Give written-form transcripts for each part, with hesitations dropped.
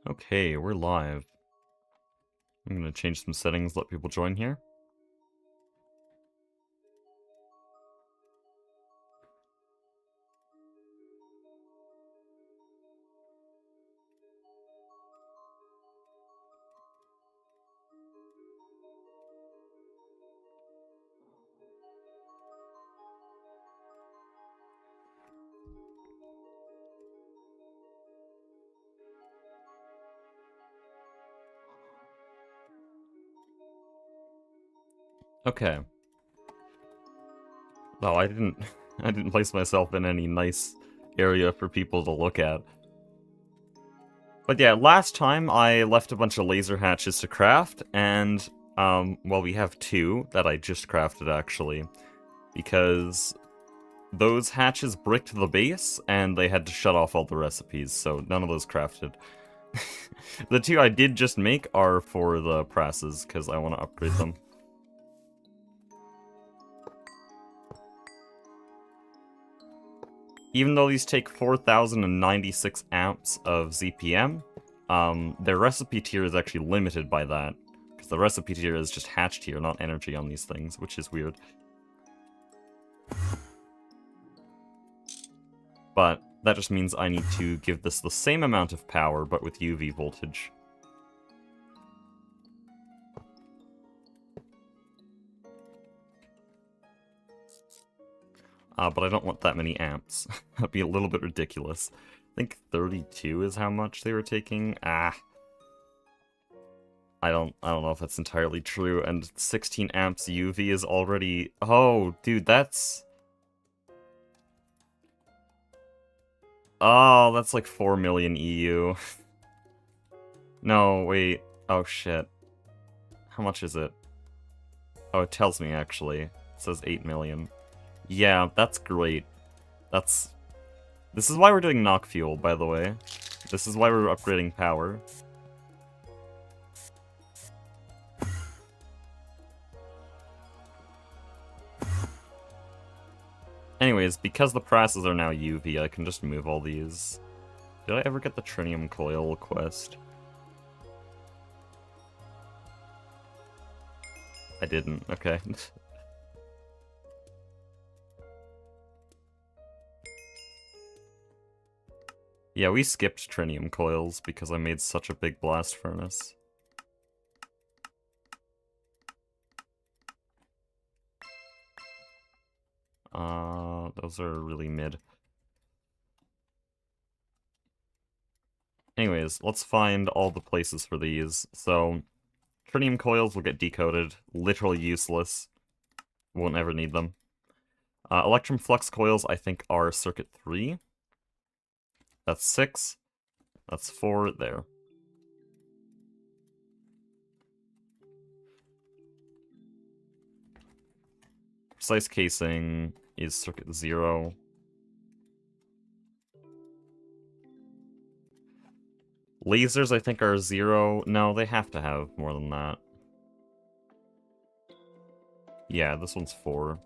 Okay, we're live. I'm gonna change some settings, let people join here. Okay. Oh, I didn't I didn't place myself in any nice area for people to look at. But yeah, last time I left a bunch of laser hatches to craft, and well, we have two that I just crafted actually, because those hatches bricked the base and they had to shut off all the recipes, so none of those crafted. The two I did just make are for the presses, because I want to upgrade them. Even though these take 4,096 amps of ZPM, their recipe tier is actually limited by that. Because the recipe tier is just hatch tier, not energy on these things, which is weird. But that just means I need to give this the same amount of power, but with UV voltage. But I don't want that many amps. That'd be a little bit ridiculous. I think 32 is how much they were taking. I don't know if that's entirely true, and 16 amps UV is already... Oh, dude, that's... Oh, that's like 4 million EU. No, wait. Oh, shit. How much is it? Oh, it tells me, actually. It says 8 million. Yeah, that's great. This is why we're doing knock fuel, by the way. This is why we're upgrading power. Anyways, because the presses are now UV, I can just move all these. Did I ever get the trinium coil quest? I didn't, okay. Yeah, we skipped trinium coils because I made such a big blast furnace. Those are really mid. Anyways, let's find all the places for these. So, trinium coils will get decoded. Literally useless. Won't ever need them. Electrum flux coils, I think, are circuit 3. That's 6. That's 4 there. Precise casing is circuit 0. Lasers, I think, are 0. No, they have to have more than that. Yeah, this one's 4.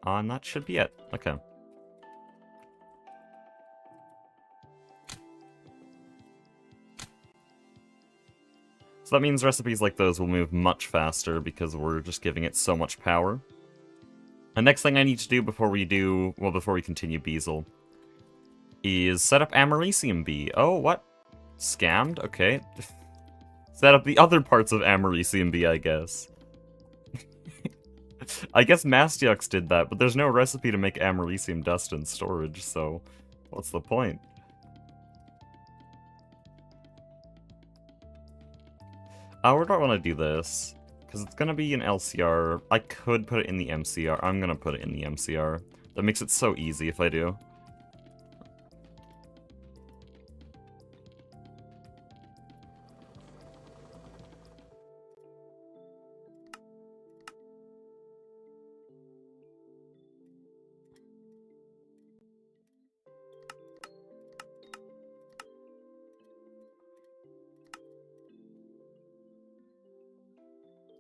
And that should be it. Okay. So that means recipes like those will move much faster because we're just giving it so much power. The next thing I need to do before we continue Biesel is set up Americium B. Oh, what? Scammed? Okay. Set up the other parts of Americium B, I guess. I guess Mastiox did that, but there's no recipe to make Americium dust in storage, so what's the point? Where do I want to do this? Because it's going to be an LCR. I could put it in the MCR. I'm going to put it in the MCR. That makes it so easy if I do.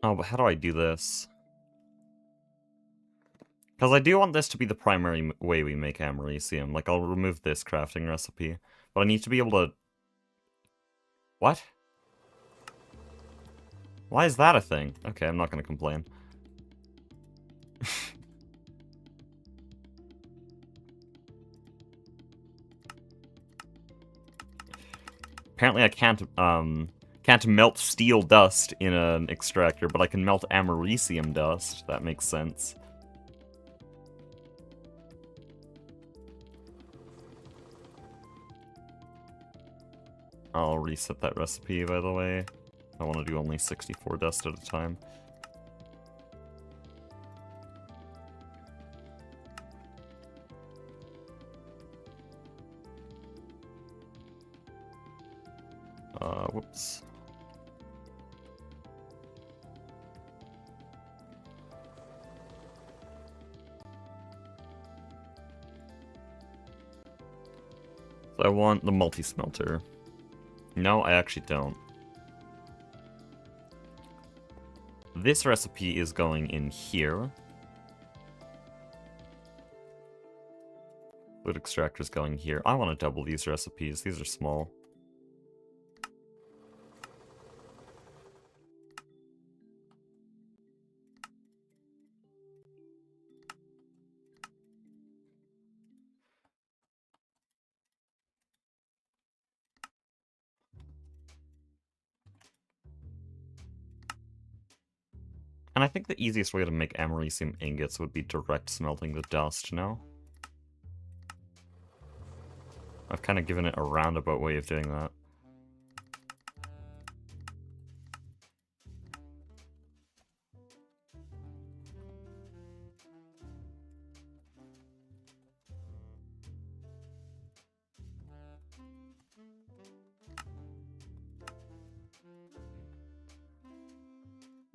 Oh, but how do I do this? Because I do want this to be the primary way we make Americium. Like, I'll remove this crafting recipe. But I need to be able to... What? Why is that a thing? Okay, I'm not going to complain. Apparently I can't melt steel dust in an extractor, but I can melt Americium dust. That makes sense. I'll reset that recipe, by the way. I want to do only 64 dust at a time. Whoops. So I want the multi-smelter. No, I actually don't. This recipe is going in here. Wood extractor's going here. I want to double these recipes. These are small. And I think the easiest way to make Americium ingots would be direct smelting the dust, no? I've kind of given it a roundabout way of doing that.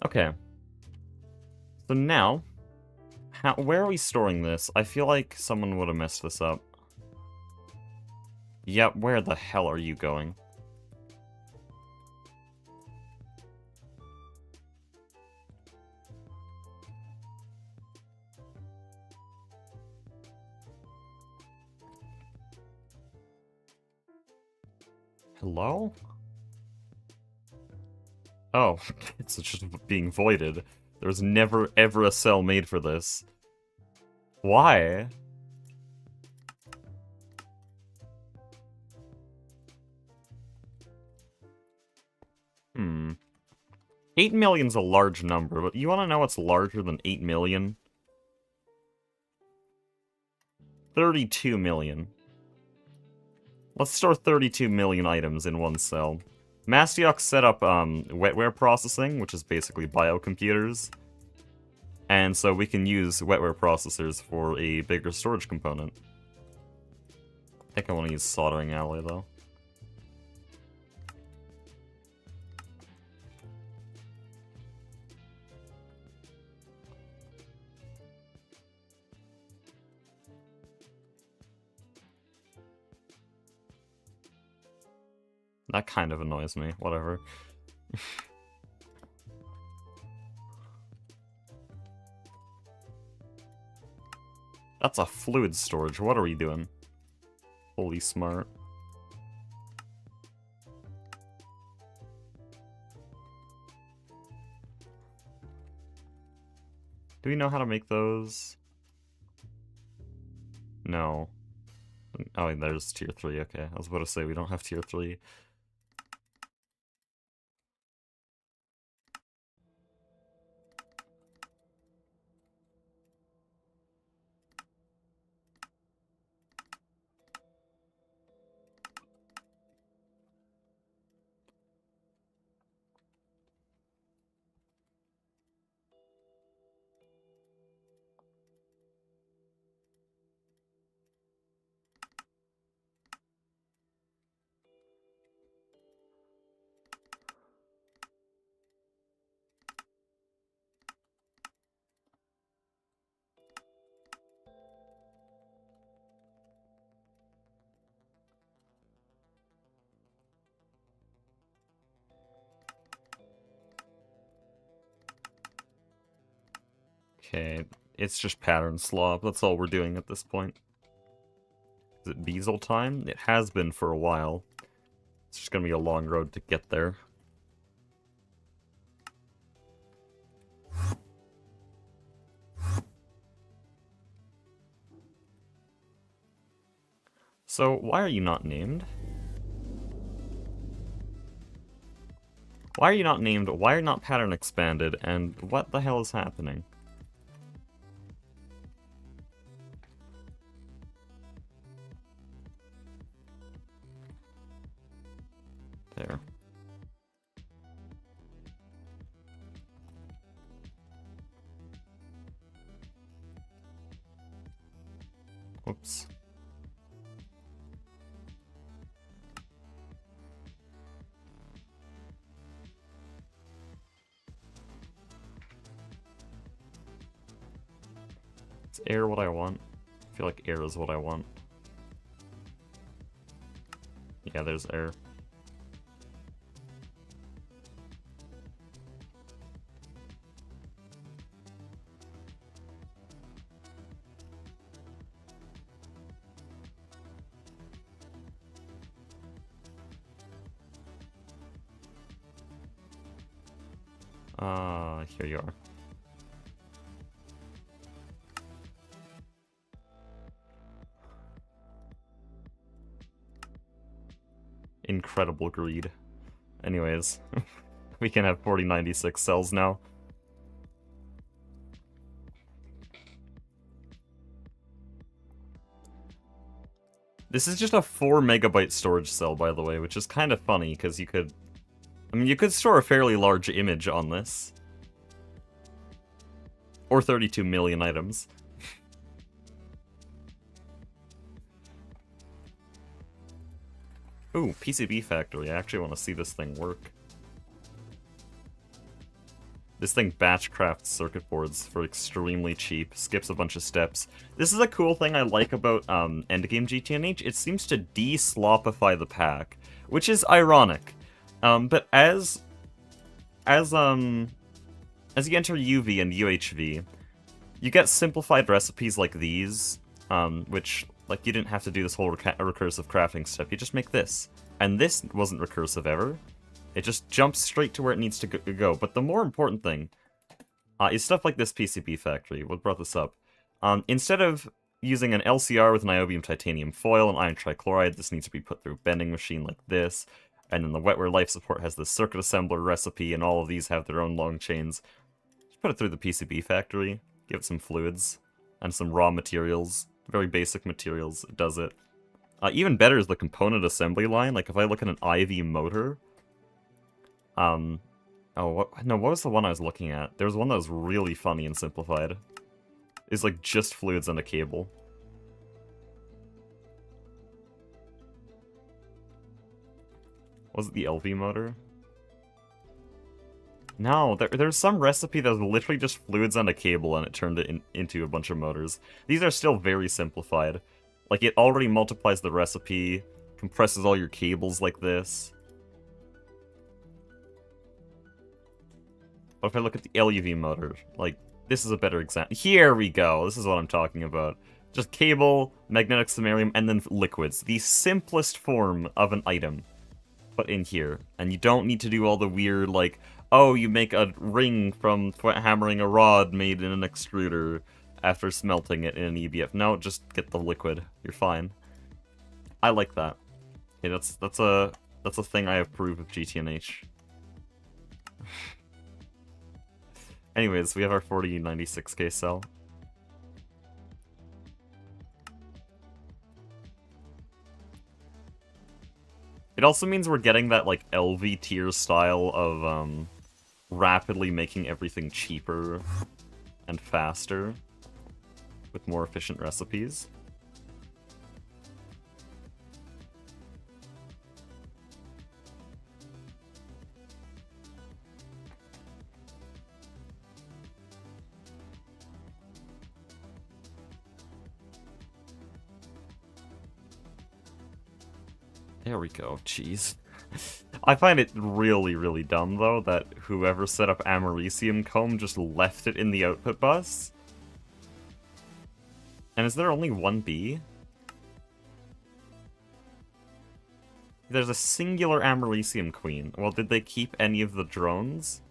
Okay. So now, where are we storing this? I feel like someone would have messed this up. Yep, where the hell are you going? Hello? Oh, it's just being voided. There was never ever a cell made for this. Why? Hmm. 8 million's a large number, but you want to know what's larger than 8 million? 32 million. Let's store 32 million items in one cell. Mastiox set up wetware processing, which is basically biocomputers. And so we can use wetware processors for a bigger storage component. I think I want to use soldering alloy, though. That kind of annoys me. Whatever. That's a fluid storage. What are we doing? Holy smart. Do we know how to make those? No. Oh, there's tier 3. Okay, I was about to say we don't have tier 3. Okay, It's just pattern slop. That's all we're doing at this point. Is it Biesel time? It has been for a while. It's just gonna be a long road to get there. So, why are you not named? Why are you not named? Why are you not pattern expanded? And what the hell is happening? There. Whoops. Is air what I want? I feel like air is what I want. Yeah, there's air. Here you are. Incredible greed. Anyways, we can have 4096 cells now. This is just a 4 megabyte storage cell, by the way, which is kind of funny, because you could... I mean, you could store a fairly large image on this. Or 32 million items. Ooh, PCB factory. I actually want to see this thing work. This thing batch crafts circuit boards for extremely cheap, skips a bunch of steps. This is a cool thing I like about endgame GTNH. It seems to de-slopify the pack, which is ironic. But as you enter UV and UHV, you get simplified recipes like these, which, like, you didn't have to do this whole recursive crafting step. You just make this. And this wasn't recursive ever. It just jumps straight to where it needs to go. But the more important thing is stuff like this PCB factory. What brought this up? Instead of using an LCR with niobium titanium foil and iron trichloride, this needs to be put through a bending machine like this. And then the wetware life support has this circuit assembler recipe, and all of these have their own long chains. Just put it through the PCB factory, give it some fluids, and some raw materials. Very basic materials, it does it. Even better is the component assembly line. Like, if I look at an IV motor... what was the one I was looking at? There was one that was really funny and simplified. It's like just fluids and a cable. Was it the LV motor? No, there's some recipe that was literally just fluids and a cable and it turned it into a bunch of motors. These are still very simplified. Like, it already multiplies the recipe, compresses all your cables like this. But if I look at the LUV motor, like, this is a better example. Here we go, this is what I'm talking about. Just cable, magnetic samarium, and then liquids. The simplest form of an item, but in here. And you don't need to do all the weird, like, oh, you make a ring from hammering a rod made in an extruder after smelting it in an EBF. No, just get the liquid. You're fine. I like that. Okay, that's a thing I approve of GTNH. Anyways, we have our 4096K cell. It also means we're getting that, like, LV tier style of, rapidly making everything cheaper and faster with more efficient recipes. There we go, jeez. I find it really, really dumb, though, that whoever set up Americium Comb just left it in the output bus. And is there only one bee? There's a singular Amaryllium queen. Well, did they keep any of the drones?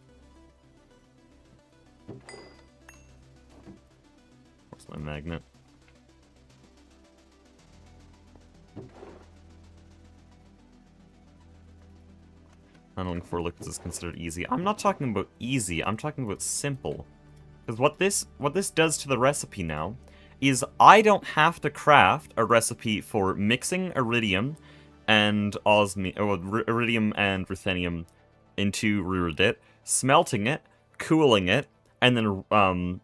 Where's my magnet? Handling 4 liquids is considered easy. I'm not talking about easy, I'm talking about simple. Because what this does to the recipe now is I don't have to craft a recipe for mixing iridium and iridium and ruthenium into ruridit, smelting it, cooling it, and then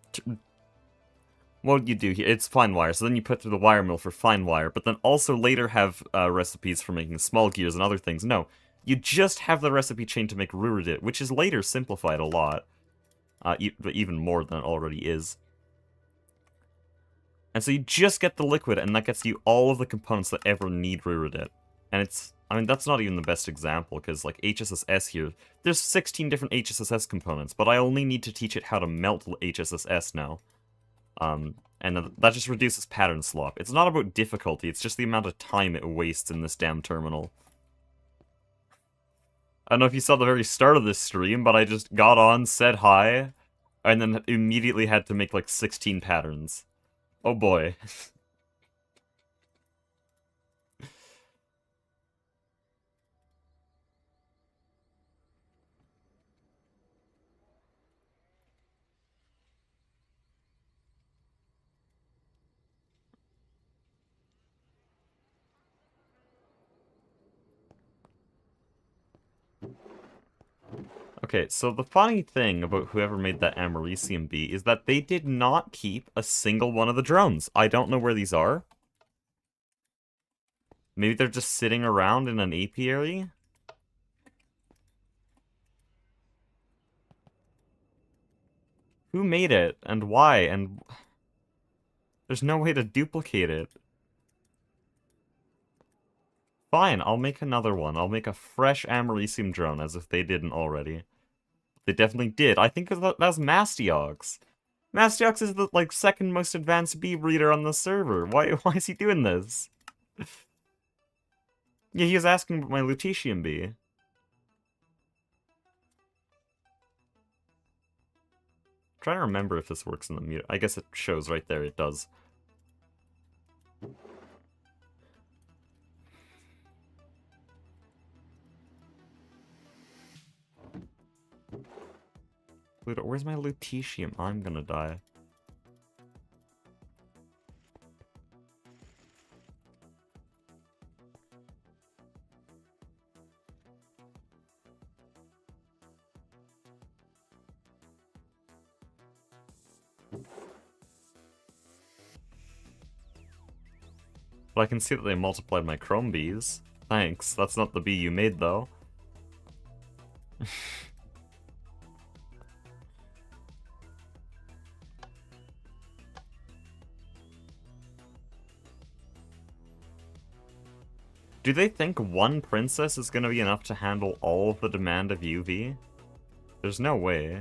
what you do here, it's fine wire, so then you put through the wire mill for fine wire, but then also later have recipes for making small gears and other things. No, you just have the recipe chain to make ruridit, which is later simplified a lot. Even more than it already is. And so you just get the liquid, and that gets you all of the components that ever need ruridit. And it's, I mean, that's not even the best example, because, like, HSSS here, there's 16 different HSSS components, but I only need to teach it how to melt HSSS now. And that just reduces pattern slop. It's not about difficulty, it's just the amount of time it wastes in this damn terminal. I don't know if you saw the very start of this stream, but I just got on, said hi, and then immediately had to make, like, 16 patterns. Oh boy. Okay, so the funny thing about whoever made that Amaryllium bee is that they did not keep a single one of the drones. I don't know where these are. Maybe they're just sitting around in an apiary? Who made it, and why, and... There's no way to duplicate it. Fine, I'll make another one. I'll make a fresh Amaryllium drone, as if they didn't already. They definitely did. I think that's Mastiox. Mastiox is the, like, second most advanced bee breeder on the server. Why is he doing this? Yeah, he was asking about my Lutetium bee. Trying to remember if this works in the mute. I guess it shows right there, it does. Where's my Lutetium? I'm gonna die. But I can see that they multiplied my chrome bees. Thanks. That's not the bee you made, though. Do they think one princess is gonna be enough to handle all of the demand of UV? There's no way.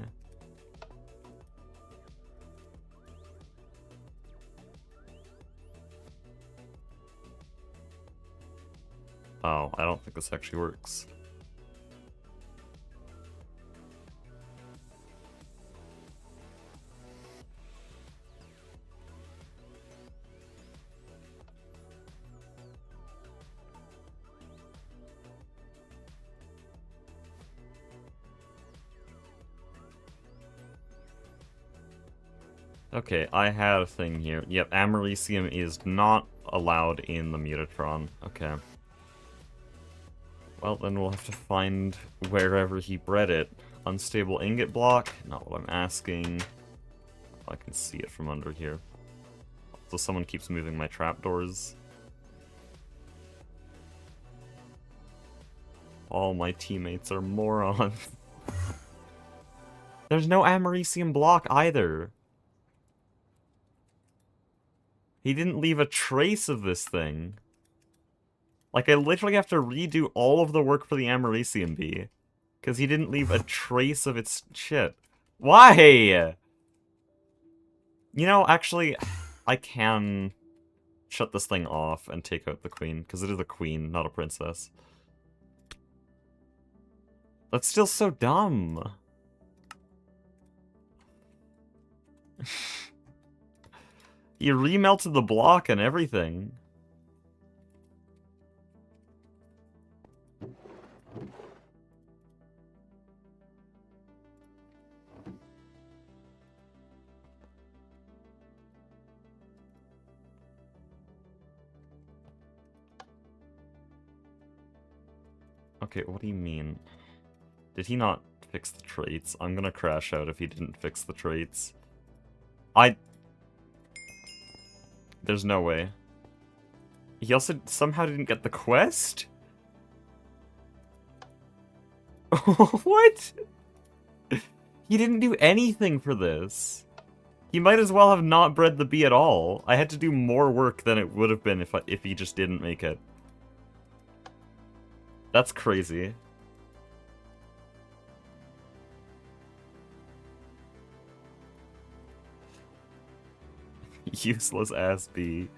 Oh, I don't think this actually works. Okay, I had a thing here. Yep, Amaryllium is not allowed in the Mutatron. Okay. Well, then we'll have to find wherever he bred it. Unstable ingot block? Not what I'm asking. I can see it from under here. So someone keeps moving my trapdoors. All my teammates are morons. There's no Amaryllium block either. He didn't leave a trace of this thing. Like, I literally have to redo all of the work for the Amaryllium bee. Because he didn't leave a trace of its shit. Why? You know, actually, I can shut this thing off and take out the queen, because it is a queen, not a princess. That's still so dumb. You remelted the block and everything. Okay, what do you mean? Did he not fix the traits? I'm gonna crash out if he didn't fix the traits. There's no way. He also somehow didn't get the quest? What? He didn't do anything for this. He might as well have not bred the bee at all. I had to do more work than it would have been if he just didn't make it. That's crazy. Useless ass bee.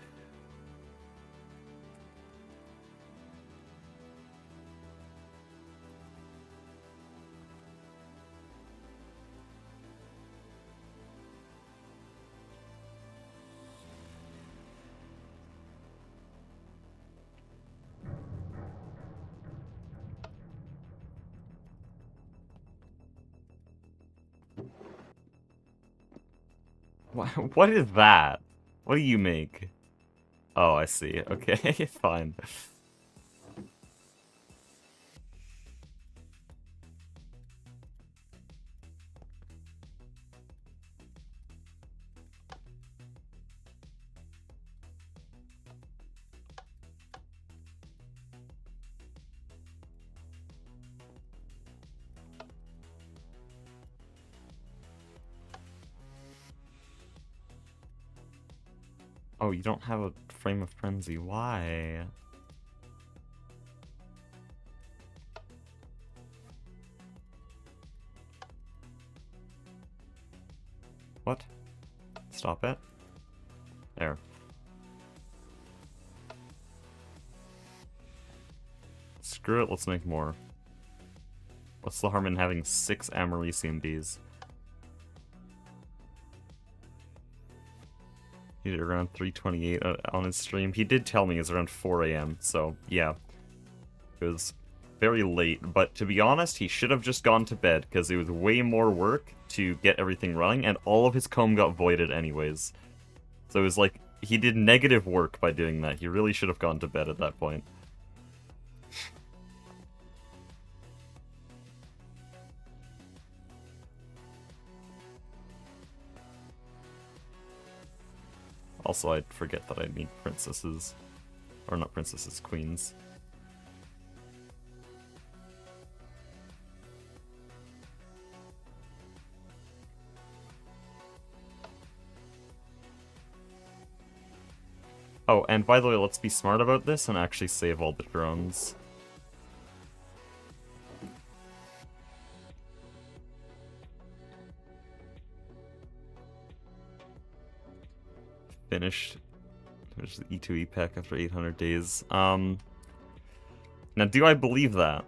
What is that? What do you make? Oh, I see. Okay, fine. Oh, you don't have a frame of frenzy. Why? What? Stop it. There. Screw it, let's make more. What's the harm in having 6 Amaryllium bees? He did around 3:28 on his stream. He did tell me it was around 4 AM, so yeah. It was very late, but to be honest, he should have just gone to bed, because it was way more work to get everything running, and all of his comb got voided anyways. So it was like, he did negative work by doing that. He really should have gone to bed at that point. Also, I'd forget that I mean princesses. Or not princesses, queens. Oh, and by the way, let's be smart about this and actually save all the drones. Finished. There's the E2E pack after 800 days. Now, do I believe that?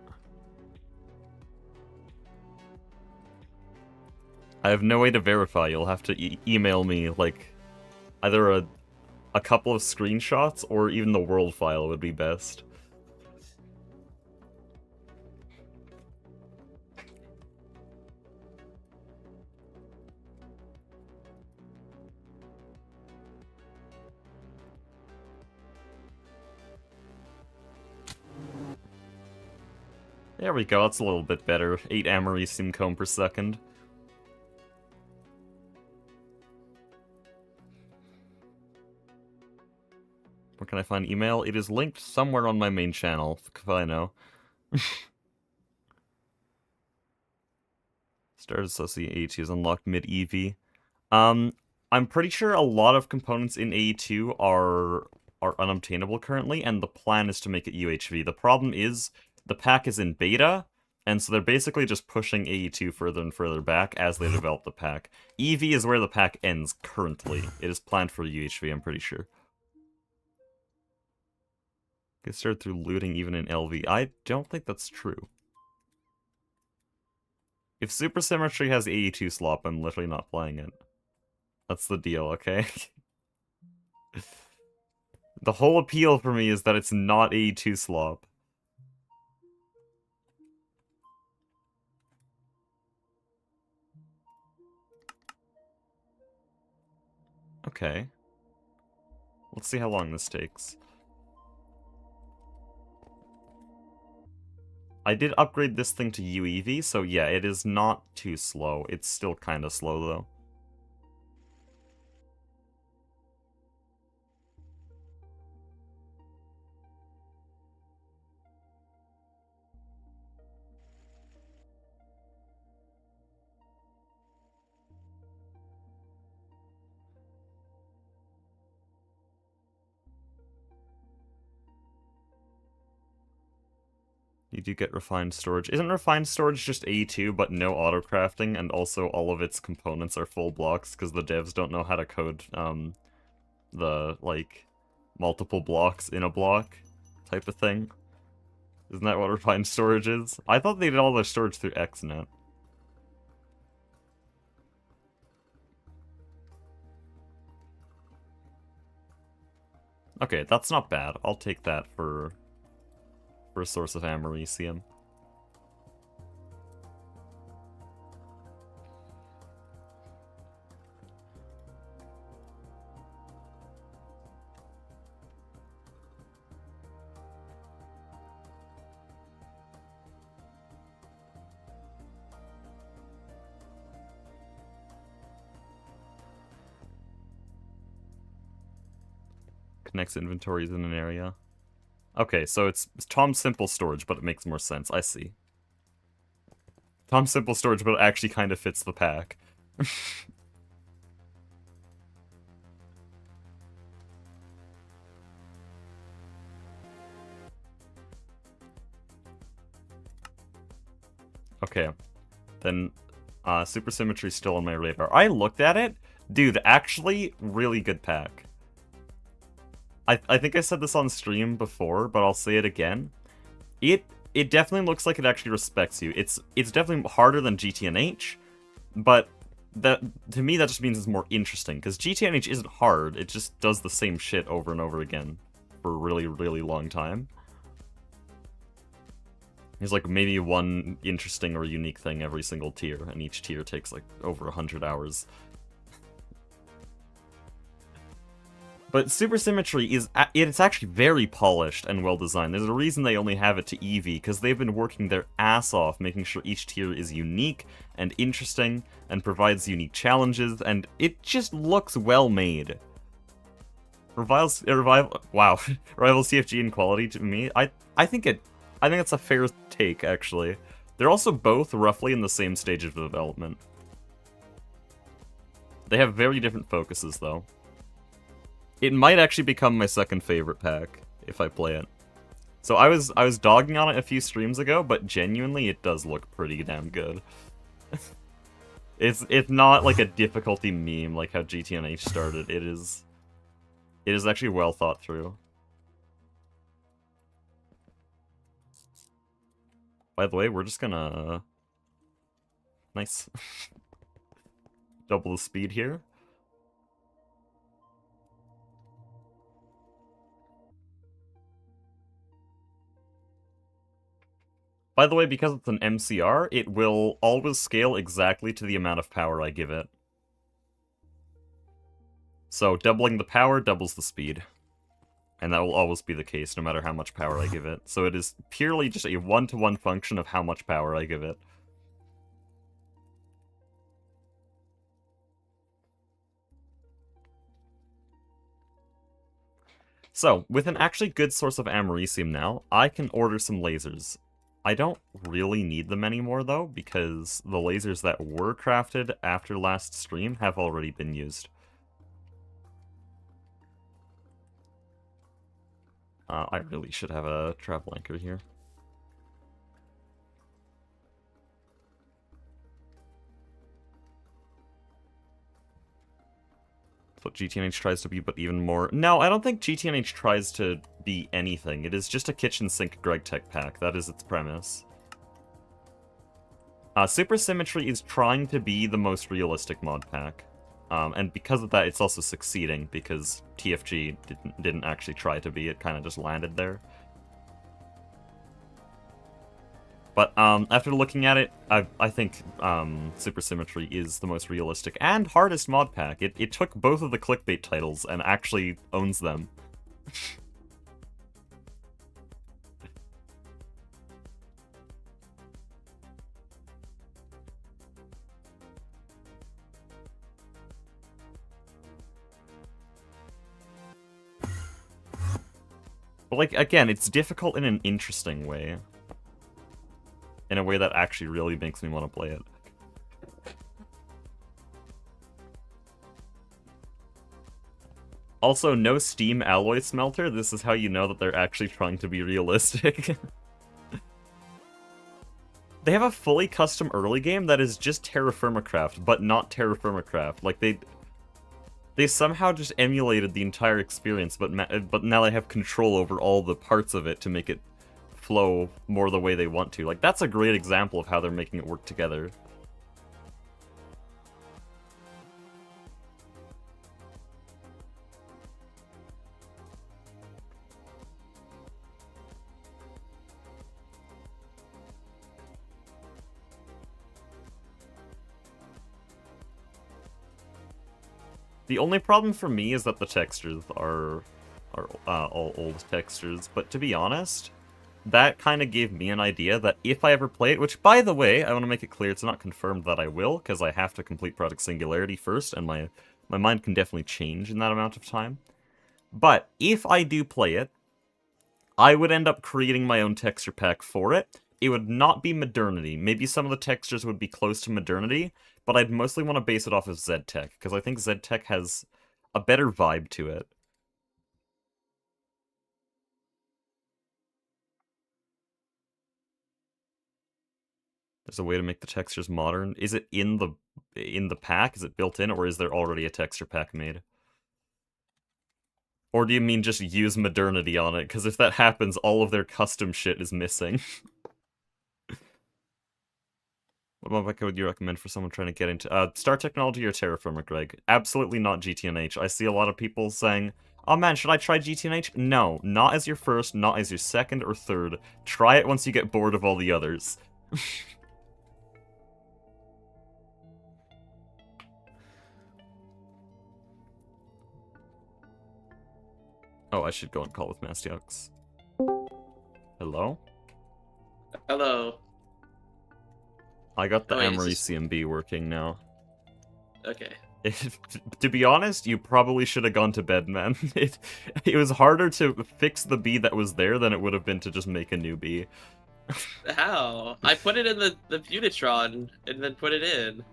I have no way to verify. You'll have to email me, like, either a couple of screenshots or even the world file would be best. There we go, that's a little bit better. 8 Amaryllium comb per second. Where can I find email? It is linked somewhere on my main channel, if I know. Stars Associate AE2 is unlocked mid-EV. I'm pretty sure a lot of components in AE2 are unobtainable currently, and the plan is to make it UHV. The problem is, the pack is in beta, And so they're basically just pushing AE2 further and further back as they develop the pack. EV is where the pack ends currently. It is planned for UHV, I'm pretty sure. Get started through looting even in LV. I don't think that's true. If Super Symmetry has AE2 slop, I'm literally not playing it. That's the deal, okay? The whole appeal for me is that it's not AE2 slop. Okay. Let's see how long this takes. I did upgrade this thing to UEV, so yeah, it is not too slow. It's still kind of slow, though. You do get refined storage. Isn't refined storage just A2, but no auto-crafting, and also all of its components are full blocks, because the devs don't know how to code, the, like, multiple blocks in a block type of thing? Isn't that what refined storage is? I thought they did all their storage through XNet. Okay, that's not bad. I'll take that for a source of Americium. Connects inventories in an area. Okay, so it's Tom Simple storage, but it makes more sense. I see. Tom Simple storage, but it actually kind of fits the pack. Okay, then Supersymmetry's still on my radar. I looked at it. Dude, actually, really good pack. I think I said this on stream before, but I'll say it again. It definitely looks like it actually respects you. It's definitely harder than GTNH, but that to me that just means it's more interesting, because GTNH isn't hard, it just does the same shit over and over again for a really, really long time. There's like maybe one interesting or unique thing every single tier, and each tier takes like over 100 hours. But Supersymmetry it's actually very polished and well designed. There's a reason they only have it to EV, because they've been working their ass off making sure each tier is unique and interesting and provides unique challenges, and it just looks well made. Revival CFG in quality to me, I think it's a fair take, actually. They're also both roughly in the same stage of development. They have very different focuses, though. It might actually become my second favorite pack if I play it. So I was dogging on it a few streams ago, but genuinely it does look pretty damn good. It's not like a difficulty meme like how GTNH started. It is actually well thought through. By the way, we're just gonna nice double the speed here. By the way, because it's an MCR, it will always scale exactly to the amount of power I give it. So doubling the power doubles the speed. And that will always be the case, no matter how much power I give it. So it is purely just a one-to-one function of how much power I give it. So, with an actually good source of Americium now, I can order some lasers. I don't really need them anymore, though, because the lasers that were crafted after last stream have already been used. I really should have a travel anchor here. what GTNH tries to be, but even more. No, I don't think GTNH tries to be anything. It is just a kitchen sink Greg Tech pack. That is its premise. Super Symmetry is trying to be the most realistic mod pack. And because of that, it's also succeeding, because TFG didn't actually try to be. It kind of just landed there. But after looking at it, I think Super Symmetry is the most realistic and hardest mod pack. It took both of the clickbait titles and actually owns them. But, like, again, it's difficult in an interesting way. In a way that actually really makes me want to play it. Also, no Steam alloy smelter. This is how you know that they're actually trying to be realistic. They have a fully custom early game that is just Terra Firma Craft, but not Terra Firma Craft. Like, they somehow just emulated the entire experience, but now they have control over all the parts of it to make it flow more the way they want to. Like, that's a great example of how they're making it work together. The only problem for me is that the textures are all old textures, but to be honest, that kind of gave me an idea that if I ever play it, which, by the way, I want to make it clear it's not confirmed that I will, because I have to complete Project Singularity first, and my mind can definitely change in that amount of time. But if I do play it, I would end up creating my own texture pack for it. It would not be modernity. Maybe some of the textures would be close to modernity, but I'd mostly want to base it off of ZTech, because I think ZTech has a better vibe to it. There's a way to make the textures modern. Is it in the pack? Is it built in, or is there already a texture pack made? Or do you mean just use modernity on it? Because if that happens, all of their custom shit is missing. What mod pack would you recommend for someone trying to get into Star Technology or Terraformer, Greg? Absolutely not GTNH. I see a lot of people saying, oh man, should I try GTNH? No, not as your first, not as your second or third. Try it once you get bored of all the others. Oh, I should go and call with Mastiox. Hello? Hello. I got the Amory CMB working now. Okay. To be honest, you probably should have gone to bed, man. It was harder to fix the bee that was there than it would have been to just make a new bee. How? I put it in the Mutatron and then put it in.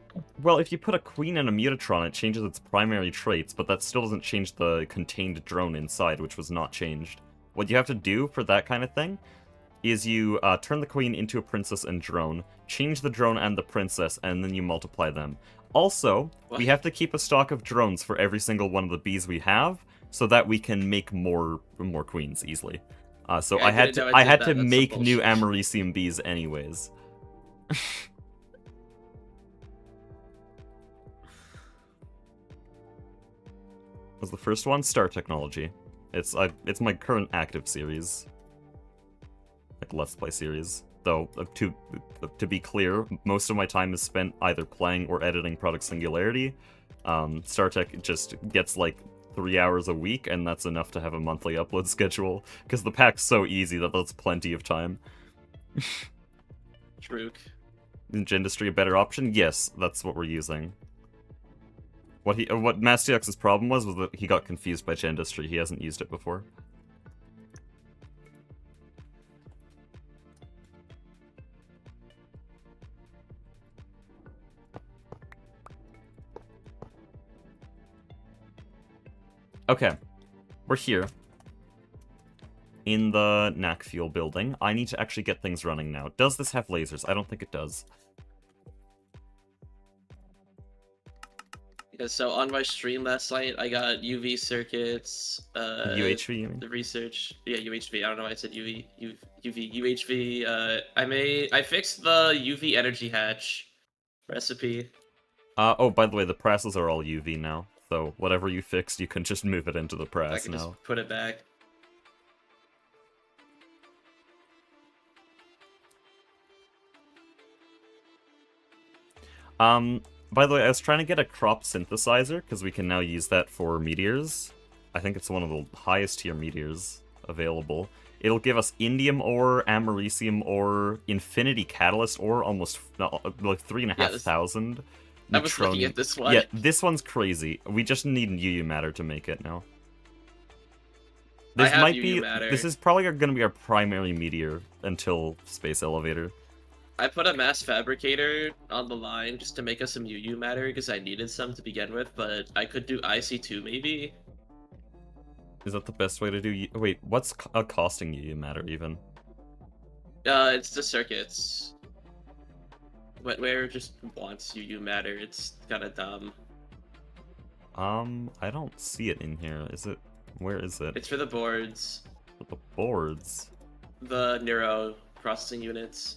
Well, if you put a queen in a Mutatron, it changes its primary traits, but that still doesn't change the contained drone inside, which was not changed. What you have to do for that kind of thing is you turn the queen into a princess and drone, change the drone and the princess, and then you multiply them. Also, we have to keep a stock of drones for every single one of the bees we have, so that we can make more queens easily. So yeah, I had to make new Amaricium bees anyways. Was the first one Star Technology? It's my current active series, like Let's Play series. Though to be clear, most of my time is spent either playing or editing Product Singularity. StarTech just gets like 3 hours a week, and that's enough to have a monthly upload schedule, because the pack's so easy that that's plenty of time. True. Is Gendustry a better option? Yes, that's what we're using. What Mastiox's problem was that he got confused by Gendustry. He hasn't used it before. Okay, we're here in the knack fuel building. I need to actually get things running now. Does this have lasers? I don't think it does. Yeah, so on my stream last night, I got UV circuits, UHV, you mean? the research, yeah, UHV. I don't know why I said UV, UHV. I fixed the UV energy hatch recipe. Oh, by the way, the presses are all UV now, so whatever you fixed, you can just move it into the I press can just now. put it back. By the way, I was trying to get a crop synthesizer, because we can now use that for meteors. I think it's one of the highest tier meteors available. It'll give us indium ore, americium ore, infinity catalyst ore, almost like 3,500. I was looking Neutronium. at this one. Yeah, this one's crazy. We just need UU matter to make it now. This have might UU be. matter. This is probably going to be our primary meteor until space elevator. I put a mass fabricator on the line just to make us some UU matter because I needed some to begin with, but I could do IC2 maybe. Is that the best way to do? Wait, what's costing UU matter even? It's the circuits. Wetware just wants UU matter. It's kind of dumb. I don't see it in here. Is it? Where is it? It's for the boards. For the boards. The neuro processing units.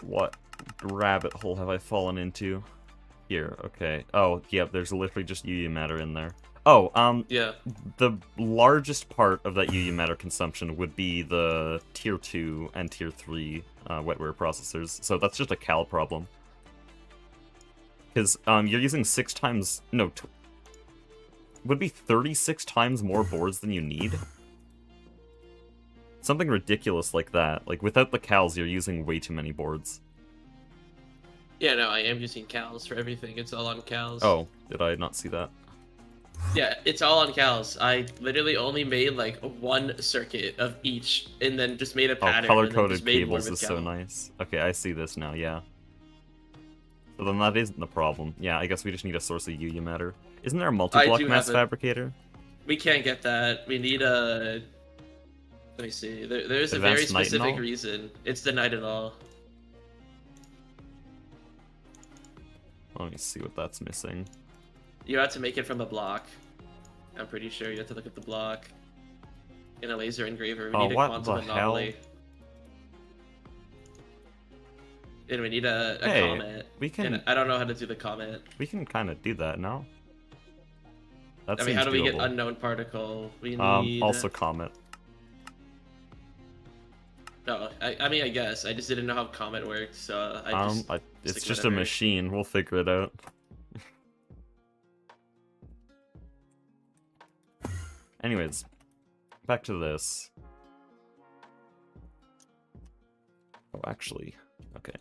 What rabbit hole have I fallen into? Here, okay. Oh, yeah, there's literally just UU matter in there. Oh, Yeah. the largest part of that UU matter consumption would be the tier 2 and tier 3 wetware processors, so that's just a cal problem. Because you're using 6 times... No, would be 36 times more boards than you need? Something ridiculous like that. Like, without the cals, you're using way too many boards. Yeah, no, I am using cals for everything. It's all on cals. Oh, did I not see that? Yeah, it's all on cals. I literally only made like one circuit of each, and then just made a pattern. Oh, and then color-coded just made more cables with is so cal. nice. Okay, I see this now, yeah. So then that isn't the problem. Yeah, I guess we just need a source of UU matter. Isn't there a multi-block do mass have a- fabricator? We can't get that. We need a... Let me see. There's a very Advanced specific nitinol? reason. It's the nitinol. Let me see what that's missing. You have to make it from a block. I'm pretty sure you have to look at the block. In a laser engraver, we Oh, need a what quantum the anomaly. hell? And we need a Hey, comment. we can- And I don't know how to do the comment. We can kind of do that now. That I mean, seems how do we get doable. unknown particle? We need... Also comet. No, I mean, I guess. I just didn't know how comment works, so I just... It's stick just a whatever. machine. We'll figure it out. Anyways, back to this. Oh, actually, okay.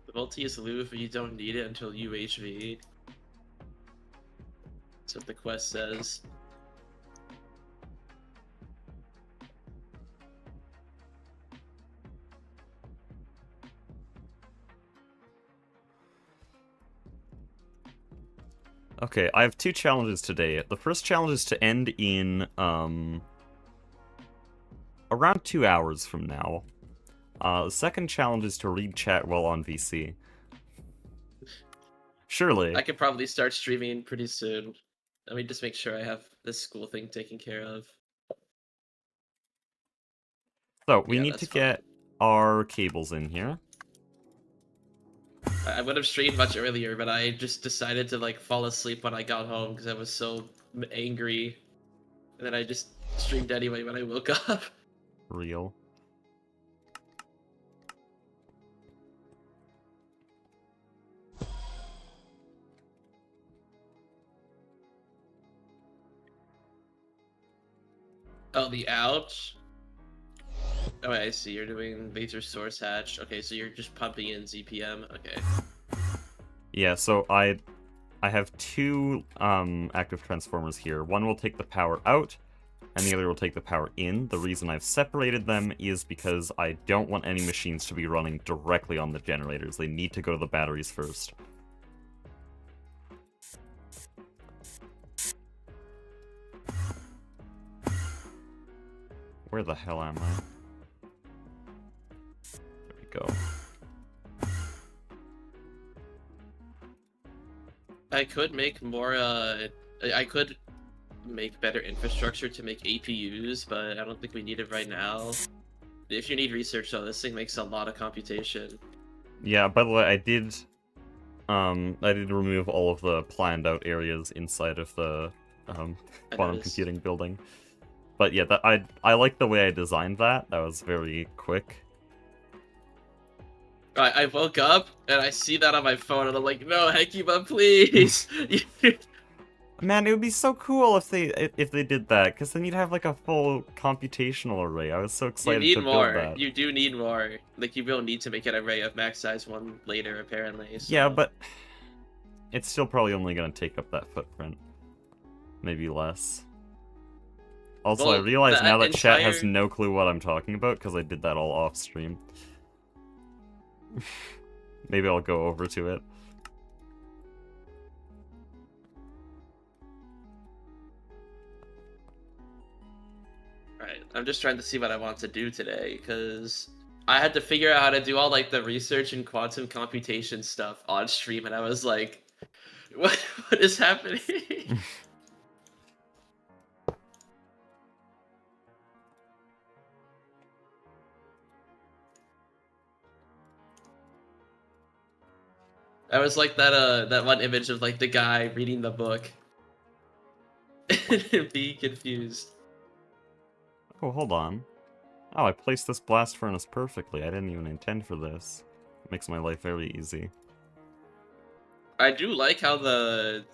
The multi is loop, you don't need it until UHV. That's what the quest says. Okay, I have 2 challenges today. The first challenge is to end in, around 2 hours from now. The second challenge is to read chat while on VC. Surely. I could probably start streaming pretty soon. Let me just make sure I have this school thing taken care of. So, we Yeah, need that's to get our cables in here. I would have streamed much earlier, but I just decided to like fall asleep when I got home because I was so angry. And then I just streamed anyway when I woke up. Real. Oh, the ouch. Oh, I see. You're doing laser source hatch. Okay, so you're just pumping in ZPM. Okay. Yeah, so I have 2 active transformers here. One will take the power out, and the other will take the power in. The reason I've separated them is because I don't want any machines to be running directly on the generators. They need to go to the batteries first. Where the hell am I? There we go. I could make more, I could make better infrastructure to make APUs, but I don't think we need it right now. If you need research though, this thing makes a lot of computation. Yeah, by the way, I did remove all of the planned out areas inside of the quantum computing building. But yeah, I like the way I designed that. That was very quick. I woke up and I see that on my phone and I'm like, no, Hekiba, please. Man, it would be so cool if they did that, because then you'd have like a full computational array. I was so excited to build that. You do need more. Like, you will need to make an array of max size 1 later, apparently. So. Yeah, but it's still probably only going to take up that footprint. Maybe less. Also, well, I realize now that chat has no clue what I'm talking about, because I did that all off stream. Maybe I'll go over to it. Right, I'm just trying to see what I want to do today, because I had to figure out how to do all like the research and quantum computation stuff on stream, and I was like, what is happening? I was like that one image of like the guy reading the book and being confused. Oh, hold on. Oh, I placed this blast furnace perfectly. I didn't even intend for this. It makes my life very easy. I do like how the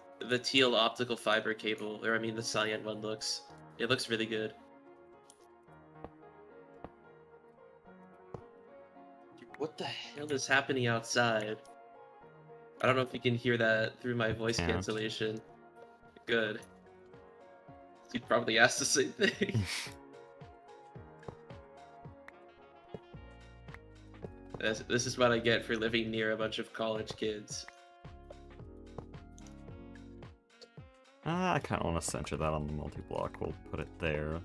teal optical fiber cable, or I mean the cyan one looks. It looks really good. What the hell is happening outside? I don't know if you can hear that through my voice cancellation. Good. You'd probably ask the same thing. This is what I get for living near a bunch of college kids. I kind of want to center that on the multi-block. We'll put it there.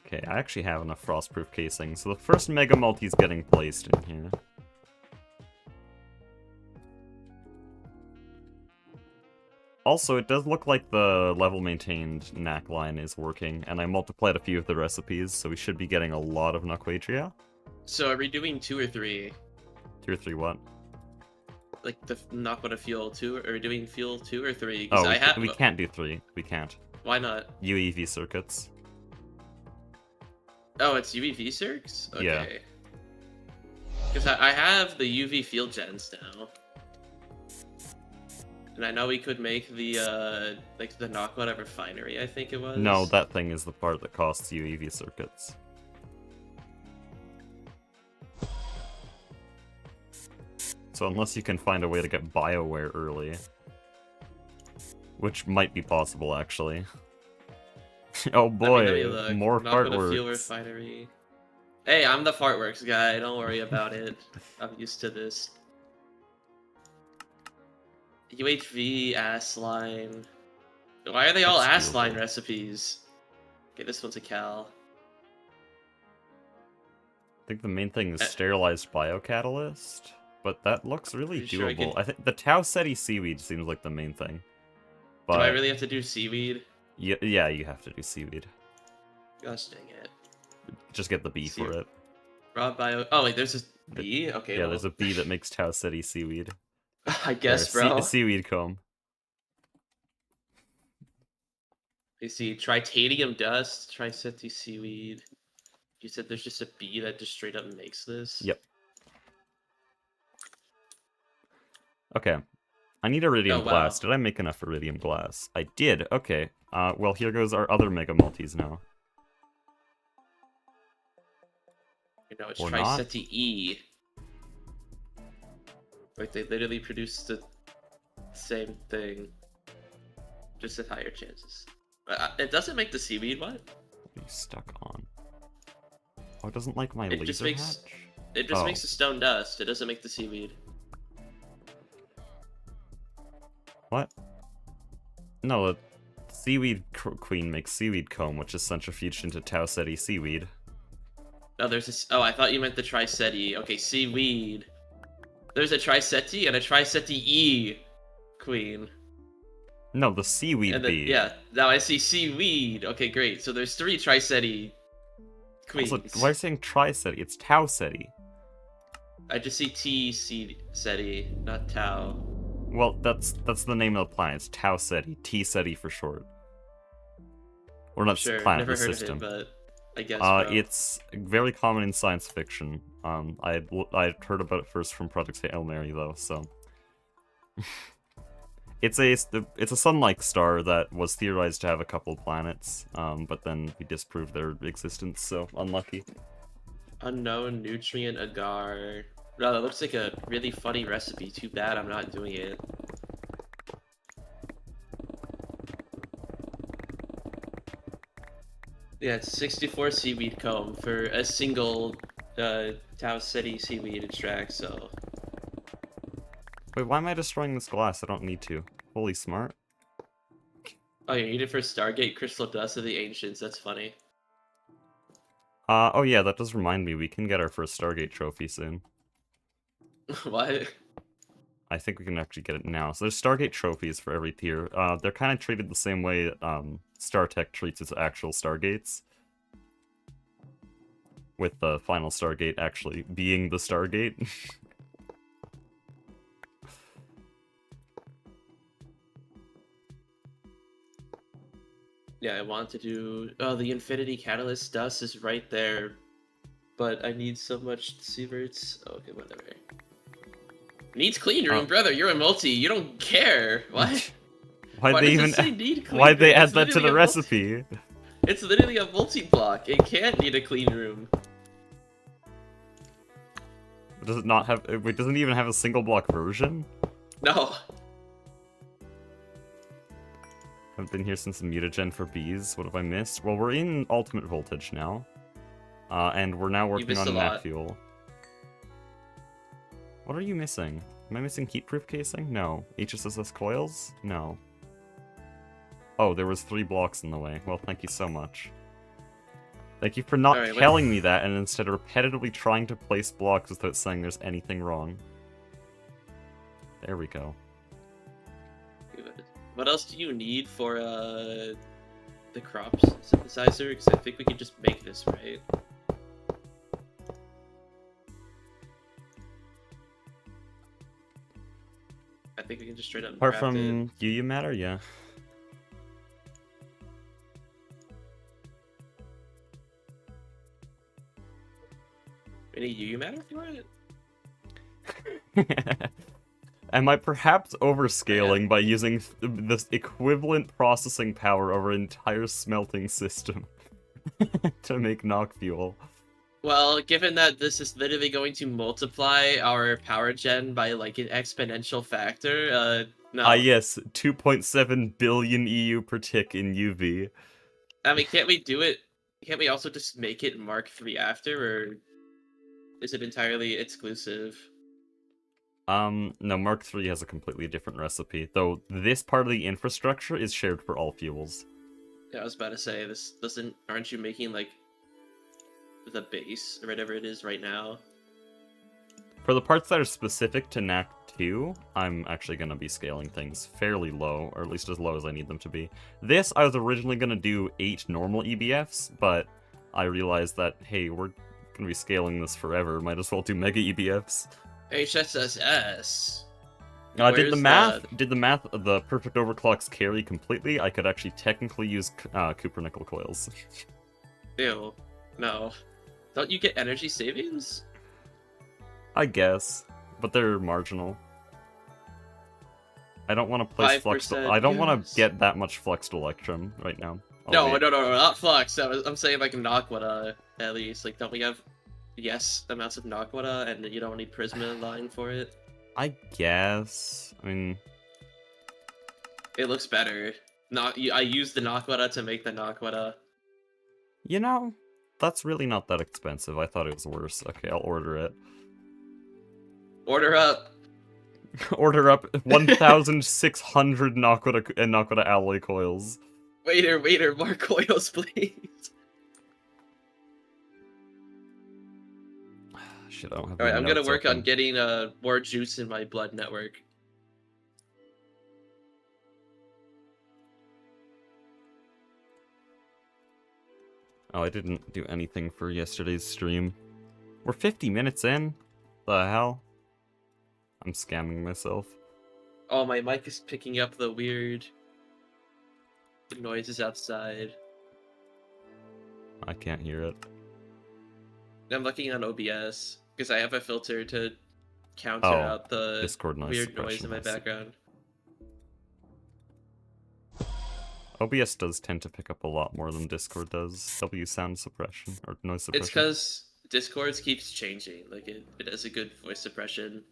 Okay, I actually have enough frostproof casing, so the first Mega Multi's getting placed in here. Also, it does look like the level maintained NAC line is working, and I multiplied a few of the recipes, so we should be getting a lot of Naquatria. So are we doing 2 or 3? 2 or 3 what? Like the Naquata fuel 2? Are we doing fuel 2 or 3? Oh, we can't do 3. We can't. Why not? UEV circuits. Oh, it's UV circs? Okay. Yeah. Because I have the UV field gens now. And I know we could make the, like, the Naquata refinery, I think it was. No, that thing is the part that costs UEV circuits. So unless you can find a way to get BioWare early, which might be possible, actually. Oh boy, more fartworks. Fuel refinery. Hey, I'm the fartworks guy. Don't worry about it. I'm used to this. UHV ass line. Why are they all ass line recipes? Okay, this one's a Cal. I think the main thing is sterilized biocatalyst, but that looks really doable. I think the Tau Ceti seaweed seems like the main thing. But do I really have to do seaweed? Yeah, you have to do seaweed. Gosh dang it. Just get the bee for it. Raw bio. Oh wait, there's a bee? Okay. Yeah, there's a bee that makes Tau Ceti seaweed. I guess, bro. Seaweed comb. You see, tritanium dust, Triceti seaweed. You said there's just a bee that just straight up makes this? Yep. Okay. I need iridium glass. Did I make enough iridium glass? I did. Okay. Well, here goes our other Mega Multis now. You know, it's Triceti E. Like, they literally produce the same thing. Just at higher chances. It doesn't make the seaweed, what? What are you stuck on? Oh, it doesn't like my laser hatch? It just makes the stone dust. It doesn't make the seaweed. What? No, the seaweed queen makes seaweed comb, which is centrifuged into Tau Ceti seaweed. No, there's this. Oh, I thought you meant the Triceti. Okay, seaweed. There's a Triceti and a Triceti-E queen. No, the seaweed And then, bee. yeah, now I see seaweed. Okay, great. So there's 3 Triceti queens. Also, why are you saying Tri-Ceti? It's Tau Ceti. I just see T-Ceti, not Tau. Well, that's the name of the planet. It's Tau Ceti. T-Ceti for short. Or not Sure, planet, never the heard system. of it, but I guess, bro. It's very common in science fiction. I heard about it first from Project Hail Mary, though, so... It's a sun-like star that was theorized to have a couple planets, but then we disproved their existence, so unlucky. Unknown nutrient agar. No, that looks like a really funny recipe. Too bad I'm not doing it. Yeah, it's 64 seaweed comb for a single Tau Ceti seaweed extract, so... Wait, why am I destroying this glass? I don't need to. Holy smart. Oh, you need it for Stargate Crystal Dust of the Ancients, that's funny. Oh yeah, that does remind me, we can get our first Stargate trophy soon. What? I think we can actually get it now. So there's Stargate trophies for every tier. They're kind of treated the same way StarTech treats its actual Stargates. With the final Stargate actually being the Stargate. Yeah, I want to do... Oh, the Infinity Catalyst dust is right there. But I need so much sieverts. Oh, okay, whatever. Needs clean room, brother. You're a multi. You don't care. What? Why'd Why they does even? it say need clean Why'd they room? add It's that to literally the a recipe? It's literally a multi-block. It can't need a clean room. Does it not have? It doesn't even have a single block version. No. I've been here since the mutagen for bees. What have I missed? Well, we're in ultimate voltage now, and we're now working missed on a nat lot. fuel. What are you missing? Am I missing heat-proof casing? No. HSSS coils? No. Oh, there was 3 blocks in the way. Well, thank you so much. Thank you for not Alright, telling me that and instead repetitively trying to place blocks without saying there's anything wrong. There we go. What else do you need for the crops synthesizer? Because I think we can just make this, right? I think we can just straight up Apart craft from UU matter, yeah. We need UU matter for it? Am I perhaps overscaling by using this equivalent processing power over an entire smelting system to make knock fuel? Well, given that this is literally going to multiply our power gen by like an exponential factor, no. Ah yes, 2.7 billion EU per tick in UV. I mean, can't we do it? Can't we also just make it Mark III after, or is it entirely exclusive? No, Mark III has a completely different recipe, though this part of the infrastructure is shared for all fuels. Yeah, I was about to say, this doesn't... Aren't you making, like, the base, or whatever it is right now? For the parts that are specific to NAC 2, I'm actually going to be scaling things fairly low, or at least as low as I need them to be. This, I was originally going to do 8 normal EBFs, but I realized that, hey, we're going to be scaling this forever, might as well do mega EBFs. HSSS. Did the math of the perfect overclocks carry completely? I could actually technically use Cooper nickel coils. Ew. No. Don't you get energy savings? I guess, but they're marginal. I don't want to place flux. I don't want to get that much fluxed electrum right now. No, not flux. I'm saying like Naquata at least. Like, don't we have amounts of Naquata, and you don't need Prisma line for it? I guess. I mean, it looks better. I used the Naquata to make the Naquata. You know, that's really not that expensive. I thought it was worse. Okay, I'll order it. Order up. Order up 1,600 Nakoda alloy coils. Waiter, more coils, please. Shit, I don't have Alright, my I'm gonna notes work on open. getting more juice in my blood network. Oh, I didn't do anything for yesterday's stream. We're 50 minutes in? The hell? I'm scamming myself. Oh, my mic is picking up the weird noises outside. I can't hear it. I'm looking on OBS because I have a filter to counter out the Discord noise weird noise suppression, in my I see. background. OBS does tend to pick up a lot more than Discord does. W sound suppression, or noise suppression. It's because Discord keeps changing. Like, it has a good voice suppression.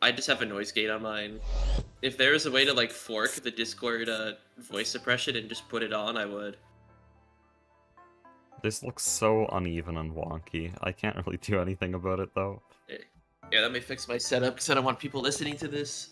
I just have a noise gate on mine. If there was a way to, like, fork the Discord voice suppression and just put it on, I would. This looks so uneven and wonky. I can't really do anything about it, though. Yeah, let me fix my setup because I don't want people listening to this.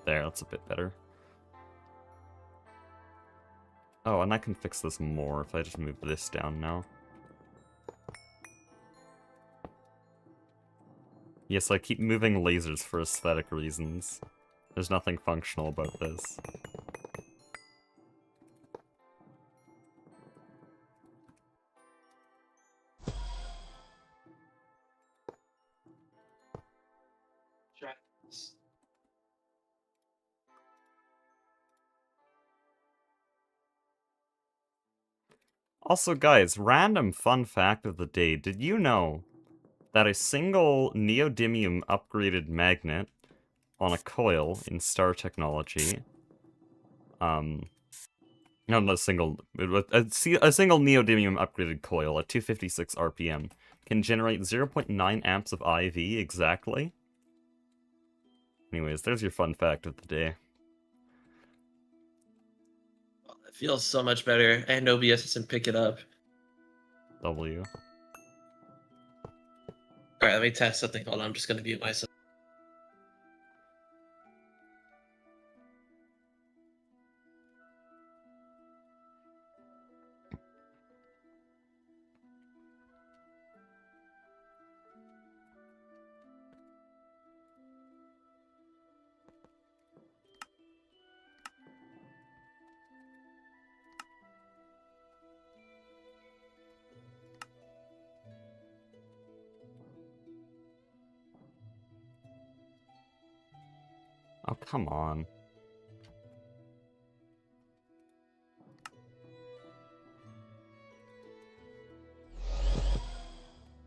There, that's a bit better. Oh, and I can fix this more if I just move this down now. Yes, I keep moving lasers for aesthetic reasons. There's nothing functional about this. Try this. Also, guys, random fun fact of the day. Did you know that a single neodymium upgraded magnet on a coil in star technology, no, not a single neodymium upgraded coil at 256 RPM can generate 0.9 amps of IV exactly? Anyways, there's your fun fact of the day. It feels so much better, and OBS doesn't pick it up. W. Alright, let me test something. Hold on, I'm just gonna mute myself. Oh, come on.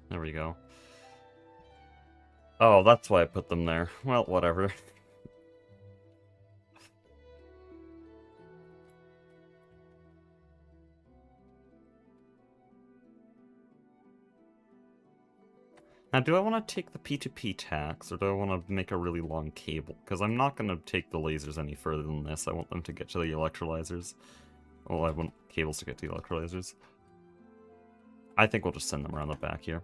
There we go. Oh, that's why I put them there. Well, whatever. Now, do I want to take the P2P tax, or do I want to make a really long cable? Because I'm not going to take the lasers any further than this. I want them to get to the electrolyzers. Well, I want cables to get to the electrolyzers. I think we'll just send them around the back here.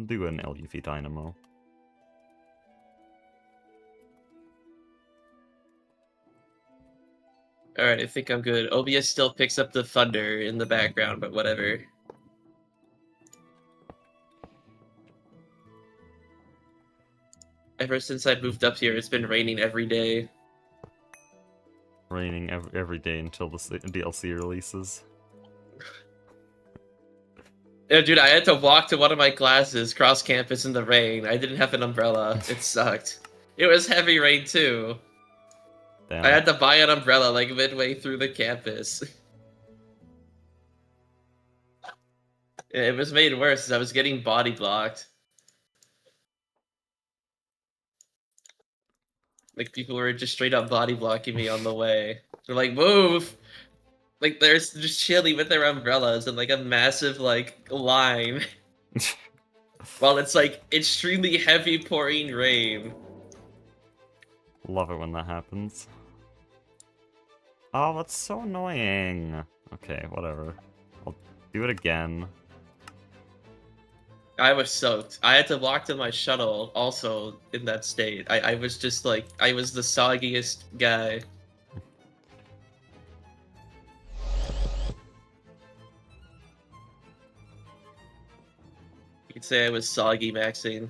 Do an LUV dynamo. Alright, I think I'm good. OBS still picks up the thunder in the background, but whatever. Ever since I moved up here, it's been raining every day. Raining every day until the DLC releases. Yeah, dude, I had to walk to one of my classes cross campus in the rain. I didn't have an umbrella. It sucked. It was heavy rain too. Damn. I had to buy an umbrella like midway through the campus. It was made worse as I was getting body blocked. Like, people were just straight up body blocking me on the way. They're like, move! Like there's just chilling with their umbrellas and like a massive like line. While it's like extremely heavy pouring rain. Love it when that happens. Oh, that's so annoying. Okay, whatever. I'll do it again. I was soaked. I had to walk to my shuttle also in that state. I was just like, I was the soggiest guy. You could say I was soggy maxing.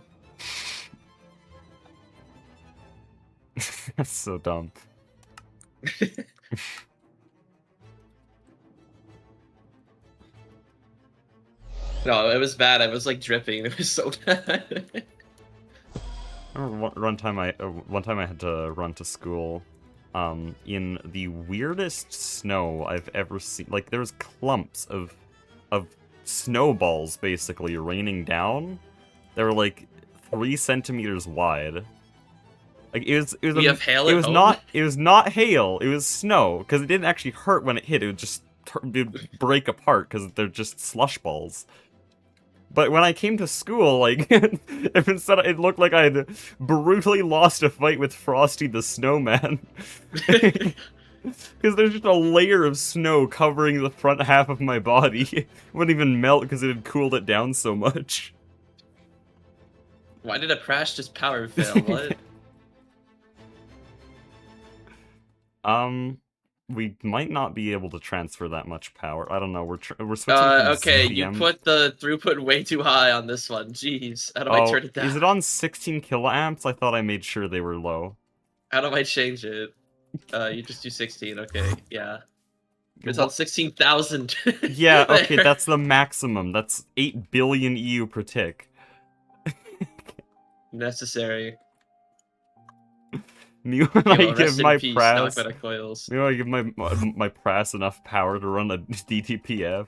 That's so dumb. No, it was bad. I was like dripping. It was so bad. I remember one time I had to run to school, in the weirdest snow I've ever seen. Like there was clumps of snowballs basically raining down. They were like 3 centimeters wide. Like You have hail it at was home? not hail. It was snow because it didn't actually hurt when it hit. It would just it would break apart because they're just slush balls. But when I came to school, like, if instead it looked like I'd brutally lost a fight with Frosty the Snowman. Because there's just a layer of snow covering the front half of my body. It wouldn't even melt because it had cooled it down so much. Why did a crash just power fail? What? We might not be able to transfer that much power. I don't know. We're switching from Okay, you ZDM. put the throughput way too high on this one. Jeez, how do I Oh, turn it down? is it on 16 kiloamps? I thought I made sure they were low. How do I change it? You just do 16. Okay, yeah. It's on 16,000. Yeah, okay, that's the maximum. That's 8 billion EU per tick. Necessary. Me when I Yo, give rest in my peace, Prass, Knockback Coils. me when I give my Prass enough power to run a DTPF.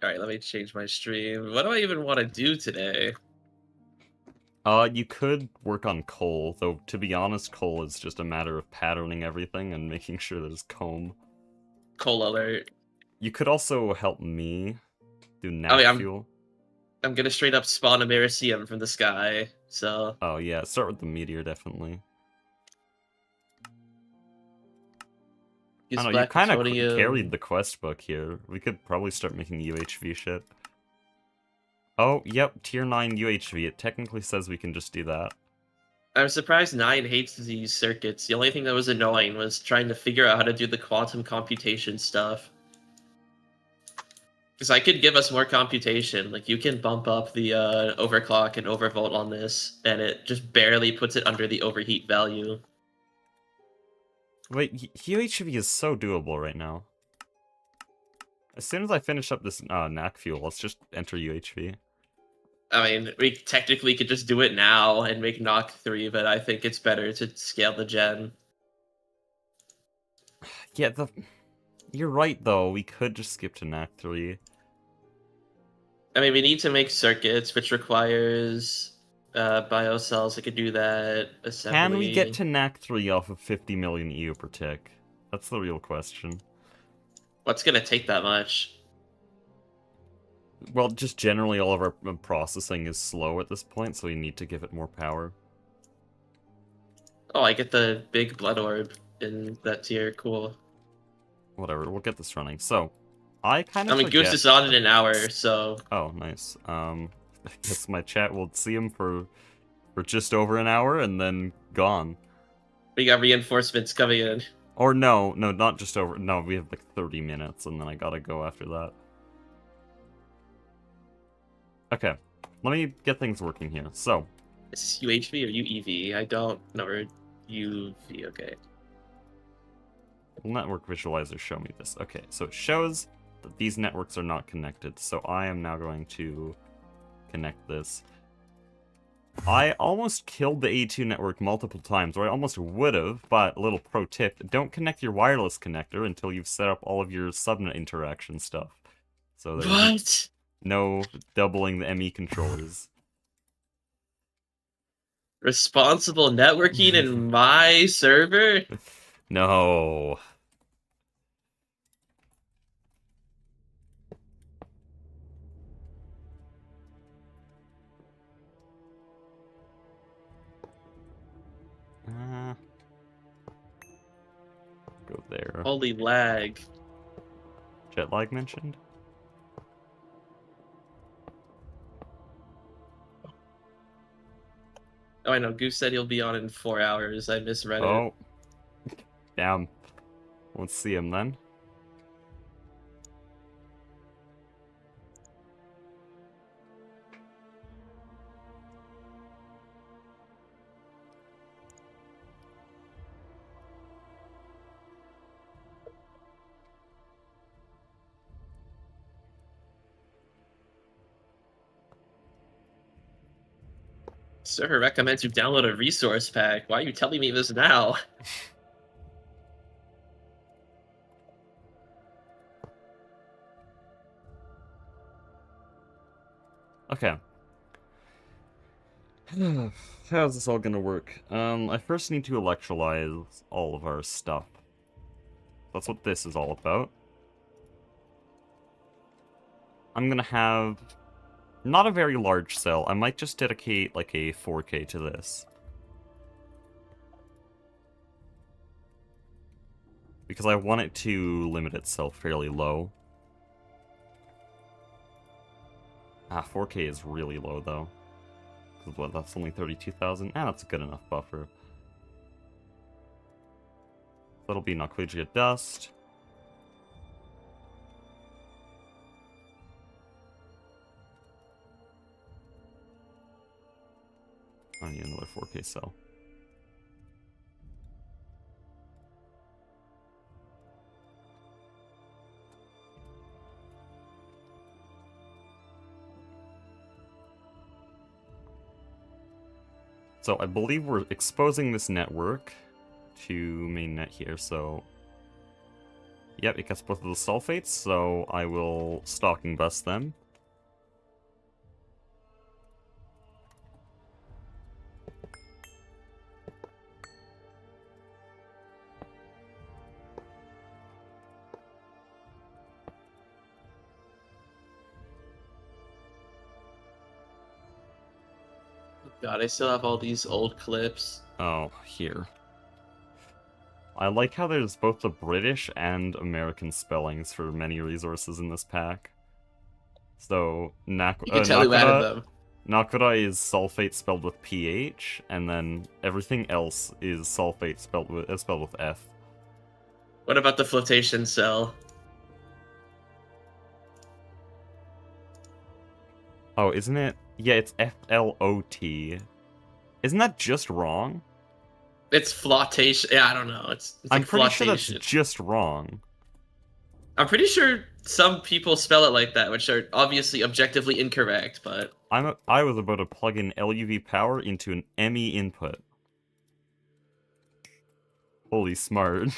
Alright, let me change my stream. What do I even want to do today? You could work on coal, though to be honest, coal is just a matter of patterning everything and making sure there's comb. Coal alert. You could also help me do nat I mean, fuel. I'm gonna straight up spawn a Meracium from the sky, so... Oh yeah, start with the meteor, definitely. I don't know, you kind of carried the quest book here. We could probably start making UHV shit. Oh, yep, tier 9 UHV. It technically says we can just do that. I'm surprised 9 hates these circuits. The only thing that was annoying was trying to figure out how to do the quantum computation stuff. Because I could give us more computation. Like, you can bump up the overclock and overvolt on this, and it just barely puts it under the overheat value. Wait, UHV is so doable right now. As soon as I finish up this NAC fuel, let's just enter UHV. I mean, we technically could just do it now and make Knock 3, but I think it's better to scale the gen. Yeah, you're right, though. We could just skip to NAC 3. I mean, we need to make circuits, which requires biocells. I could do that. Assembly. Can we get to NAC 3 off of 50 million EU per tick? That's the real question. What's gonna take that much? Well, just generally all of our processing is slow at this point, so we need to give it more power. Oh, I get the big blood orb in that tier. Cool. Whatever, we'll get this running. So, I kind of I mean, forget... Goose is on in an hour, so... Oh, nice. I guess my chat will see him for just over an hour and then gone. We got reinforcements coming in. Or no, not just over... No, we have like 30 minutes and then I gotta go after that. Okay, let me get things working here. So... Is this UHV or UEV? I don't know. Or UV, okay. Network visualizer show me this. Okay, so it shows that these networks are not connected, so I am now going to connect this. I almost killed the A2 network multiple times, or I almost would have, but a little pro tip, don't connect your wireless connector until you've set up all of your subnet interaction stuff. So there's no doubling the ME controllers. Responsible networking in my server? No. Uh, go there. Holy lag. Jet lag mentioned? Oh, I know. Goose said he'll be on in 4 hours. I misread it. Oh. Damn. Let's see him then. Server recommends you download a resource pack. Why are you telling me this now? Okay. How's this all gonna work? I first need to electrolyze all of our stuff. That's what this is all about. I'm gonna have not a very large cell. I might just dedicate like a 4K to this. Because I want it to limit itself fairly low. 4K is really low though. What, that's only 32,000? That's a good enough buffer. That'll be Noclugia Dust. I need another 4K cell. So I believe we're exposing this network to mainnet here, so... Yep, it gets both of the sulfates, so I will stalking bus them. God, I still have all these old clips. Oh, here. I like how there's both the British and American spellings for many resources in this pack. So, You can tell who added them. Nakura is sulfate spelled with PH, and then everything else is sulfate spelled with F. What about the flotation cell? Oh, isn't it? Yeah, it's FLOT. Isn't that just wrong? It's flotation. Yeah, I don't know. It's I'm like pretty sure that's flotation. just wrong. I'm pretty sure some people spell it like that, which are obviously objectively incorrect, but I was about to plug in LUV power into an ME input. Holy smart.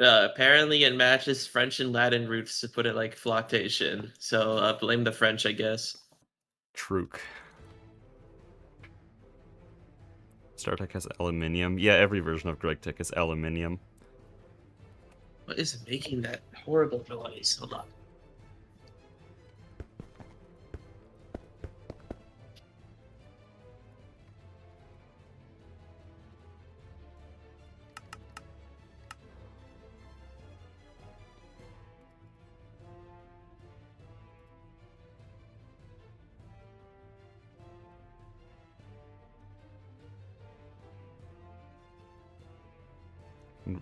apparently it matches French and Latin roots to put it like flotation. So blame the French, I guess. Truk. StarTech has aluminium. Yeah, every version of GregTech is aluminium. What is making that horrible noise? Hold on.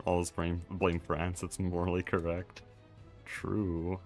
Always blame France, it's morally correct. True.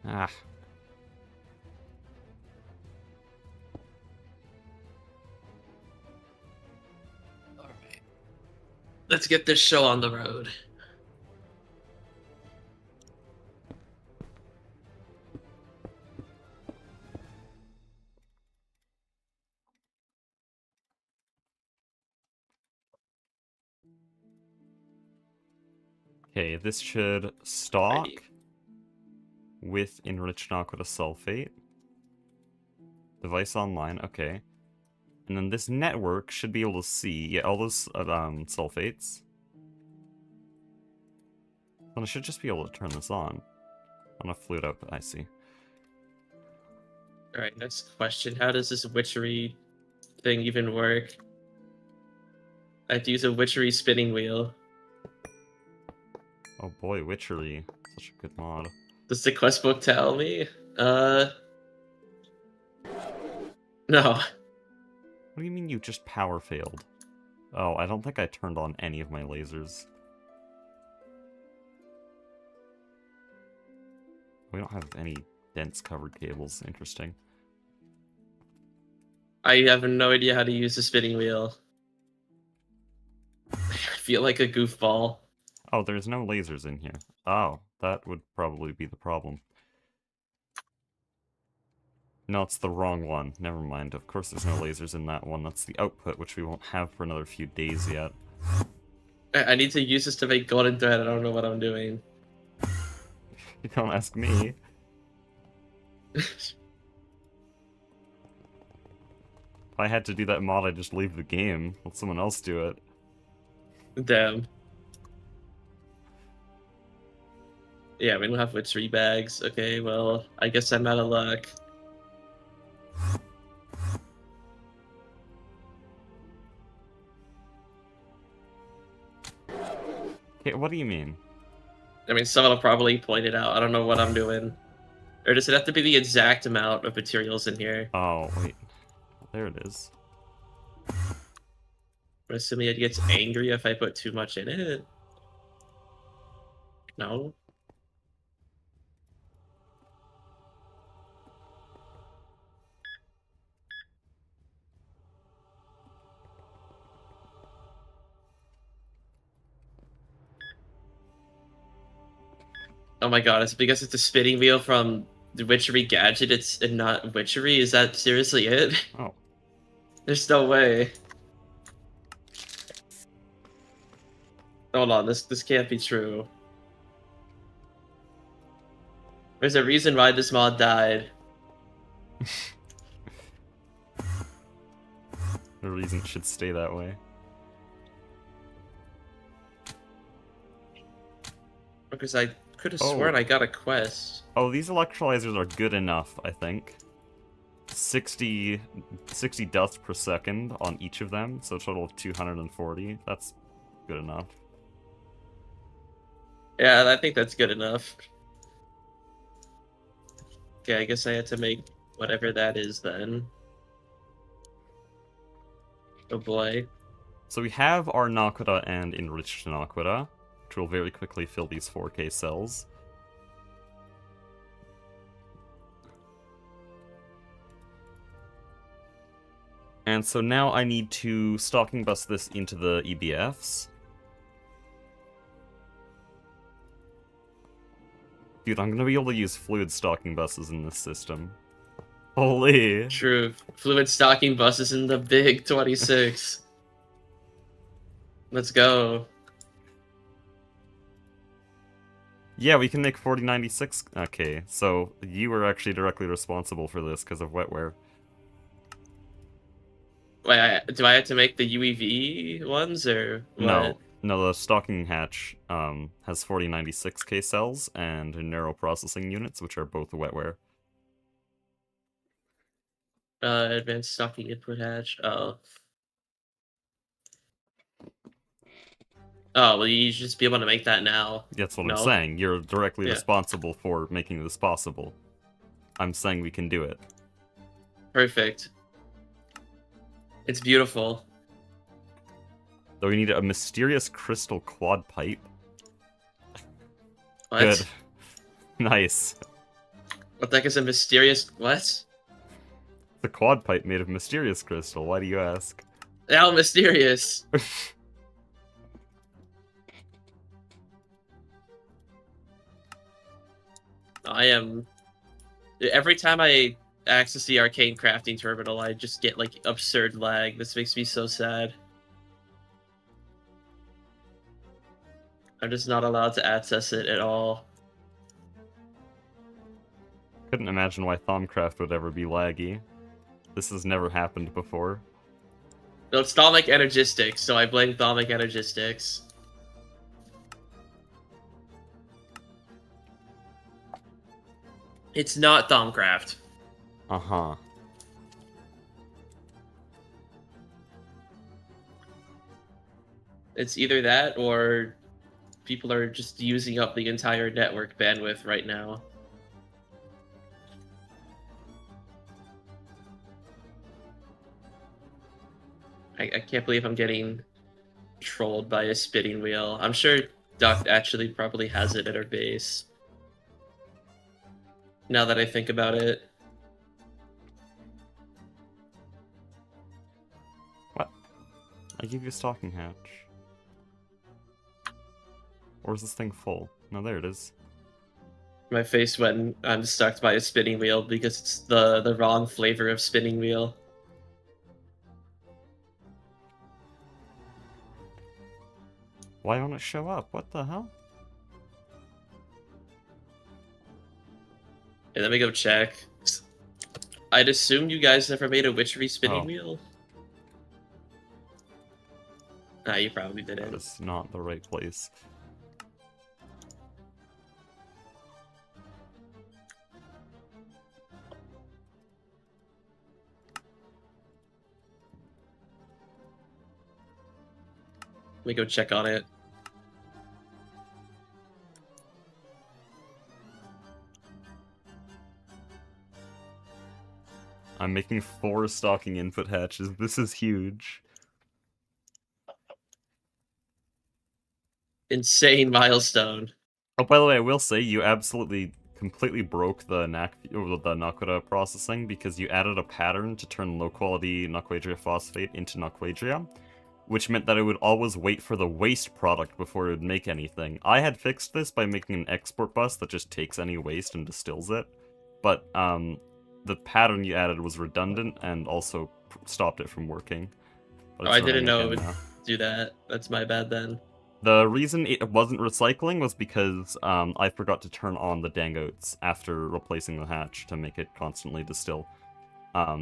Ah. All right. Let's get this show on the road. Okay, this should stock Alrighty. with enriched aqua sulfate. Device online, okay. And then this network should be able to see all those sulfates. And I should just be able to turn this on a fluid output. I see. All right. Next question: how does this witchery thing even work? I have to use a witchery spinning wheel. Oh boy, Witchery. Such a good mod. Does the quest book tell me? No. What do you mean you just power failed? Oh, I don't think I turned on any of my lasers. We don't have any dense covered cables. Interesting. I have no idea how to use the spinning wheel. I feel like a goofball. Oh, there's no lasers in here. Oh, that would probably be the problem. No, it's the wrong one. Never mind. Of course there's no lasers in that one. That's the output, which we won't have for another few days yet. I need to use this to make golden thread. I don't know what I'm doing. You don't ask me. If I had to do that mod, I'd just leave the game. Let someone else do it. Damn. Yeah, we don't have witchery bags. Okay, well, I guess I'm out of luck. Okay, what do you mean? I mean, someone will probably point it out. I don't know what I'm doing. Or does it have to be the exact amount of materials in here? Oh, wait. There it is. I'm assuming it gets angry if I put too much in it. No? Oh my god, it's because it's a spinning wheel from the Witchery gadget, it's and not Witchery? Is that seriously it? Oh. There's no way. Hold on, this can't be true. There's a reason why this mod died. The reason it should stay that way. Because I could have sworn I got a quest. Oh, these electrolyzers are good enough, I think. 60 dust per second on each of them, so a total of 240. That's good enough. Yeah, I think that's good enough. Okay, I guess I had to make whatever that is then. Oh boy. So we have our Naquita and enriched Naquita, which will very quickly fill these 4K cells. And so now I need to stocking bus this into the EBFs. Dude, I'm gonna be able to use fluid stocking buses in this system. Holy! True. Fluid stocking buses in the big 26. Let's go. Yeah, we can make 4096. Okay, so you were actually directly responsible for this because of wetware. Wait, do I have to make the UEV ones or what? No, the stocking hatch has 4096K cells and narrow processing units, which are both wetware. Advanced stocking input hatch. Oh. Oh, well, you should just be able to make that now. That's what No? I'm saying. You're directly Yeah. responsible for making this possible. I'm saying we can do it. Perfect. It's beautiful. Though we need a mysterious crystal quad pipe. What? Good. Nice. What the heck is a mysterious what? The quad pipe made of mysterious crystal. Why do you ask? How mysterious? I am. Every time I access the arcane crafting terminal, I just get like absurd lag. This makes me so sad. I'm just not allowed to access it at all. Couldn't imagine why Thaumcraft would ever be laggy. This has never happened before. No, it's Thaumic Energistics, so I blame Thaumic Energistics. It's not Thaumcraft. Uh-huh. It's either that or people are just using up the entire network bandwidth right now. I can't believe I'm getting trolled by a spinning wheel. I'm sure Duck actually probably has it at her base. Now that I think about it. What? I gave you a stocking hatch. Or is this thing full? No, there it is. My face when I'm stuck by a spinning wheel because it's the wrong flavor of spinning wheel. Why won't it show up? What the hell? Hey, let me go check. I'd assume you guys never made a witchery spinning wheel. Ah, you probably didn't. That is not the right place. Let me go check on it. I'm making 4 stocking input hatches. This is huge. Insane milestone. Oh, by the way, I will say you absolutely completely broke the Naquita processing because you added a pattern to turn low-quality Naquadria phosphate into Naquadria, which meant that it would always wait for the waste product before it would make anything. I had fixed this by making an export bus that just takes any waste and distills it, but the pattern you added was redundant and also stopped it from working. Oh, I didn't know it would do that. That's my bad then. The reason it wasn't recycling was because I forgot to turn on the dangotes after replacing the hatch to make it constantly distill.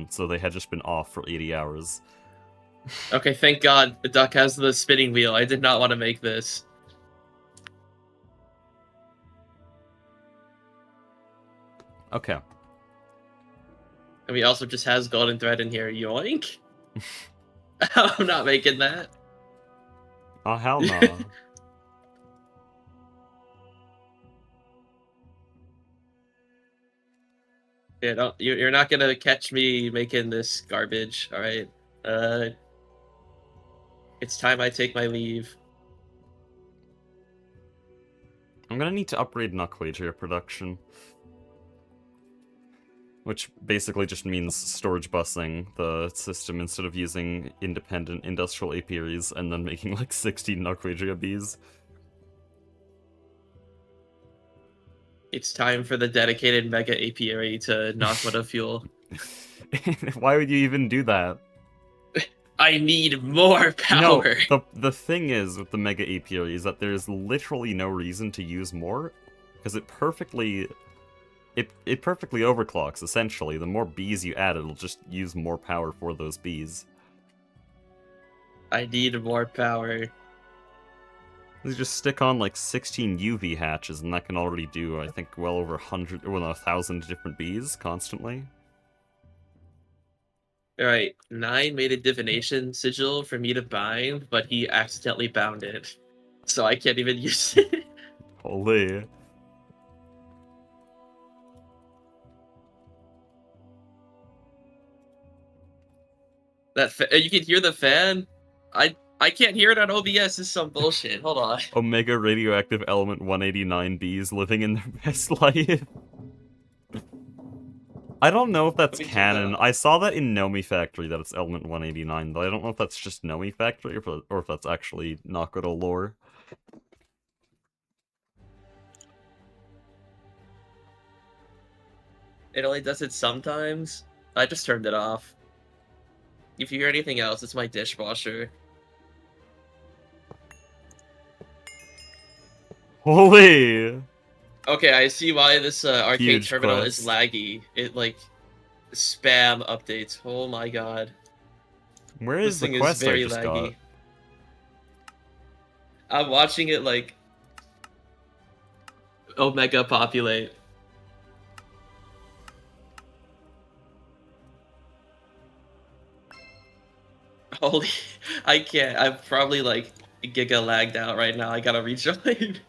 So they had just been off for 80 hours. Okay, thank God the duck has the spinning wheel. I did not want to make this. Okay. And he also just has golden thread in here. Yoink! I'm not making that. Oh, hell no. Yeah, you're not gonna catch me making this garbage, alright? It's time I take my leave. I'm gonna need to upgrade Naquadria production. Which basically just means storage busing the system instead of using independent industrial apiaries and then making like 60 Naquadria bees. It's time for the dedicated mega apiary to Naquita fuel. Why would you even do that? I need more power! No, the thing is with the mega apiary is that there's literally no reason to use more, because it perfectly overclocks, essentially. The more bees you add, it'll just use more power for those bees. I need more power. You just stick on like 16 UV hatches, and that can already do, I think, well over 1,000 different bees constantly. Alright, 9 made a divination sigil for me to bind, but he accidentally bound it. So I can't even use it. Holy. You can hear the fan? I can't hear it on OBS. This is some bullshit. Hold on. Omega radioactive element 189 bees living in their best life. I don't know if Let that's me check that canon. out. I saw that in Nomi Factory that it's element 189, but I don't know if that's just Nomi Factory or if that's actually Nakoto lore. It only does it sometimes. I just turned it off. If you hear anything else, it's my dishwasher. Holy! Okay, I see why this arcade Huge terminal is quest. laggy. It like spam updates. Oh my god. Where This is the thing is quest I very just got? laggy. I'm watching it like Omega populate. Holy, I can't. I'm probably like giga lagged out right now. I gotta rejoin.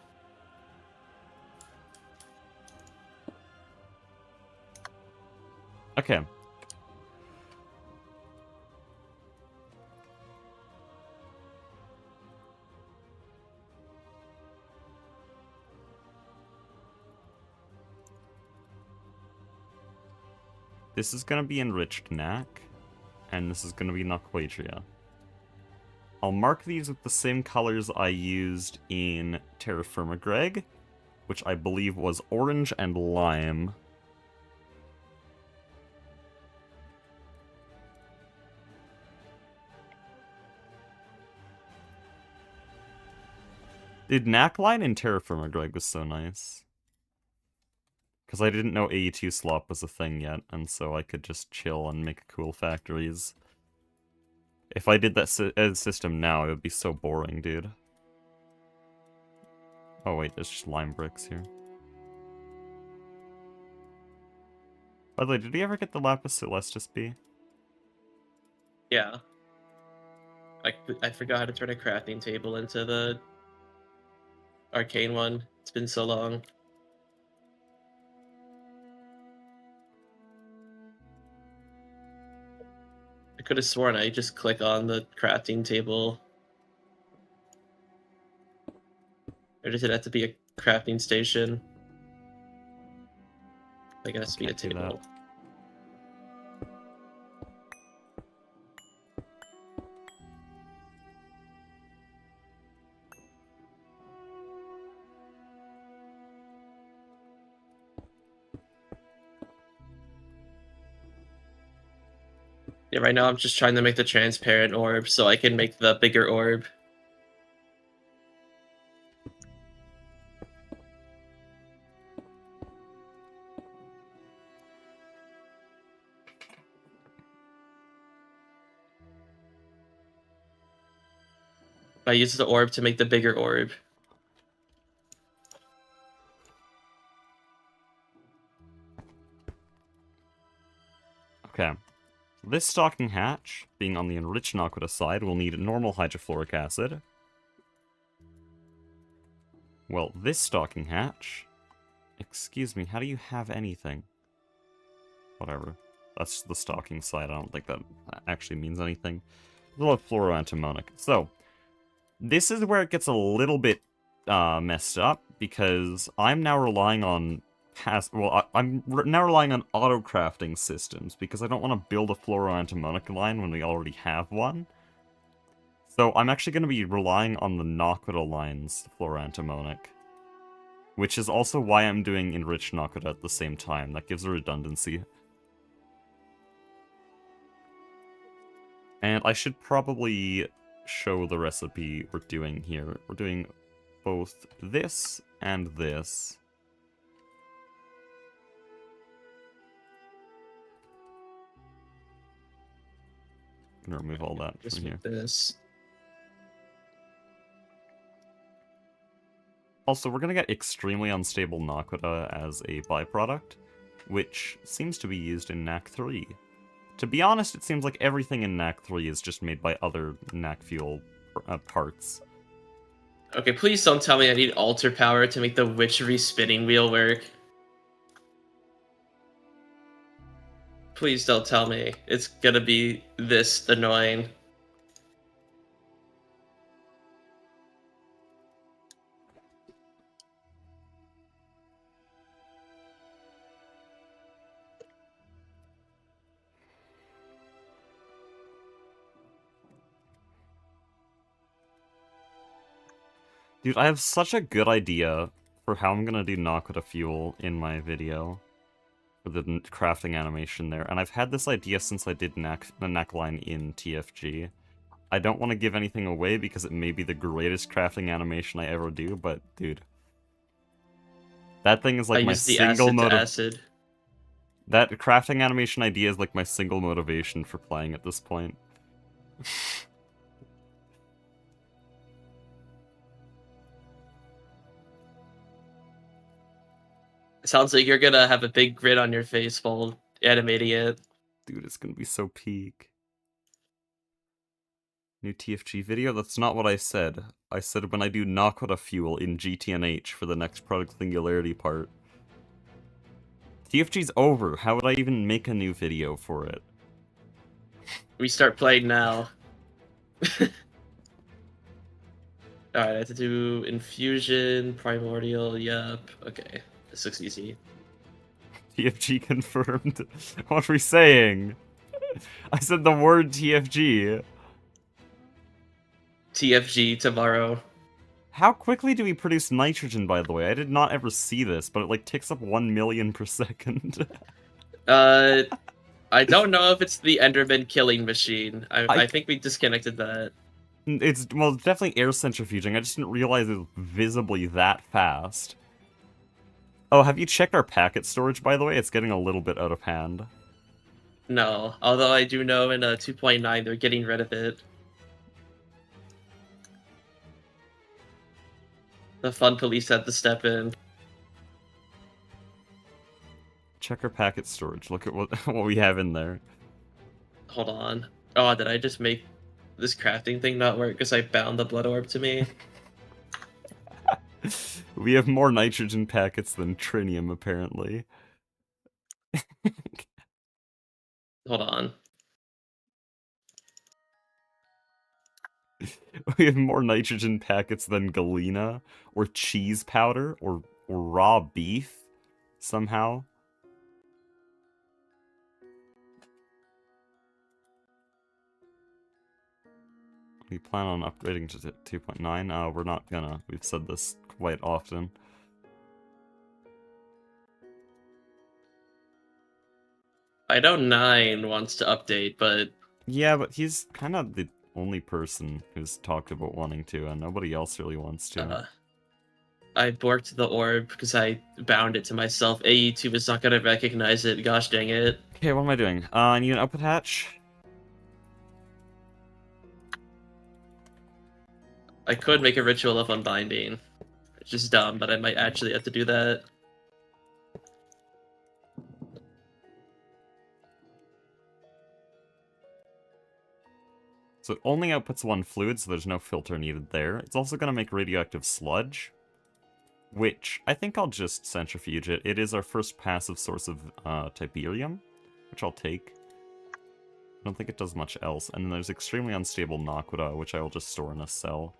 Okay. This is gonna be enriched knack, and this is gonna be Naquatria. I'll mark these with the same colors I used in Terra Firma Greg, which I believe was orange and lime. Dude, Knackline in Terra Firma Greg was so nice. Because I didn't know AE2 slop was a thing yet, and so I could just chill and make cool factories. If I did that system now, it would be so boring, dude. Oh wait, there's just lime bricks here. By the way, did we ever get the Lapis Celestis bee? Yeah. I forgot how to turn a crafting table into the arcane one. It's been so long. I could have sworn I just click on the crafting table. Or does it have to be a crafting station? I guess it has to be a Can't do that. table. Yeah, right now I'm just trying to make the transparent orb so I can make the bigger orb. I use the orb to make the bigger orb. Okay. This stocking hatch, being on the enriched Naquita side, will need normal hydrofluoric acid. Well, this stocking hatch... Excuse me, how do you have anything? Whatever. That's the stocking side, I don't think that actually means anything. A little fluoroantimonic. So, this is where it gets a little bit messed up, because I'm now relying on I'm now relying on auto-crafting systems, because I don't want to build a fluoroantimonic line when we already have one. So I'm actually going to be relying on the Naquita lines, fluoroantimonic. Which is also why I'm doing enriched Naquita at the same time. That gives a redundancy. And I should probably show the recipe we're doing here. We're doing both this and this. I'm gonna remove all that Just from here. make this. Also, we're gonna get extremely unstable Naquita as a byproduct, which seems to be used in NAC 3. To be honest, it seems like everything in NAC 3 is just made by other NAC fuel parts. Okay, please don't tell me I need altar power to make the witchery spinning wheel work. Please don't tell me it's gonna be this annoying. Dude, I have such a good idea for how I'm gonna do Nakoda Fuel in my video. For the crafting animation there. And I've had this idea since I did the neckline in TFG. I don't want to give anything away because it may be the greatest crafting animation I ever do, but dude. That thing is I like my use the single acid to acid. That crafting animation idea is like my single motivation for playing at this point. It sounds like you're gonna have a big grin on your face while animating it. Dude, it's gonna be so peak. New TFG video? That's not what I said. I said when I do Nakoda Fuel in GTNH for the next Product Singularity part. TFG's over. How would I even make a new video for it? We start playing now. Alright, I have to do infusion, primordial, yep. Okay, this looks easy. TFG confirmed. What are we saying? I said the word TFG. TFG tomorrow. How quickly do we produce nitrogen, by the way? I did not ever see this, but it like ticks up 1 million per second. I don't know if it's the Enderman killing machine. I think we disconnected that. It's, well, it's definitely air centrifuging. I just didn't realize it was visibly that fast. Oh, have you checked our packet storage, by the way? It's getting a little bit out of hand. No, although I do know in 2.9 they're getting rid of it. The fun police had to step in. Check our packet storage. Look at what we have in there. Hold on. Oh, did I just make this crafting thing not work because I bound the blood orb to me? We have more nitrogen packets than trinium, apparently. Hold on. We have more nitrogen packets than galena, or cheese powder, or raw beef, somehow. We plan on upgrading to 2.9. We're not gonna. We've said this quite often. I know 9 wants to update, but... Yeah, but he's kind of the only person who's talked about wanting to, and nobody else really wants to. I borked the orb because I bound it to myself. AE2 is not gonna recognize it, gosh dang it. Okay, what am I doing? I need an output hatch. I could make a ritual of unbinding. It's just dumb, but I might actually have to do that. So it only outputs one fluid, so there's no filter needed there. It's also going to make radioactive sludge, which I think I'll just centrifuge it. It is our first passive source of Tiberium, which I'll take. I don't think it does much else. And then there's extremely unstable Nakoda, which I will just store in a cell.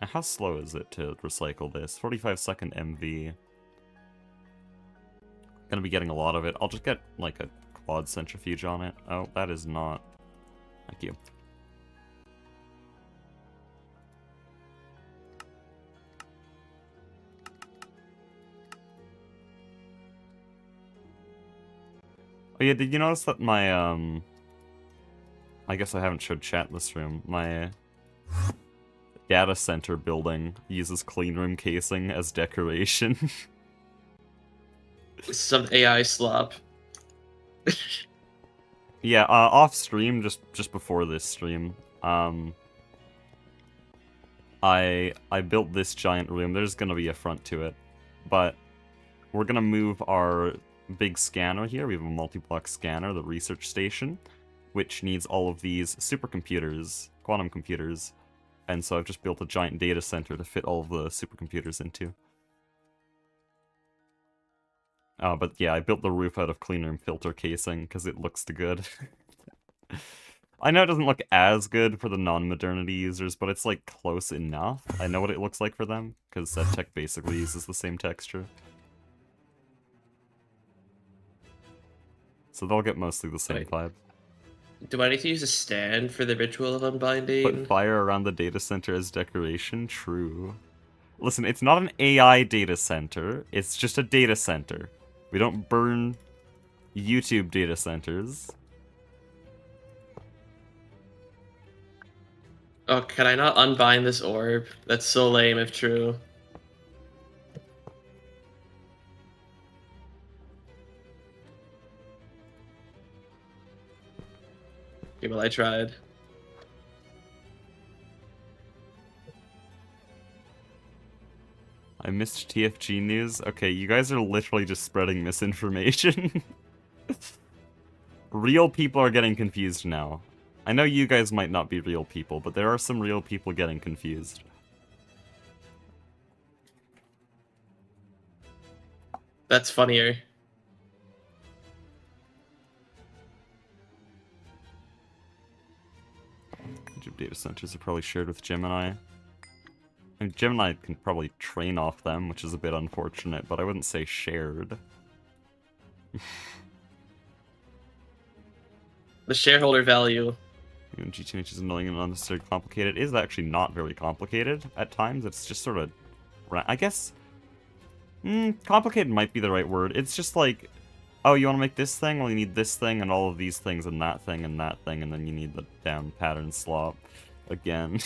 Now, how slow is it to recycle this? 45-second MV. Gonna be getting a lot of it. I'll just get, like, a quad centrifuge on it. Oh, that is not. Thank you. Oh yeah, did you notice that my, I guess I haven't showed chat in this room. My data center building uses cleanroom casing as decoration. Some AI slop. Yeah, off stream, just before this stream, I built this giant room. There's gonna be a front to it, but we're gonna move our big scanner here. We have a multi-block scanner, the research station, which needs all of these supercomputers, quantum computers, and so I've just built a giant data center to fit all of the supercomputers into. But yeah, I built the roof out of cleanroom filter casing because it looks too good. I know it doesn't look as good for the non-modernity users, but it's like close enough. I know what it looks like for them, because that tech basically uses the same texture. So they'll get mostly the same vibe. Do I need to use a stand for the ritual of Put unbinding? fire around the data center as decoration? True. Listen, it's not an AI data center. It's just a data center. We don't burn YouTube data centers. Oh, can I not unbind this orb? That's so lame if true. Okay, well, I tried. I missed TFG news. Okay, you guys are literally just spreading misinformation. Real people are getting confused now. I know you guys might not be real people, but there are some real people getting confused. That's funnier. YouTube data centers are probably shared with Gemini. I mean, Gemini can probably train off them, which is a bit unfortunate, but I wouldn't say shared. The shareholder value. Even GTH is annoying and unnecessarily complicated. It is actually not very complicated at times. It's just sort of... I guess... complicated might be the right word. It's just like... Oh, you want to make this thing? Well, you need this thing and all of these things and that thing and that thing, and then you need the damn pattern slop again.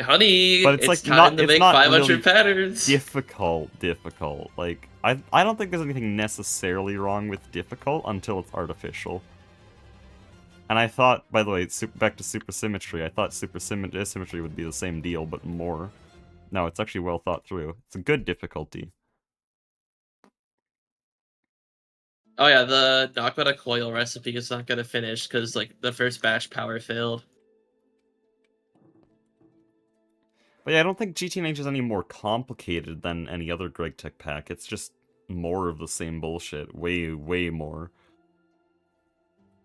Honey, But it's it's like time to it's make not 500 really patterns. difficult. Like I don't think there's anything necessarily wrong with difficult until it's artificial. And I thought, by the way, back to supersymmetry, I thought supersymmetry would be the same deal, but more. No, it's actually well thought through. It's a good difficulty. Oh yeah, the Nakbata coil recipe is not gonna finish because like the first batch power failed. But yeah, I don't think GTNH is any more complicated than any other GregTech pack. It's just more of the same bullshit. Way, way more.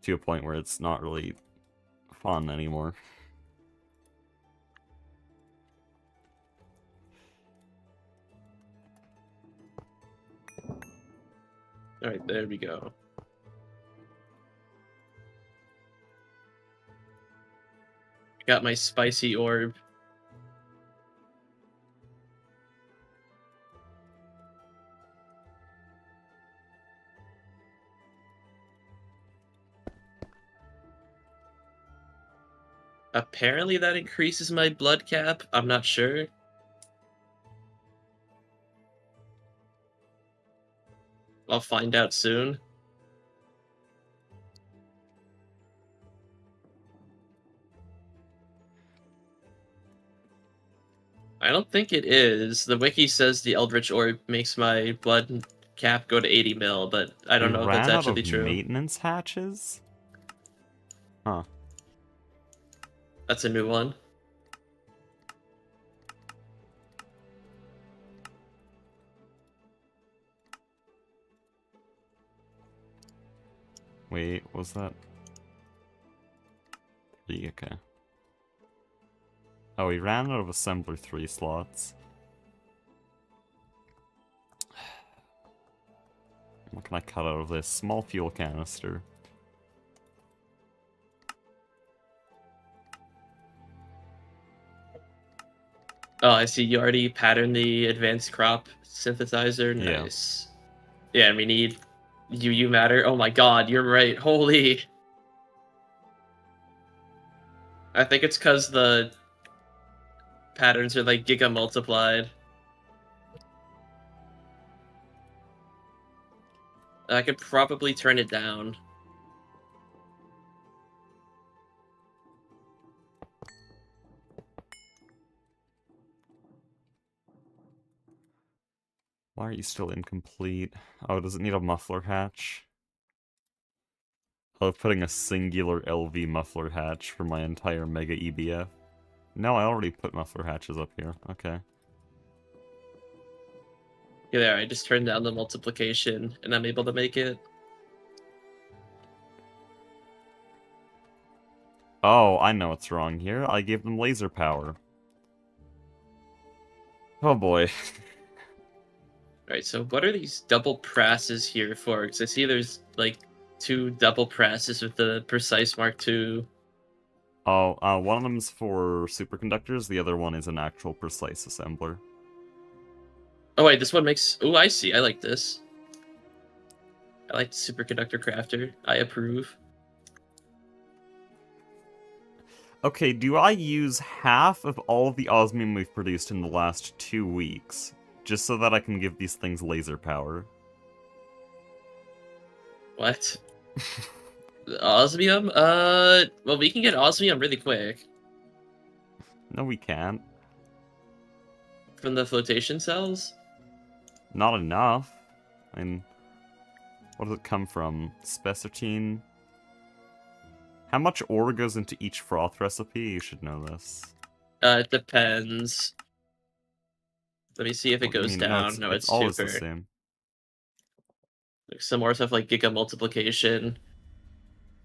To a point where it's not really fun anymore. Alright, there we go. Got my spicy orb. Apparently that increases my blood cap. I'm not sure. I'll find out soon. I don't think it is. The wiki says the Eldritch Orb makes my blood cap go to 80 mil, but I We don't know if that's ran out actually of true. maintenance hatches? Huh. That's a new one. Wait, was that... 3, okay. Oh, we ran out of Assembler 3 slots. What can I cut out of this? Small fuel canister. Oh, I see. You already patterned the advanced crop synthesizer. Yeah. Nice. Yeah, and we need UU matter. Oh my god, you're right. Holy. I think it's because the patterns are like giga multiplied. I could probably turn it down. Why are you still incomplete? Oh, does it need a muffler hatch? Oh, putting a singular LV muffler hatch for my entire Mega EBF. No, I already put muffler hatches up here. Okay. Yeah, there. I just turned down the multiplication, and I'm able to make it. Oh, I know what's wrong here. I gave them laser power. Oh boy. Alright, so what are these double presses here for? Because I see there's, like, 2 double presses with the Precise Mark II. Oh, one of them's for superconductors, the other one is an actual precise assembler. Oh wait, this one makes... Oh, I see. I like this. I like the superconductor crafter. I approve. Okay, do I use half of all of the osmium we've produced in the last 2 weeks, just so that I can give these things laser power? What? Osmium? Well, we can get osmium really quick. No, we can't. From the flotation cells? Not enough. I mean, what does it come from? Spessartine? How much ore goes into each froth recipe? You should know this. It depends. Let me see if it What do you goes mean? down. No, It's it's always the super. same. Some more stuff like Giga Multiplication.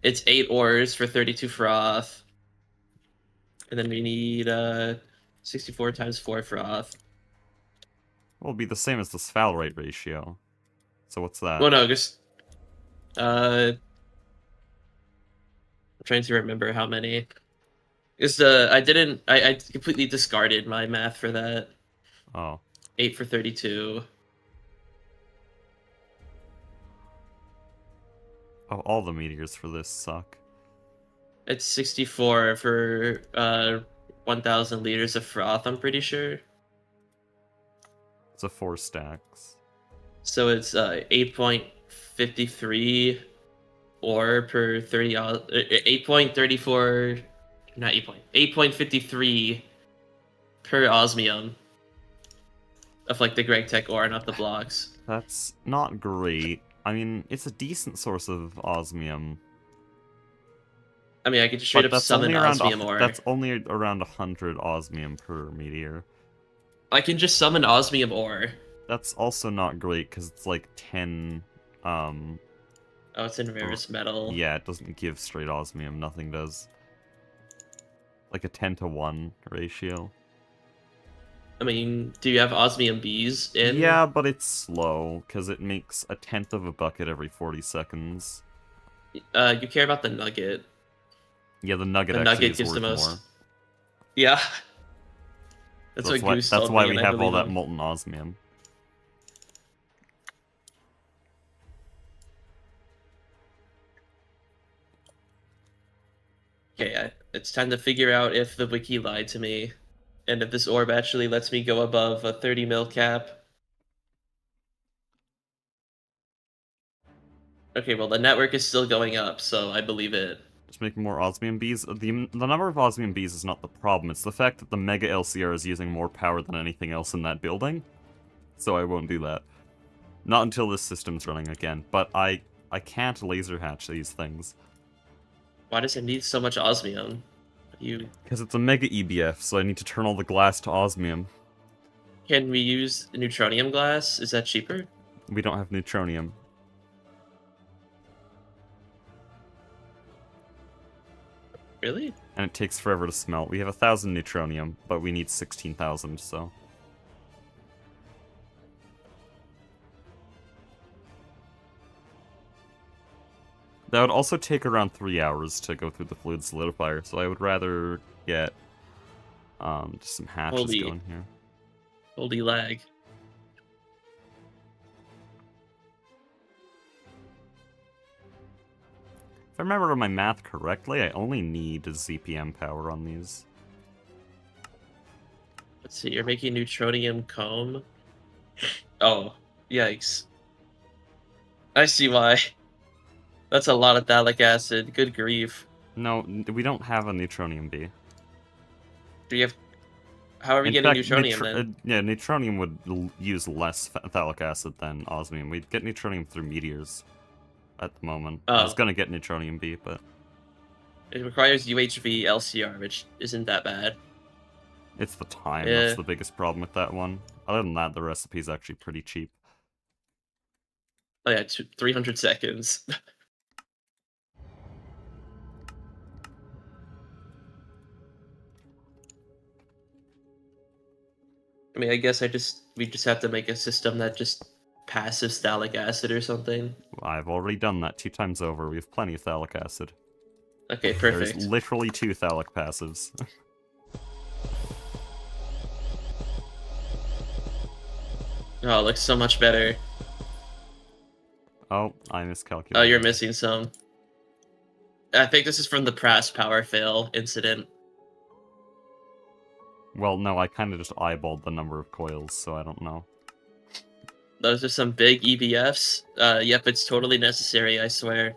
It's 8 ores for 32 froth. And then we need 64 times 4 froth. Well, it'll be the same as the sphalerite ratio. So what's that? Well, no, just... I'm trying to remember how many. Is I completely discarded my math for that. Oh. 8 for 32. Oh, all the meteors for this suck. It's 64 for 1,000 liters of froth, I'm pretty sure. It's a 4 stacks. So it's 8.53 ore per 30... 8.34... Not 8.53 per osmium of like the Greg Tech ore, not the blocks. That's not great. I mean, it's a decent source of osmium. I mean, I could just straight But up summon osmium ore. that's only around 100 osmium per meteor. I can just summon osmium ore. That's also not great, because it's like 10... Oh, it's in rarest metal. Yeah, it doesn't give straight osmium. Nothing does. Like a 10-to-1 ratio. I mean, do you have osmium bees in? Yeah, but it's slow, because it makes 1/10 of a bucket every 40 seconds. You care about the nugget. Yeah, the nugget The actually nugget is gives worth the most. more. Yeah. That's what Goose That's told why me, we and I have all believe that him. molten osmium. Okay, it's time to figure out if the wiki lied to me, and if this orb actually lets me go above a 30 mil cap. Okay, well, the network is still going up, so I believe it. Just making more osmium bees. The number of osmium bees is not the problem. It's the fact that the Mega LCR is using more power than anything else in that building. So I won't do that. Not until this system's running again. But I can't laser hatch these things. Why does it need so much osmium? Because it's a Mega EBF, so I need to turn all the glass to osmium. Can we use neutronium glass? Is that cheaper? We don't have neutronium. Really? And it takes forever to smelt. We have 1,000 neutronium, but we need 16,000, so... That would also take around 3 hours to go through the fluid solidifier, so I would rather get just some hatches going here. Holy lag. If I remember my math correctly, I only need ZPM power on these. Let's see, you're making neutronium comb? Oh, yikes. I see why. That's a lot of phthalic acid. Good grief. No, we don't have a neutronium bee. Do you have... How are we getting neutronium then? Yeah, neutronium would use less phthalic acid than osmium. We'd get neutronium through meteors at the moment. I was gonna get neutronium bee, but... It requires UHV LCR, which isn't that bad. It's the time that's the biggest problem with that one. Other than that, the recipe's actually pretty cheap. Oh yeah, 300 seconds. I mean, I guess we just have to make a system that just passive phthalic acid or something. I've already done that 2 times over. We have plenty of phthalic acid. Okay, There's perfect. literally 2 phthalic passives. Oh, it looks so much better. Oh, I Oh, miscalculated. you're missing some. I think this is from the Prass power fail incident. Well, no, I kind of just eyeballed the number of coils, so I don't know. Those are some big EBFs. Yep, it's totally necessary, I swear.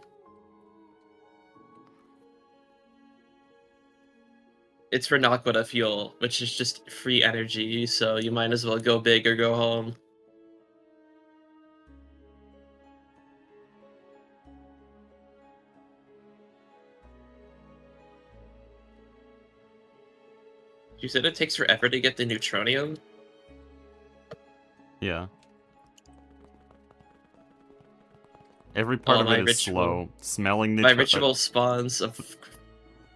It's for Naquita fuel, which is just free energy, so you might as well go big or go home. You said it takes forever to get the neutronium? Yeah. Every part of my it is slow. Smelting ritual spawns of...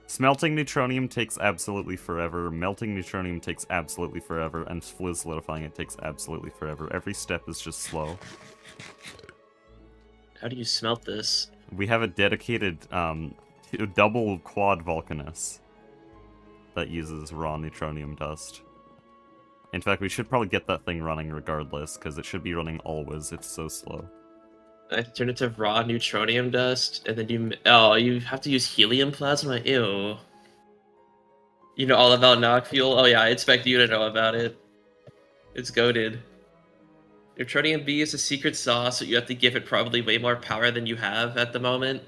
Smelting neutronium takes absolutely forever, melting neutronium takes absolutely forever, and fluid solidifying it takes absolutely forever. Every step is just slow. How do you smelt this? We have a dedicated double quad volcanus that uses raw neutronium dust. In fact, we should probably get that thing running regardless, because it should be running always. It's so slow. I turn it to raw neutronium dust, and then you have to use helium plasma? Ew. You know all about Nog fuel? Oh yeah, I expect you to know about it. It's goated. Neutronium B is a secret sauce, so you have to give it probably way more power than you have at the moment.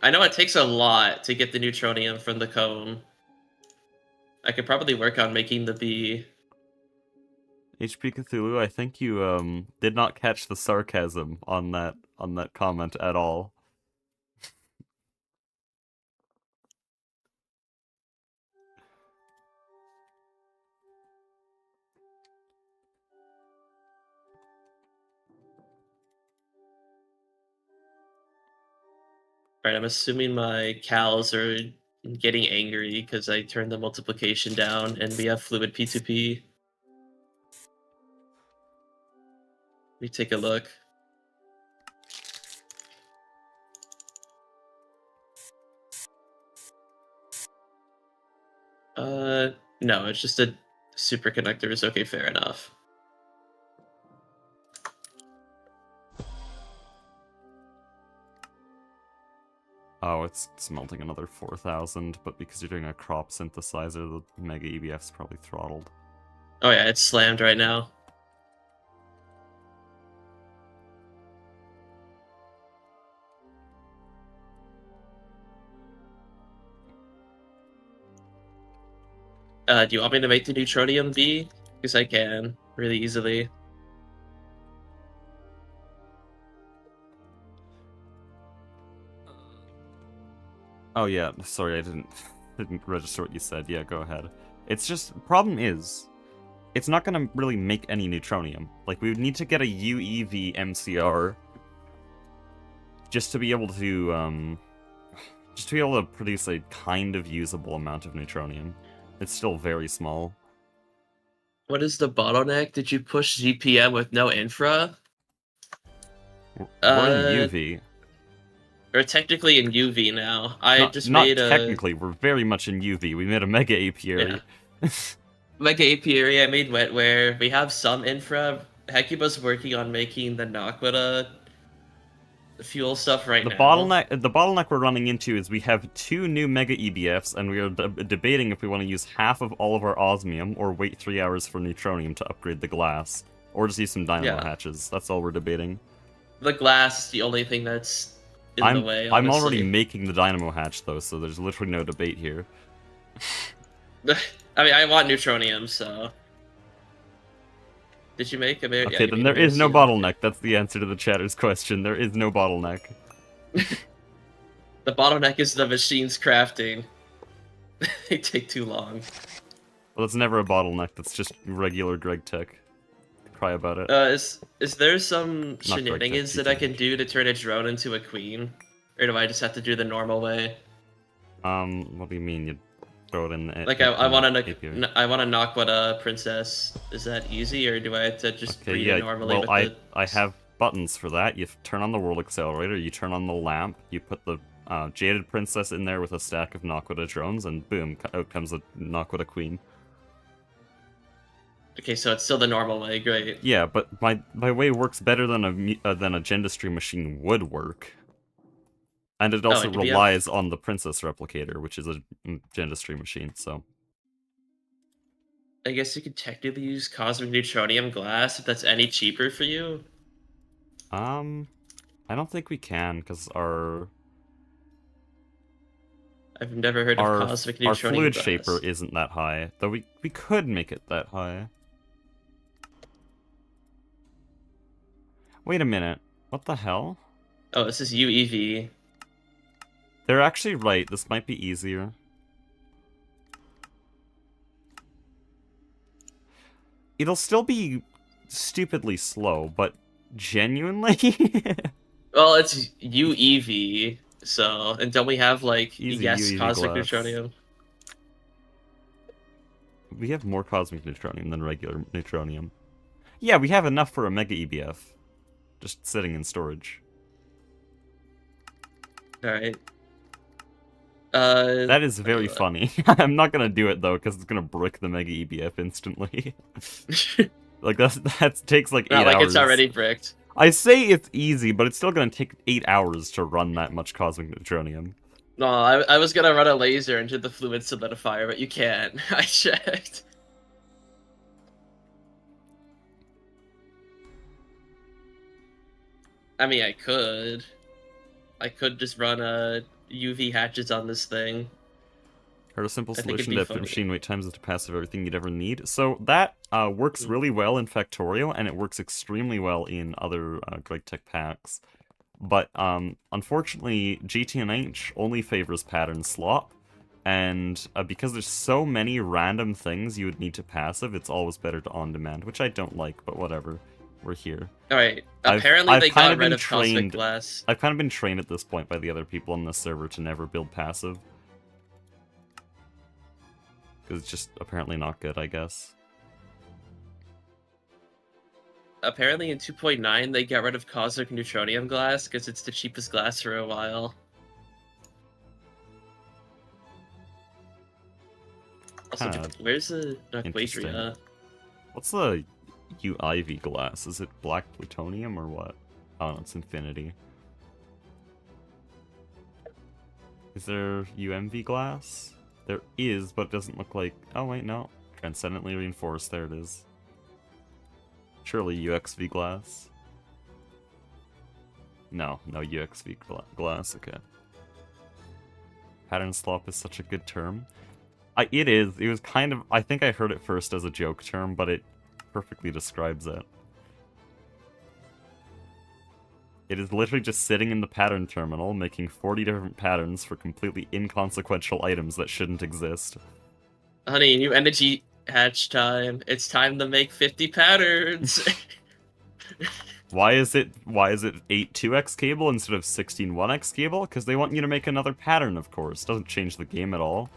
I know it takes a lot to get the neutronium from the cone. I could probably work on making the B. HP Cthulhu, I think you did not catch the sarcasm on that comment at all. Alright, I'm assuming my cows are getting angry because I turned the multiplication down and we have fluid P2P. Let me take a look. No, it's just a superconductor. Okay, fair enough. Oh, it's smelting another 4,000, but because you're doing a crop synthesizer, the Mega EBF's probably throttled. Oh yeah, it's slammed right now. Do you want me to make the neutronium B? Because I can, really easily. Oh yeah, sorry, I didn't register what you said. Yeah, go ahead. It's just, problem is, it's not gonna really make any neutronium. Like, we would need to get a UEV MCR just to be able to, produce a kind of usable amount of neutronium. It's still very small. What is the bottleneck? Did you push GPM with no infra? We're in UV. We're technically in UV now. Not technically, we're very much in UV. We made a mega apiary. Yeah. Mega apiary, I made wetware. We have some infra. Hecuba's working on making the Naquita fuel stuff right now. The bottleneck we're running into is we have 2 new mega EBFs, and we are debating if we want to use half of all of our osmium, or wait 3 hours for neutronium to upgrade the glass, or just use some dynamo hatches. That's all we're debating. The glass is the only thing that's in the way, honestly. I'm already making the dynamo hatch, though, so there's literally no debate here. I mean, I want neutronium, so... Did you make a bear? Okay, then there is no bottleneck. That's the answer to the chatter's question. There is no bottleneck. The bottleneck is the machine's crafting. They take too long. Well, it's never a bottleneck. That's just regular Greg Tech. Cry about it. Is there some shenanigans that I can do to turn a drone into a queen? Or do I just have to do the normal way? What do you mean? throw it in the Like in I want the to apiary. I want to knock what a princess. Is that easy, or do I have to just Okay, breed it yeah. normally Well, with the? I have buttons for that. You turn on the world accelerator. You turn on the lamp. You put the jaded princess in there with a stack of Naquita drones, and boom, out comes a Naquita queen. Okay, so it's still the normal way. Great. Yeah, but my way works better than a Gendestry machine would work. And it Oh, also and do we have? relies on the Princess Replicator, which is a Gendestry machine, so... I guess you could technically use cosmic neutronium glass if that's any cheaper for you. I don't think we can, because I've never heard of our cosmic our neutronium fluid shaper glass. isn't that high, though we could make it that high. Wait a minute, what the hell? Oh, this is UEV. They're actually right, this might be easier. It'll still be stupidly slow, but genuinely... Well, it's UEV, so and don't we have like Easy yes, UEV cosmic glass. neutronium? We have more cosmic neutronium than regular neutronium. Yeah, we have enough for a mega EBF. Just sitting in storage. All right. That is very Okay. funny. I'm not gonna do it though, because it's gonna brick the mega EBF instantly. Like that takes like 8 Not like it's hours. already bricked. I say it's easy, but it's still gonna take 8 hours to run that much cosmic neutronium. No, I was gonna run a laser into the fluid solidifier, but you can't. I checked. I mean, I could. I could just run a UV hatches on this thing. Heard a simple I think it'd solution be to have funny. machine wait times to passive everything you'd ever need. So that works really well in Factorio, and it works extremely well in other Greg Tech packs. But unfortunately, GTNH only favors pattern slop, and because there's so many random things you would need to passive, it's always better to on-demand, which I don't like, but whatever. We're here. Alright, apparently I've they kind got of rid been of cosmic trained. glass. I've kind of been trained at this point by the other people on this server to never build passive. Because it's just apparently not good, I guess. Apparently in 2.9 they got rid of cosmic neutronium glass because it's the cheapest glass for a while. Also, where's the Aquadria? What's the UIV glass? Is it black plutonium or what? Oh, no, it's infinity. Is there UMV glass? There is, but it doesn't look like... Oh, wait, no. Transcendently reinforced. There it is. Surely UXV glass. No, no UXV glass. Okay. Pattern slop is such a good term. It is. It was kind of... I think I heard it first as a joke term, but it perfectly describes it. It is literally just sitting in the pattern terminal, making 40 different patterns for completely inconsequential items that shouldn't exist. Honey, new energy hatch time. It's time to make 50 patterns. Why is it 8 2x cable instead of 16 1x cable? Because they want you to make another pattern, of course. Doesn't change the game at all.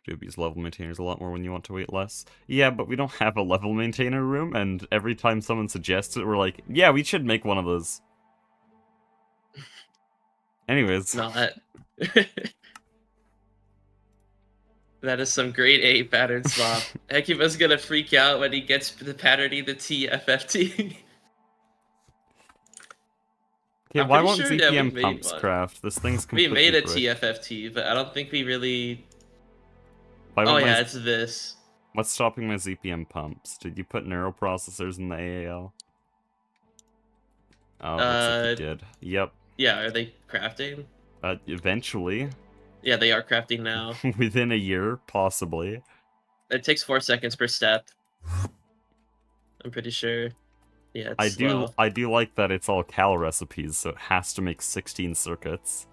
Doobie's level maintainers a lot more when you want to wait less. Yeah, but we don't have a level maintainer room, and every time someone suggests it, we're like, yeah, we should make one of those. Anyways. No, that is some grade A pattern swap. Hecuba's gonna freak out when he gets the patterning the TFFT. Okay, why won't ZPM pumps craft? This thing's completely We made a bricked. TFFT, but I don't think we really... Oh yeah, it's this. What's stopping my ZPM pumps? Did you put neural processors in the AAL? Oh, looks like you did. Yep. Yeah, are they crafting? Eventually. Yeah, they are crafting now. Within a year, possibly. It takes 4 seconds per step. I'm pretty sure. Yeah, it's slow. I do like that it's all Cal recipes, so it has to make 16 circuits.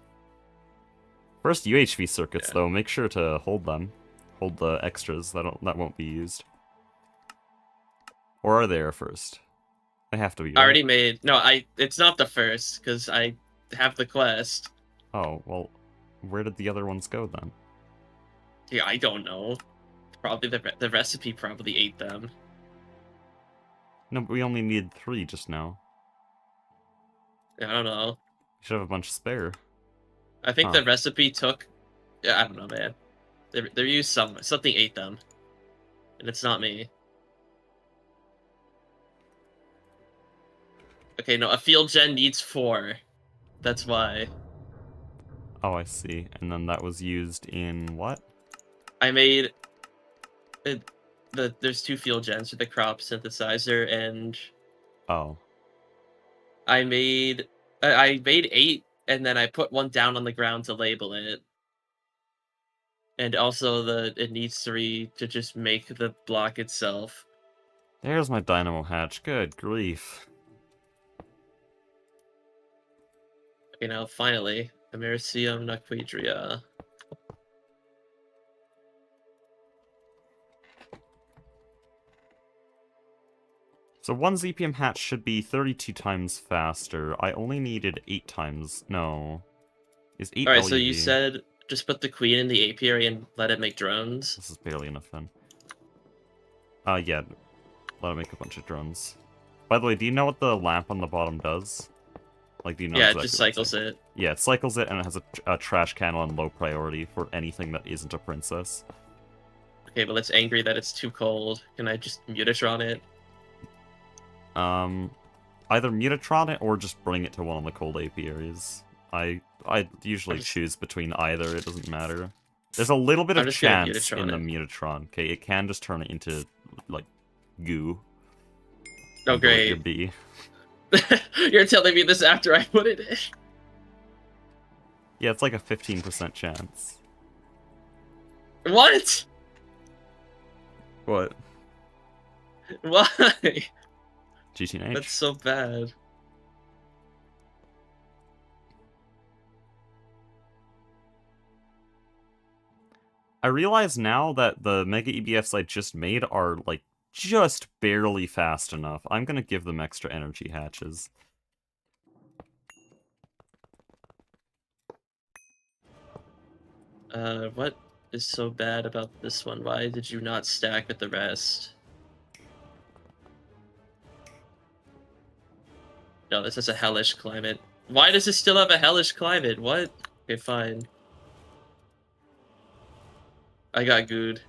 First UHV circuits, Yeah. though, make sure to hold them. Hold the extras, that won't be used. Or are they our first? They have to be, I right? already made... No, it's not the first, because I have the quest. Oh, well, where did the other ones go, then? Yeah, I don't know. Probably the recipe probably ate them. No, but we only needed 3 just now. I don't know. We should have a bunch spare. I think Huh. the recipe took... Yeah, I don't know, man. They used something ate them. And it's not me. Okay, no, a field gen needs 4. That's why. Oh, I see. And then that was used in what? I made... There's 2 field gens for the crop synthesizer, and Oh. I made 8, and then I put 1 down on the ground to label it. And also it needs 3 to just make the block itself. There's my dynamo hatch. Good grief. You know, finally, Americium Naquidria. So 1 ZPM hatch should be 32 times faster. I only needed 8 times. No. Is 8 Alright, so you LUV? said just put the queen in the apiary and let it make drones? This is barely enough then. Yeah. Let it make a bunch of drones. By the way, do you know what the lamp on the bottom does? Like, do you know Yeah, exactly it just what it's cycles like? it. Yeah, it cycles it, and it has a trash can on low priority for anything that isn't a princess. Okay, but it's angry that it's too cold. Can I just Mutatron it? Either Mutatron it or just bring it to one of the cold apiaries. I usually choose between either, it doesn't matter. There's a little bit I'm of just gonna chance in Mutatron the it. Mutatron, okay? It can just turn it into, like, goo. Oh, And go at your great. bee. You're telling me this after I put it in? Yeah, it's like a 15% chance. What? What? Why? GTNH? That's so bad. I realize now that the Mega EBFs I just made are, like, just barely fast enough. I'm gonna give them extra energy hatches. What is so bad about this one? Why did you not stack with the rest? No, this is a hellish climate. Why does it still have a hellish climate? What? Okay, fine. I got good.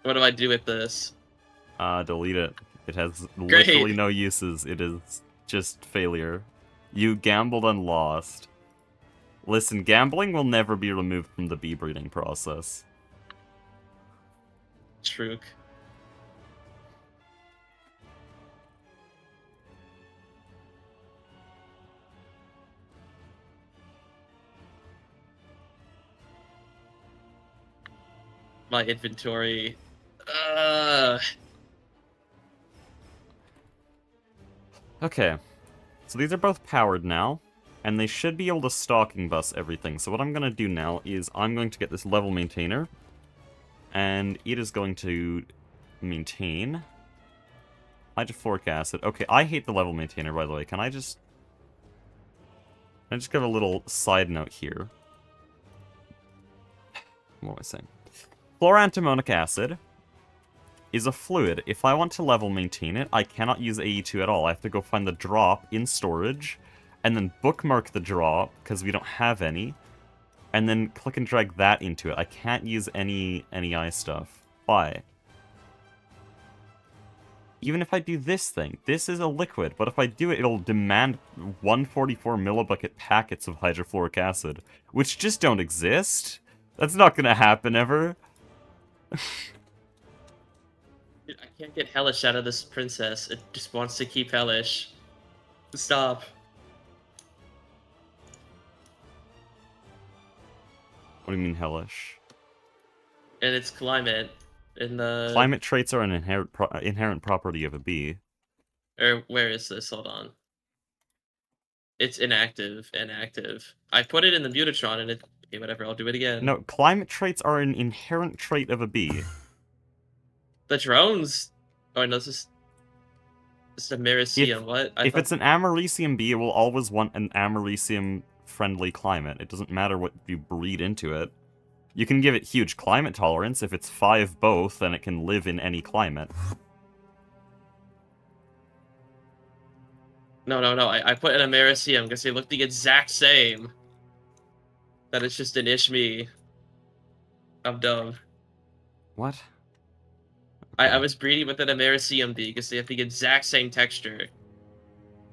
What do I do with this? Delete it. It has Great. literally no uses. It is just failure. You gambled and lost. Listen, gambling will never be removed from the bee breeding process. True. My inventory. Okay. So these are both powered now, and they should be able to stalking bus everything. So what I'm going to do now is I'm going to get this level maintainer, and it is going to maintain hydrofluoric acid. Okay, I hate the level maintainer, by the way. Can I just give a little side note here? What am I saying? Fluorantimonic acid is a fluid. If I want to level maintain it, I cannot use AE2 at all. I have to go find the drop in storage, and then bookmark the drop, because we don't have any, and then click and drag that into it. I can't use any NEI stuff. Why? Even if I do this thing, this is a liquid, but if I do it, it'll demand 144 millibucket packets of hydrofluoric acid, which just don't exist. That's not gonna happen ever. Dude, I can't get hellish out of this princess. It just wants to keep hellish. Stop. What do you mean hellish? And its climate. In the... Climate traits are an inherent property of a bee. Or where is this? Hold on. It's inactive. Inactive. I put it in the Mutatron and it... Okay, whatever, I'll do it again. No, climate traits are an inherent trait of a bee. The drones... Oh, no, this is a Meracium. What? I If thought... it's an Americium bee, it will always want an Americium-friendly climate. It doesn't matter what you breed into it. You can give it huge climate tolerance. If it's 5 both, then it can live in any climate. No, I put in a Meracium because they look the exact same. That it's just an Ishmi. I'm dumb. What? I was breeding with an Americium bee because they have the exact same texture.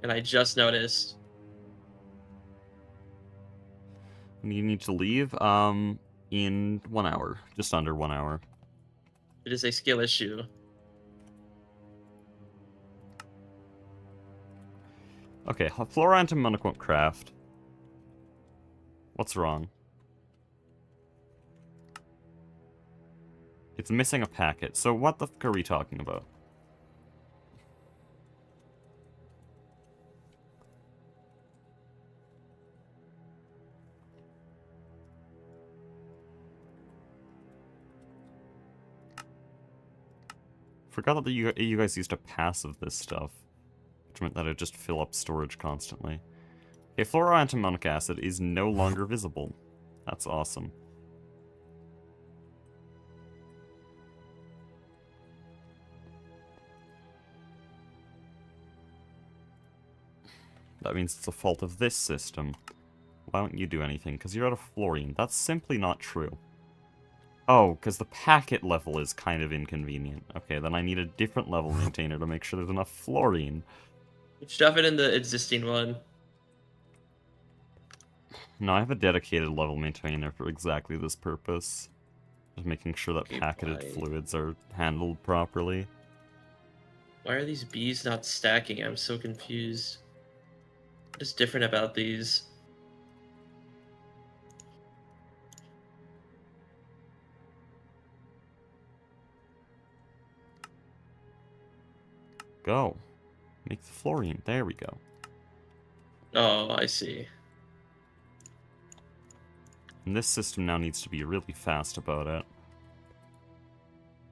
And I just noticed. You need to leave, in 1 hour. Just under 1 hour. It is a skill issue. Okay, Flora Antimonic won't craft. What's wrong? It's missing a packet, so what the fuck are we talking about? Forgot that you guys used to passive this stuff, which meant that it'd just fill up storage constantly. Okay, fluoroantimonic acid is no longer visible. That's awesome. That means it's the fault of this system. Why don't you do anything? Because you're out of fluorine. That's simply not true. Oh, because the packet level is kind of inconvenient. Okay, then I need a different level maintainer to make sure there's enough fluorine. Shove it in the existing one. No, I have a dedicated level maintainer for exactly this purpose. Just making sure that Okay, packeted why? fluids are handled properly. Why are these bees not stacking? I'm so confused. What is different about these? Go. Make the fluorine. There we go. Oh, I see. And this system now needs to be really fast about it.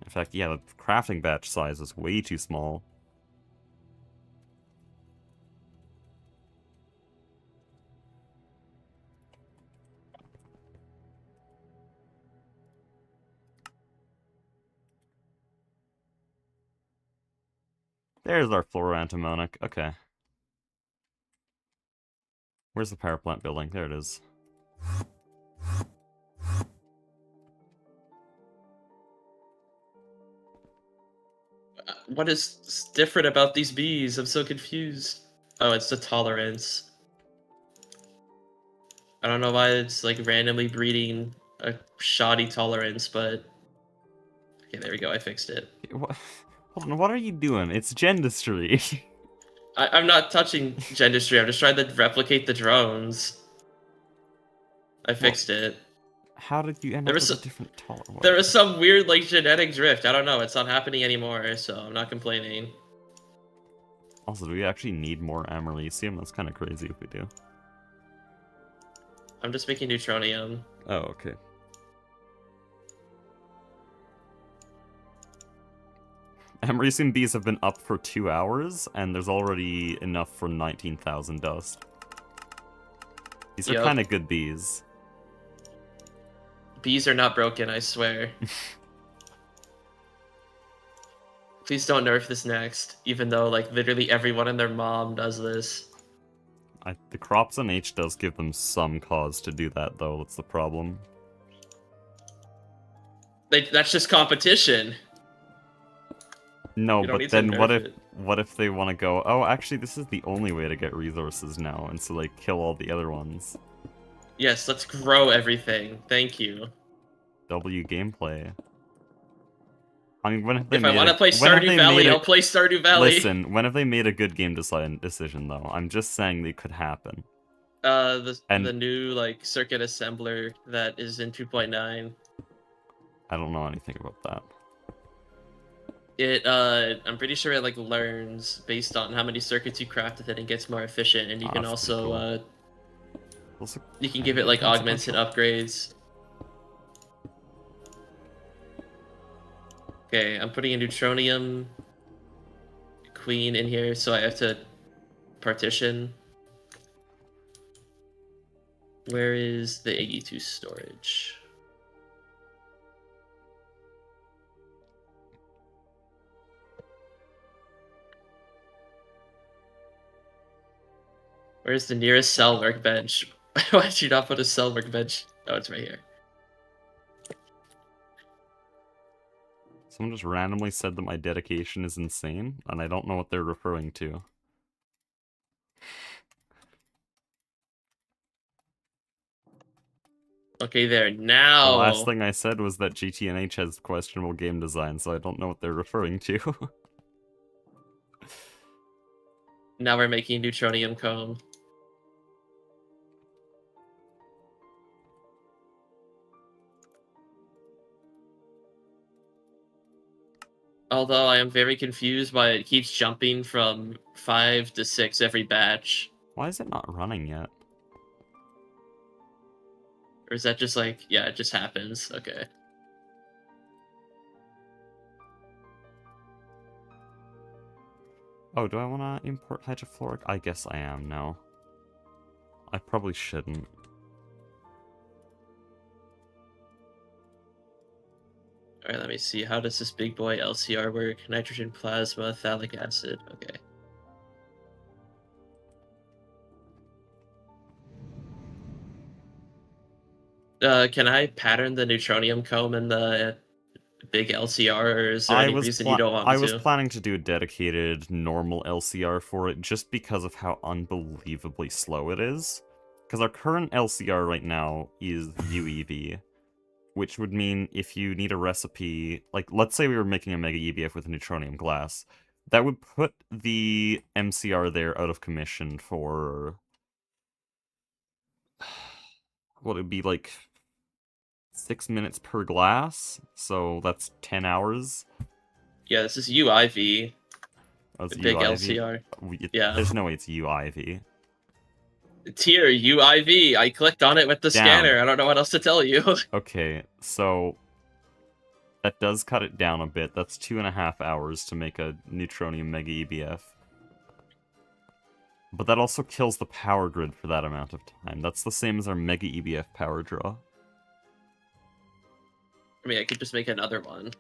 In fact, yeah, the crafting batch size is way too small. There's our fluoroantimonic. Okay. Where's the power plant building? There it is. What is different about these bees? I'm so confused. Oh, it's the tolerance. I don't know why it's like randomly breeding a shoddy tolerance, but okay, there we go. I fixed it. What? Hold on, what are you doing? It's Gendustry. I'm not touching Gendustry. I'm just trying to replicate the drones. I fixed it. How did you end There up was with a different tolerance? There was some weird like genetic drift. I don't know. It's not happening anymore, so I'm not complaining. Also, do we actually need more Americium? That's kind of crazy if we do. I'm just making neutronium. Oh, okay. Americium bees have been up for 2 hours, and there's already enough for 19,000 dust. These are kind of good bees. Bees are not broken, I swear. Please don't nerf this next, even though like literally everyone and their mom does this. The crops on H does give them some cause to do that, though. That's the problem. That's just competition. No, but then what if they want to go, oh, actually, this is the only way to get resources now, and so they kill all the other ones. Yes, let's grow everything. Thank you. W gameplay. I mean, when have they if made I want to play Stardew Valley, I'll play Stardew Valley. Listen, when have they made a good game decision, though? I'm just saying they could happen. The new, like, circuit assembler that is in 2.9. I don't know anything about that. I'm pretty sure it like learns based on how many circuits you craft with it and gets more efficient, and you can That's pretty also cool. Those are you can kind give of it like augmented inconsequential. upgrades. Okay, I'm putting a neutronium queen in here, so I have to partition. Where is the AE2 storage? Where's the nearest cell workbench? Why did you not put a cell workbench? Oh, it's right here. Someone just randomly said that my dedication is insane, and I don't know what they're referring to. Okay, there. The last Now, thing I said was that GTNH has questionable game design, so I don't know what they're referring to. now we're making neutronium comb. Although I am very confused why it keeps jumping from 5 to 6 every batch. Why is it not running yet? Or is that just like, yeah, it just happens. Okay. Oh, do I want to import hydrofluoric? I guess I am, no. I probably shouldn't. Alright, let me see. How does this big boy LCR work? Nitrogen plasma, phthalic acid. Okay. Can I pattern the neutronium comb in the big LCR, or is there any reason you don't want me I was to? planning to do a dedicated normal LCR for it just because of how unbelievably slow it is. Because our current LCR right now is UEV, which would mean if you need a recipe, like let's say we were making a Mega EBF with neutronium glass, that would put the MCR there out of commission for what would be like 6 minutes per glass, so that's 10 hours. Yeah, this is UIV, That's big UIV. LCR. Yeah. There's no way it's UIV. Tier UIV. I clicked on it with the Damn. scanner. I don't know what else to tell you. Okay, so that does cut it down a bit. That's 2.5 hours to make a Neutronium Mega EBF. But that also kills the power grid for that amount of time. That's the same as our Mega EBF power draw. I mean, I could just make another one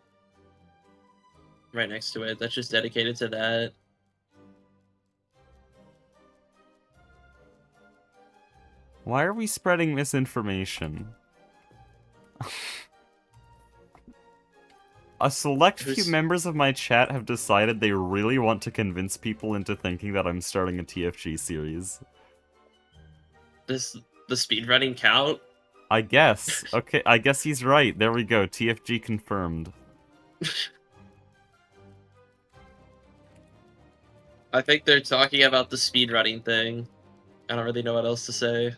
right next to it that's just dedicated to that. Why are we spreading misinformation? A select few members of my chat have decided they really want to convince people into thinking that I'm starting a TFG series. Does the speedrunning count? I guess. Okay, I guess he's right. There we go. TFG confirmed. I think they're talking about the speedrunning thing. I don't really know what else to say.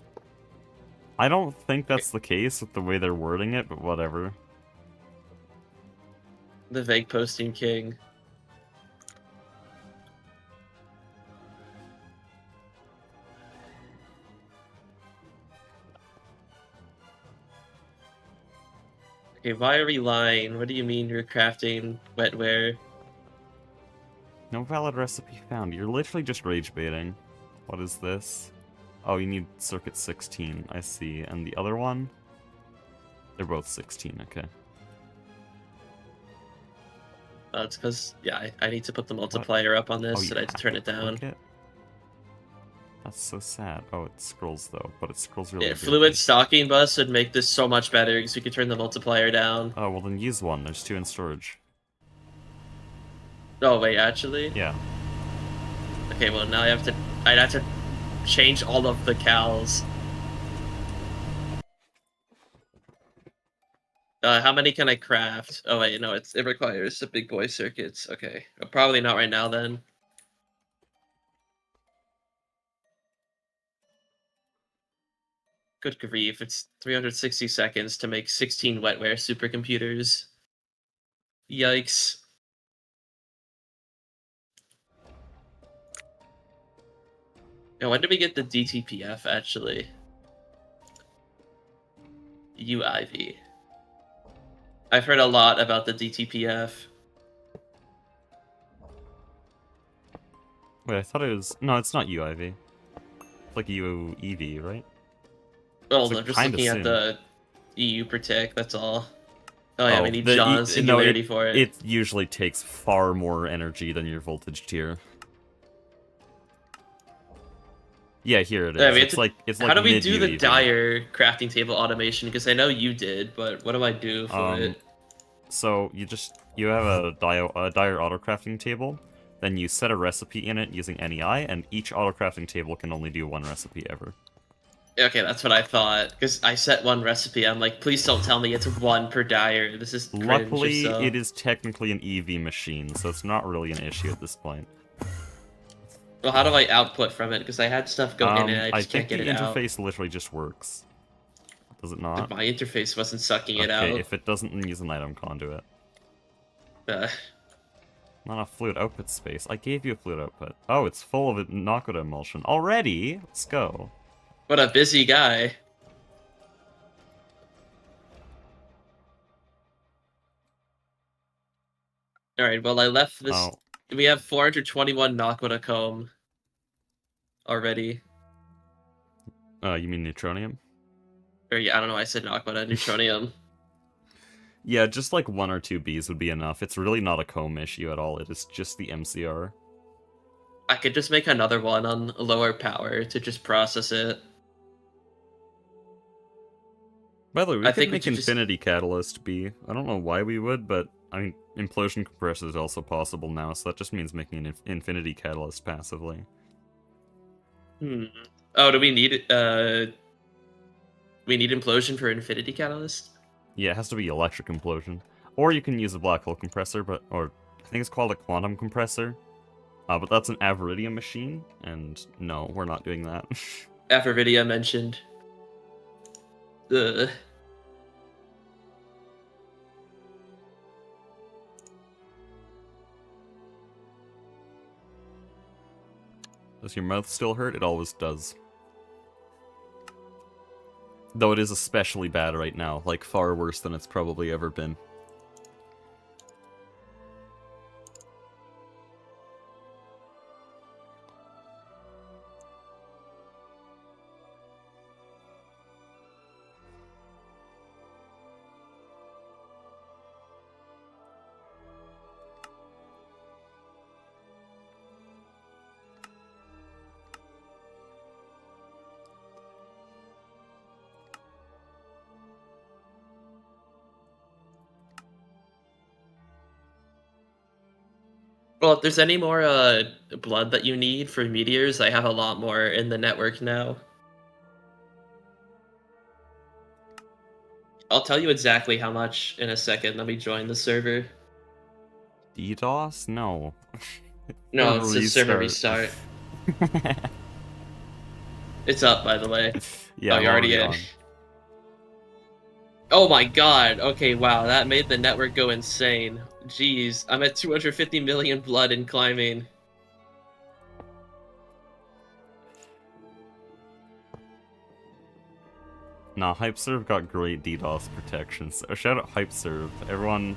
I don't think that's the case with the way they're wording it, but whatever. The vague posting king. Okay, why are we lying? What do you mean you're crafting wetware? No valid recipe found. You're literally just rage baiting. What is this? Oh, you need circuit 16. I see. And the other one? They're both 16, okay. It's because, yeah, I need to put the multiplier up on this, and I had to turn it down. That's so sad. Oh, it scrolls though, but it scrolls really good. Fluid stocking bus would make this so much better because we could turn the multiplier down. Oh, well then use one. There's 2 in storage. Oh, wait, actually? Yeah. Okay, well, now I'd have to change all of the cals. How many can I craft? Oh, wait, no, it requires the big boy circuits. Okay, probably not right now, then. Good grief, it's 360 seconds to make 16 wetware supercomputers. Yikes. Yeah, when did we get the DTPF actually? UIV. I've heard a lot about the DTPF. Wait, I thought it was... No, it's not UIV. It's like UEV, right? Well, It's like I'm just kinda looking at soon. the EU Protect, that's all. Oh yeah, we Oh, need John's no, Singularity for it. it usually takes far more energy than your voltage tier. Yeah, here it Yeah, is. we have to... It's How like do we mid do the UEV. Dyer crafting table automation? Because I know you did, but what do I do for Um, it? so you have a Dyer auto crafting table, then you set a recipe in it using NEI, and each auto crafting table can only do one recipe ever. Okay, that's what I thought. Because I set one recipe, I'm like, please don't tell me it's one per Dyer. This is cringe if Luckily, so. it is technically an EV machine, so it's not really an issue at this point. Well, how do I output from it? Because I had stuff go in and I I just can't think get the it out. interface literally just works. Does it But not? my interface wasn't sucking it Okay, out. if it doesn't, then use an item conduit. Uh, Not a fluid output space. I gave you a fluid output. Oh, it's full of Nakoda emulsion. Already? Let's go. what a busy guy. Alright, well, I left this. Oh, We have 421 Nakoda comb already. you mean neutronium? Or, yeah, I don't know why I said Nakoda. Neutronium. Yeah, just like 1 or 2 bees would be enough. It's really not a comb issue at all. It is just the MCR. I could just make another one on lower power to just process it. By the way, we I could think we make should just... Infinity Catalyst be. I don't know why we would, but I mean, Implosion Compressor is also possible now, so that just means making an Infinity Catalyst passively. Oh, do we need we need implosion for Infinity Catalyst? Yeah, it has to be Electric Implosion. Or you can use a Black Hole Compressor, or I think it's called a Quantum Compressor. But that's an Aviridium machine, and no, we're not doing that. Aphrodisia mentioned. Ugh. Does your mouth still hurt? It always does. Though it is especially bad right now, like far worse than it's probably ever been. Well, if there's any more blood that you need for meteors, I have a lot more in the network now. I'll tell you exactly how much in a second. Let me join the server. DDoS? No. No, it's a server restart. It's up, by the way. Yeah, Oh, I'm you're already in. on. Oh my god. Okay, wow. That made the network go insane. Jeez. I'm at 250 million blood in climbing. Nah, HypeServe got great DDoS protection, so shout out HypeServe. Everyone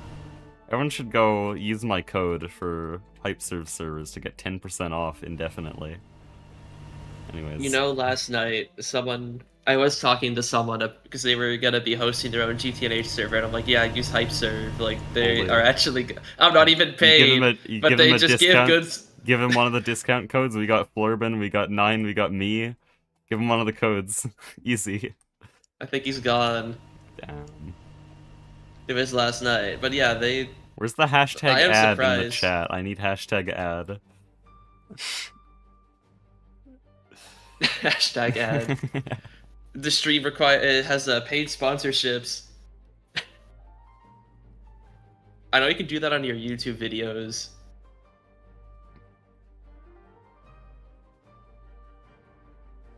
should go use my code for HypeServe servers to get 10% off indefinitely. Anyways. You know, last night, I was talking to someone because they were gonna be hosting their own GTNH server, and I'm like, yeah, use HypeServe. Like, they Holy. are actually... I'm not even paid, but they just give good... Give him one of the discount codes. We got Florbin, we got 9, we got me. Give him one of the codes. Easy. I think he's gone. Damn. It was last night, but yeah, they... Where's the hashtag I am ad surprised. in the chat? I need hashtag ad. Hashtag ad. The stream has paid sponsorships. I know you can do that on your YouTube videos.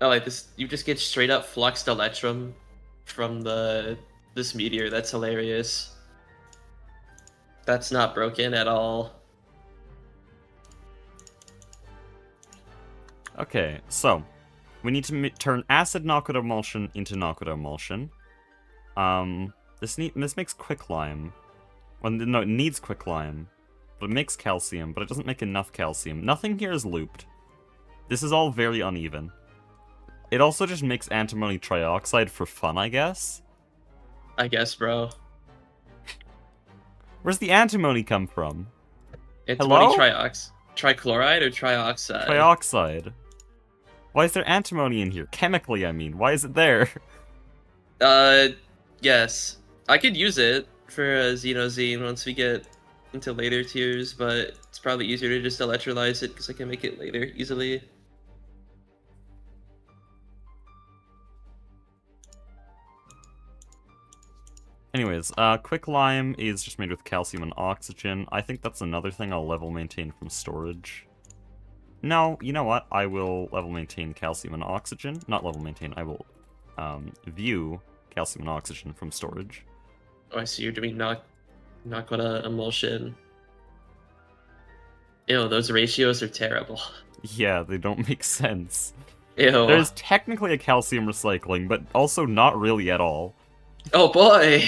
Oh, like this, you just get straight up fluxed electrum from this meteor. That's hilarious. That's not broken at all. Okay, so we need to turn acid Nakoto emulsion into Nakoto emulsion. This makes quicklime. Well, no, it needs quicklime, but it makes calcium, but it doesn't make enough calcium. Nothing here is looped. This is all very uneven. It also just makes antimony trioxide for fun, I guess? I guess, bro. Where's the antimony come from? Antimony Hello? trichloride or trioxide? Trioxide. Why is there antimony in here? Chemically, I mean. Why is it there? Yes. I could use it for a Xenozine once we get into later tiers, but it's probably easier to just electrolyze it because I can make it later easily. Anyways, quicklime is just made with calcium and oxygen. I think that's another thing I'll level maintain from storage. No, you know what? I will level maintain calcium and oxygen. Not level maintain, I will view calcium and oxygen from storage. Oh, I see you're doing Nakoto emulsion. Ew, those ratios are terrible. Yeah, they don't make sense. Ew. There's technically a calcium recycling, but also not really at all. Oh boy!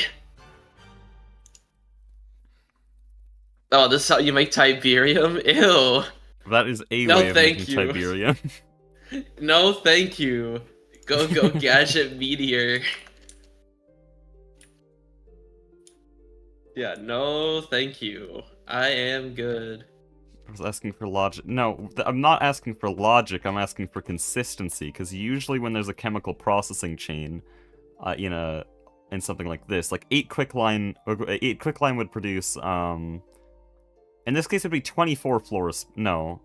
Oh, this is how you make Tiberium? Ew. That is a No, way of thank making you. Tiberium. No, thank you. Go, Gadget Meteor. Yeah, no, thank you. I am good. I was asking for logic. No, I'm not asking for logic, I'm asking for consistency, because usually when there's a chemical processing chain, in something like this, like 8 quicklime would produce, in this case it'd be 24 fluorus, no,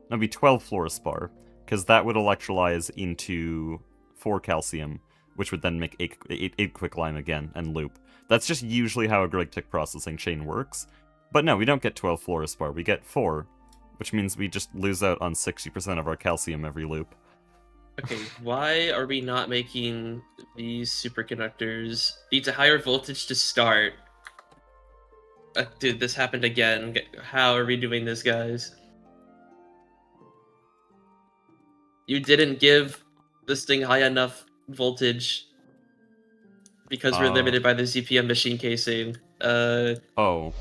it'd be 12 fluorspar, because that would electrolyze into 4 calcium, which would then make 8 quicklime again, and loop. That's just usually how a galactic processing chain works. But no, we don't get 12 fluorspar, we get 4, which means we just lose out on 60% of our calcium every loop. Okay, why are we not making these superconductors? Needs a higher voltage to start. Dude, this happened again. How are we doing this, guys? You didn't give this thing high enough voltage because we're limited by the ZPM machine casing. Oh.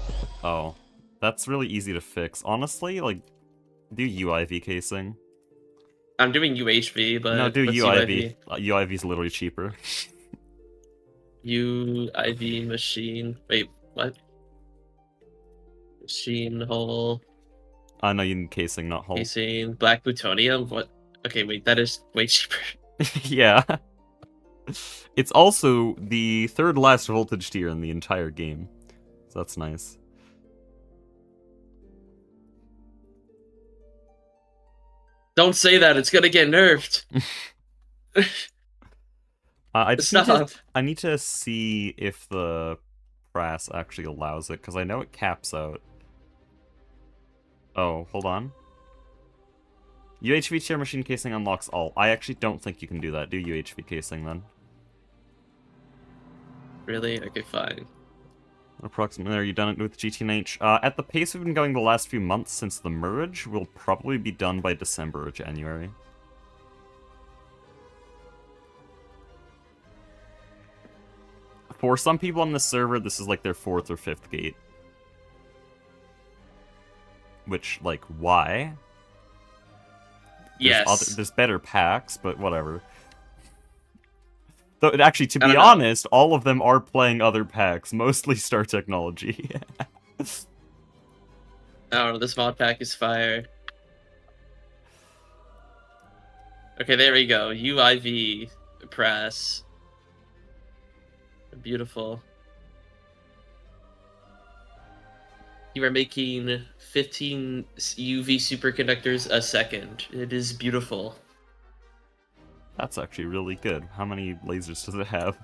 That's really easy to fix. Honestly, like, do UIV casing. I'm doing UHV, but No, do what's UIV. UIV's literally cheaper. UIV machine. Wait, what? Machine hull. No, you need casing, not hull. Casing. Black plutonium? What? Okay, wait, that is way cheaper. Yeah. It's also the third last voltage tier in the entire game. So that's nice. Don't say that, it's gonna get nerfed. I need to see if the press actually allows it, because I know it caps out. Oh, hold on. UHV tier machine casing unlocks all. I actually don't think you can do that. Do UHV casing then. Really? Okay, fine. Approximately, are you done with GTNH? At the pace we've been going the last few months since the merge, we'll probably be done by December or January. For some people on the server, this is like their 4th or 5th gate. Which, like, why? There's better packs, but whatever. Though, actually, to be honest, all of them are playing other packs, mostly Star Technology. I don't know, this mod pack is fire. Okay, there we go. UIV press. Beautiful. You are making 15 UV superconductors a second. It is beautiful. That's actually really good. How many lasers does it have?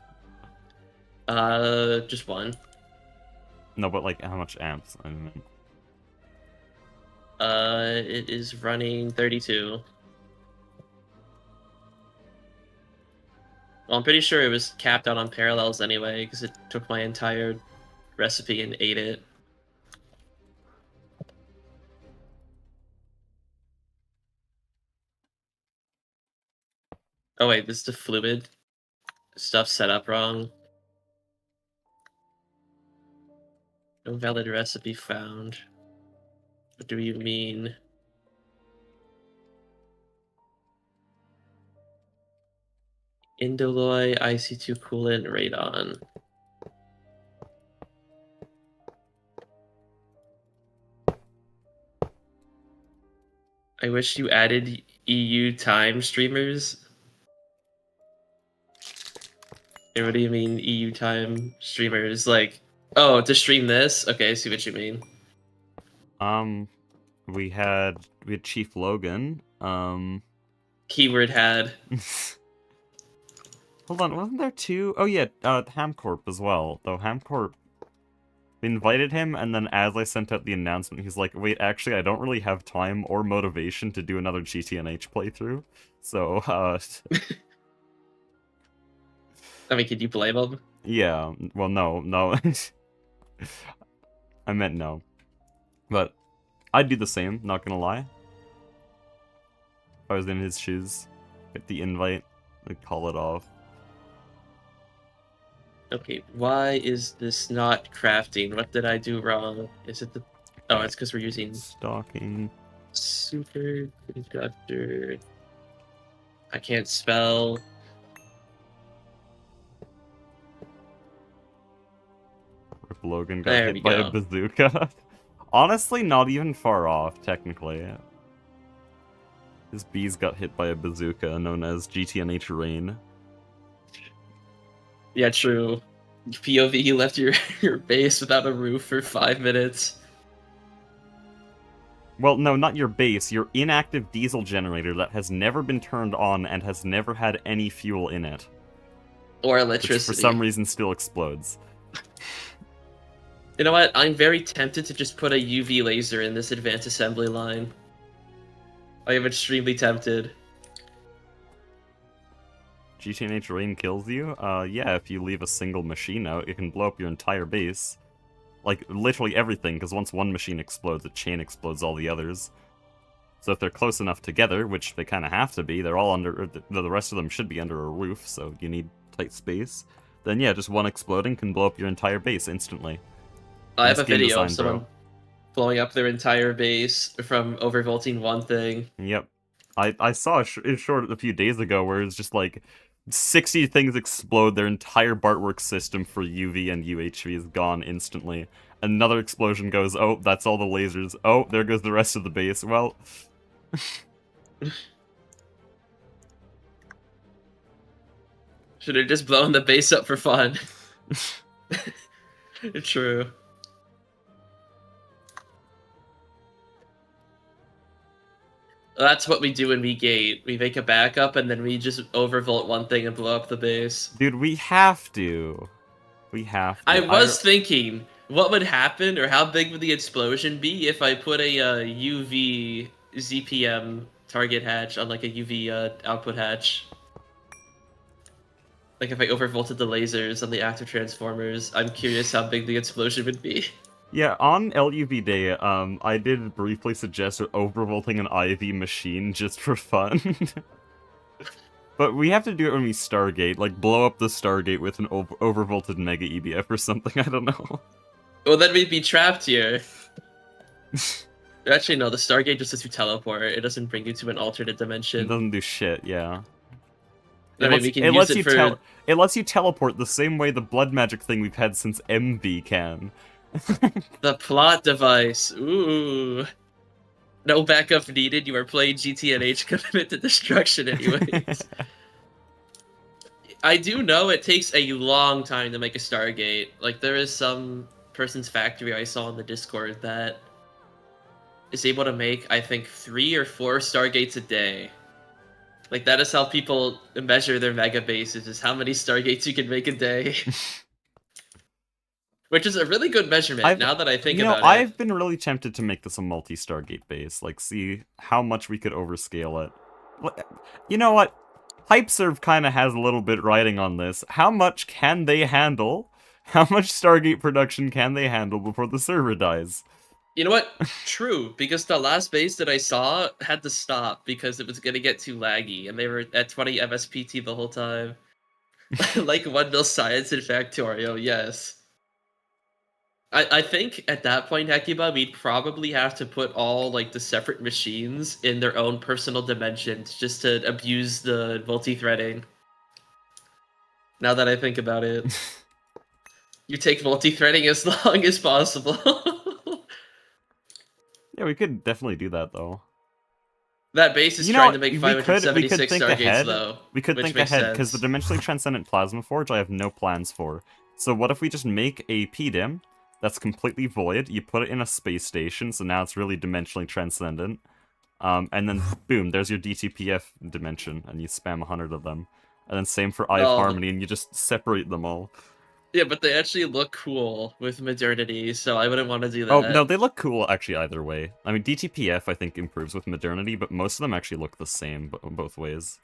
Just one. No, but like, how much amps? I mean... It is running 32. Well, I'm pretty sure it was capped out on parallels anyway, because it took my entire recipe and ate it. Oh wait, this is the fluid stuff set up wrong. No valid recipe found. What do you mean? Indoloy, IC2 coolant, radon. I wish you added EU time streamers. And what do you mean EU time streamers? Like, oh, to stream this? Okay, I see what you mean. We had Chief Logan. Keyword had. Hold on, wasn't there two? Oh yeah, Hamcorp as well. Though Hamcorp, we invited him, and then as I sent out the announcement, he's like, "Wait, actually, I don't really have time or motivation to do another GTNH playthrough." So, I mean, can you blame him? yeah. Well, no. I meant no. But I'd do the same. Not gonna lie. If I was in his shoes, get the invite, I'd call it off. Okay, why is this not crafting? What did I do wrong? Is it the... Oh, it's because we're using... Stalking. Superconductor... I can't spell... Rip Logan got There hit we by go. a bazooka. Honestly, not even far off, technically. His bees got hit by a bazooka known as GTNH Rain. Yeah, true. POV, you left your base without a roof for 5 minutes. Well, no, not your base, your inactive diesel generator that has never been turned on and has never had any fuel in it. Or Which electricity. for some reason still explodes. You know what? I'm very tempted to just put a UV laser in this advanced assembly line. I am extremely tempted. GTNH Rain kills you? Yeah, if you leave a single machine out, it can blow up your entire base. Like, literally everything, because once one machine explodes, a chain explodes all the others. So if they're close enough together, which they kind of have to be, they're all under, the rest of them should be under a roof, so you need tight space. Then yeah, just one exploding can blow up your entire base instantly. I have Nice a game video of design, someone bro. blowing up their entire base from overvolting one thing. Yep. I saw a short a few days ago where it's just like 60 things explode, their entire Bartworks system for UV and UHV is gone instantly. Another explosion goes, oh, that's all the lasers. Oh, there goes the rest of the base. Well... Should have just blown the base up for fun. True. That's what we do when we gate. We make a backup and then we just overvolt one thing and blow up the base. Dude, we have to. We have to. I was thinking, what would happen or how big would the explosion be if I put a UV ZPM target hatch on like a UV output hatch? Like if I overvolted the lasers on the active transformers, I'm curious how big the explosion would be. Yeah, on LUV Day, I did briefly suggest overvolting an IV machine just for fun. But we have to do it when we Stargate, like blow up the Stargate with an overvolted Mega EBF or something, I don't know. Well, then we'd be trapped here. Actually, no, the Stargate just lets you teleport. It doesn't bring you to an alternate dimension. It doesn't do shit, yeah. I mean, we can use it for... It lets you teleport the same way the blood magic thing we've had since MV can. The plot device. Ooh. No backup needed. You are playing GTNH Commitment to Destruction anyways. I do know it takes a long time to make a Stargate. Like, there is some person's factory I saw on the Discord that is able to make, I think, 3 or 4 Stargates a day. Like, that is how people measure their mega bases, is how many Stargates you can make a day. Which is a really good measurement, now that I think about it. I've been really tempted to make this a multi-Stargate base, like, see how much we could overscale it. You know what? HypeServe kind of has a little bit riding on this. How much can they handle? How much Stargate production can they handle before the server dies? You know what? True, because the last base that I saw had to stop because it was gonna get too laggy, and they were at 20 MSPT the whole time. Like 1 mil science in Factorio, yes. I think at that point, Hekiba, we'd probably have to put all like the separate machines in their own personal dimensions just to abuse the multi-threading. Now that I think about it, you take multi-threading as long as possible. Yeah, we could definitely do that though. That base is You know, trying to make we could 576 think Stargates, ahead. though, We could which think makes ahead because the sense. dimensionally transcendent plasma forge I have no plans for. So what if we just make a PDIM that's completely void? You put it in a space station, so now it's really dimensionally transcendent. And then boom, there's your DTPF dimension, and you spam 100 of them. And then same for Eye of Um, Harmony, and you just separate them all. yeah, but they actually look cool with modernity, so I wouldn't want to do Oh, no, that. they look cool actually either way. I mean, DTPF I think improves with modernity, but most of them actually look the same both ways.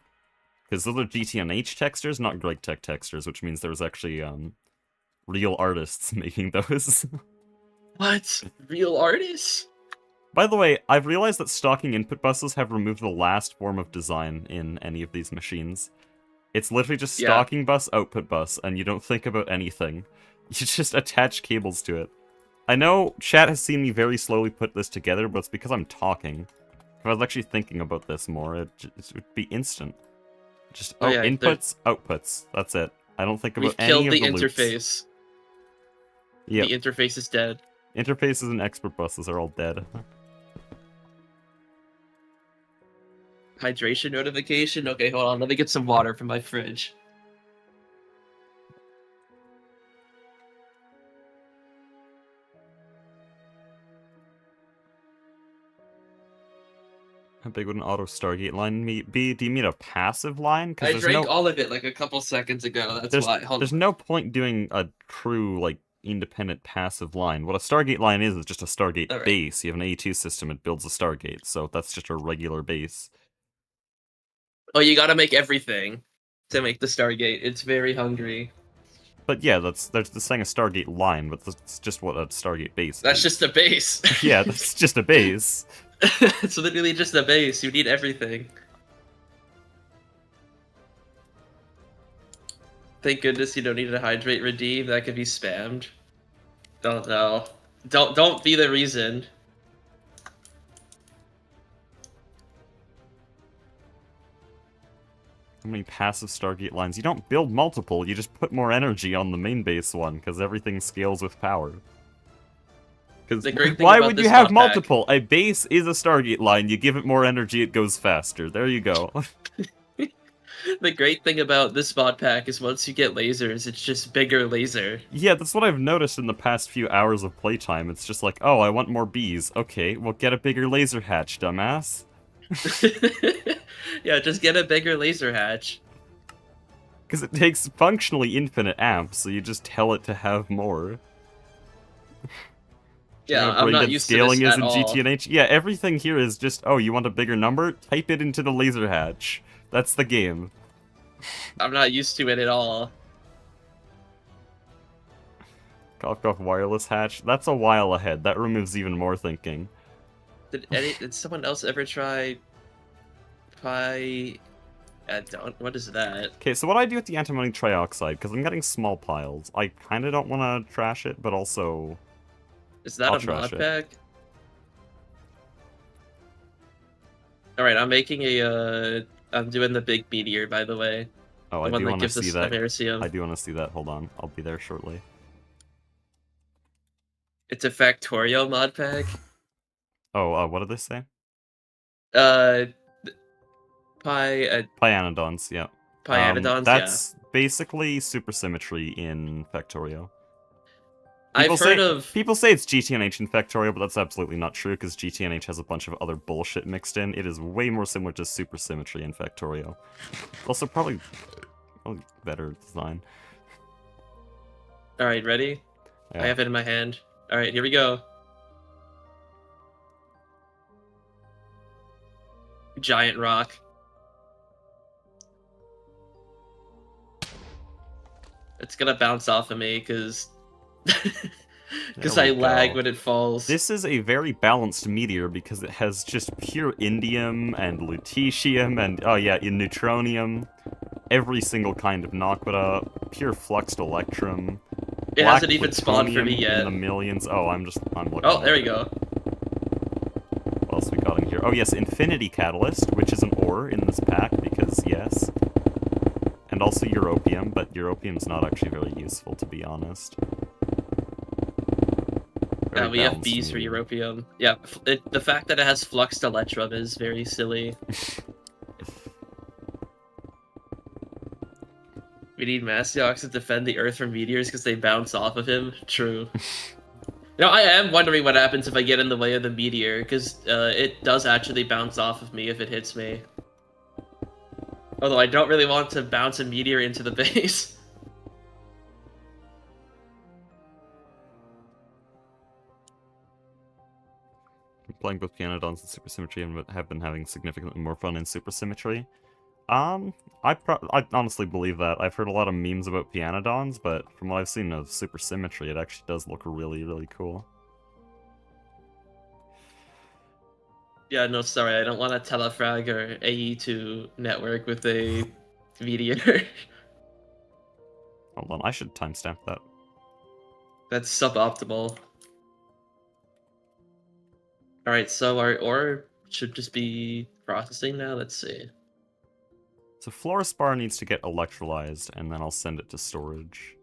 Because those are GTNH textures, not Greg Tech textures, which means there was actually real artists making those. What? Real artists? By the way, I've realized that stocking input buses have removed the last form of design in any of these machines. It's literally just Yeah. stocking bus, output bus, and you don't think about anything. You just attach cables to it. I know chat has seen me very slowly put this together, but it's because I'm talking. If I was actually thinking about this more, it would be instant. Just, Oh oh, yeah, inputs, outputs. That's it. I don't think about we've any killed of the the loops. interface. Yep. The interface is dead. Interfaces and expert buses are all dead. Hydration notification? Okay, hold on, let me get some water from my fridge. How big would an auto Stargate line be? Do you mean a passive line? Because I there's drank no all of it like a couple seconds ago, that's why. Hold there's on. no point doing a true like independent passive line. What a Stargate line is just a Stargate Alright. base. You have an A2 system, it builds a Stargate, so that's just a regular base. Oh, you gotta make everything to make the Stargate. It's very hungry. But yeah, there's saying a Stargate line, but that's just what a Stargate base That's is. just a base. Yeah, that's just a base. It's literally just a base. You need everything. Thank goodness you don't need to hydrate redeem. That could be spammed. Oh no. Don't be the reason. How many passive Stargate lines? You don't build multiple, you just put more energy on the main base one, because everything scales with power. Because The great thing why about would you this have mod pack. multiple? A base is a Stargate line, you give it more energy, it goes faster. There you go. The great thing about this mod pack is once you get lasers, it's just bigger laser. Yeah, that's what I've noticed in the past few hours of playtime. It's just like, oh, I want more bees. Okay, well get a bigger laser hatch, dumbass. Yeah, just get a bigger laser hatch. Because it takes functionally infinite amps, so you just tell it to have more. You know Yeah, how I'm not brain-dead used to this scaling is at in all. GTNH? Yeah, everything here is just, oh, you want a bigger number? Type it into the laser hatch. That's the game. I'm not used to it at all. Cough cough wireless hatch. That's a while ahead. That removes even more thinking. Did someone else ever try Pi? I don't. What is that? Okay, so what do I do with the antimony trioxide? Because I'm getting small piles. I kind of don't want to trash it, but also Is that I'll a trash mod it. pack? All right, I'm making a. I'm doing the big meteor, by the way. Oh, The I one do that want to gives see us that. Americium. I do want to see that. Hold on. I'll be there shortly. It's a Factorio mod pack. Oh, what did they say? Uh, Pi Pyanodons, yeah. Pyanodons, yeah. That's basically supersymmetry in Factorio. I've heard of. People say it's GTNH in Factorio, but that's absolutely not true because GTNH has a bunch of other bullshit mixed in. It is way more similar to supersymmetry in Factorio. Also, probably better design. All right, ready? Yeah. I have it in my hand. All right, here we go. Giant rock. It's gonna bounce off of me because Because There I we lag go. when it falls. This is a very balanced meteor because it has just pure indium and lutetium and, oh yeah, in neutronium, every single kind of naquita, pure fluxed electrum, It black hasn't even spawned for me plutonium in yet. the millions. Oh, I'm looking. Oh, there we go. What else we got in here? Oh yes, infinity catalyst, which is an ore in this pack because yes. And also europium, but europium's not actually very useful to be honest. Very We have balanced B's for meteor. Europium. Yeah, the fact that it has fluxed electrum is very silly. We need Mastiox to defend the Earth from meteors because they bounce off of him. True. I am wondering what happens if I get in the way of the meteor, because it does actually bounce off of me if it hits me. Although I don't really want to bounce a meteor into the base. Playing both Pianodons and Supersymmetry and have been having significantly more fun in Supersymmetry. I honestly believe that. I've heard a lot of memes about Pianodons, but from what I've seen of Supersymmetry, it actually does look really, really cool. Yeah, no, sorry, I don't want to telefrag or AE to network with a meteor. Hold on, I should timestamp that. That's suboptimal. Alright, so our ore should just be processing now. Let's see. So Fluorospar needs to get electrolyzed, and then I'll send it to storage.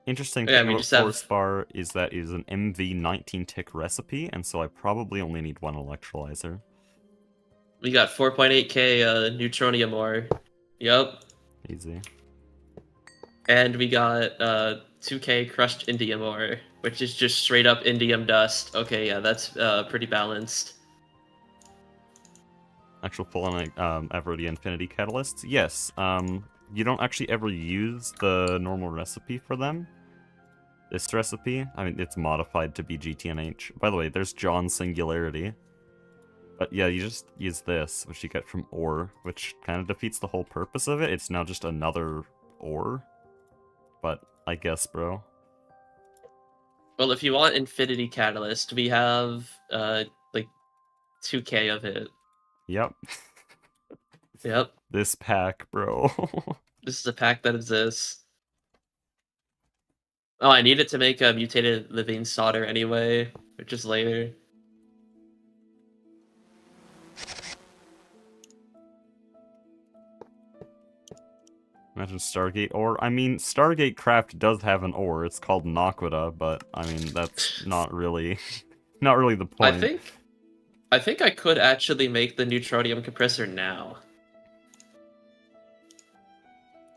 Interesting Yeah, thing we about just have... Fluorospar is that it is an MV19 tick recipe, and so I probably only need one electrolyzer. We got 4.8k neutronium ore. Yup. Easy. And we got 2k crushed indium ore, which is just straight up indium dust. Okay, yeah, that's pretty balanced. Actual full-on Everody Infinity Catalysts? Yes, you don't actually ever use the normal recipe for them. This recipe, I mean, it's modified to be GTNH. By the way, there's John's Singularity. But yeah, you just use this, which you get from ore, which kind of defeats the whole purpose of it. It's now just another ore. But I guess, bro. Well, if you want Infinity Catalyst, we have like 2k of it. Yep. Yep. This pack, bro. This is a pack that exists. Oh, I needed to make a mutated living solder anyway, which is later. Imagine Stargate ore. I mean, Stargate Craft does have an ore. It's called Naquita, but I mean, that's not really the point. I think I could actually make the neutronium compressor now.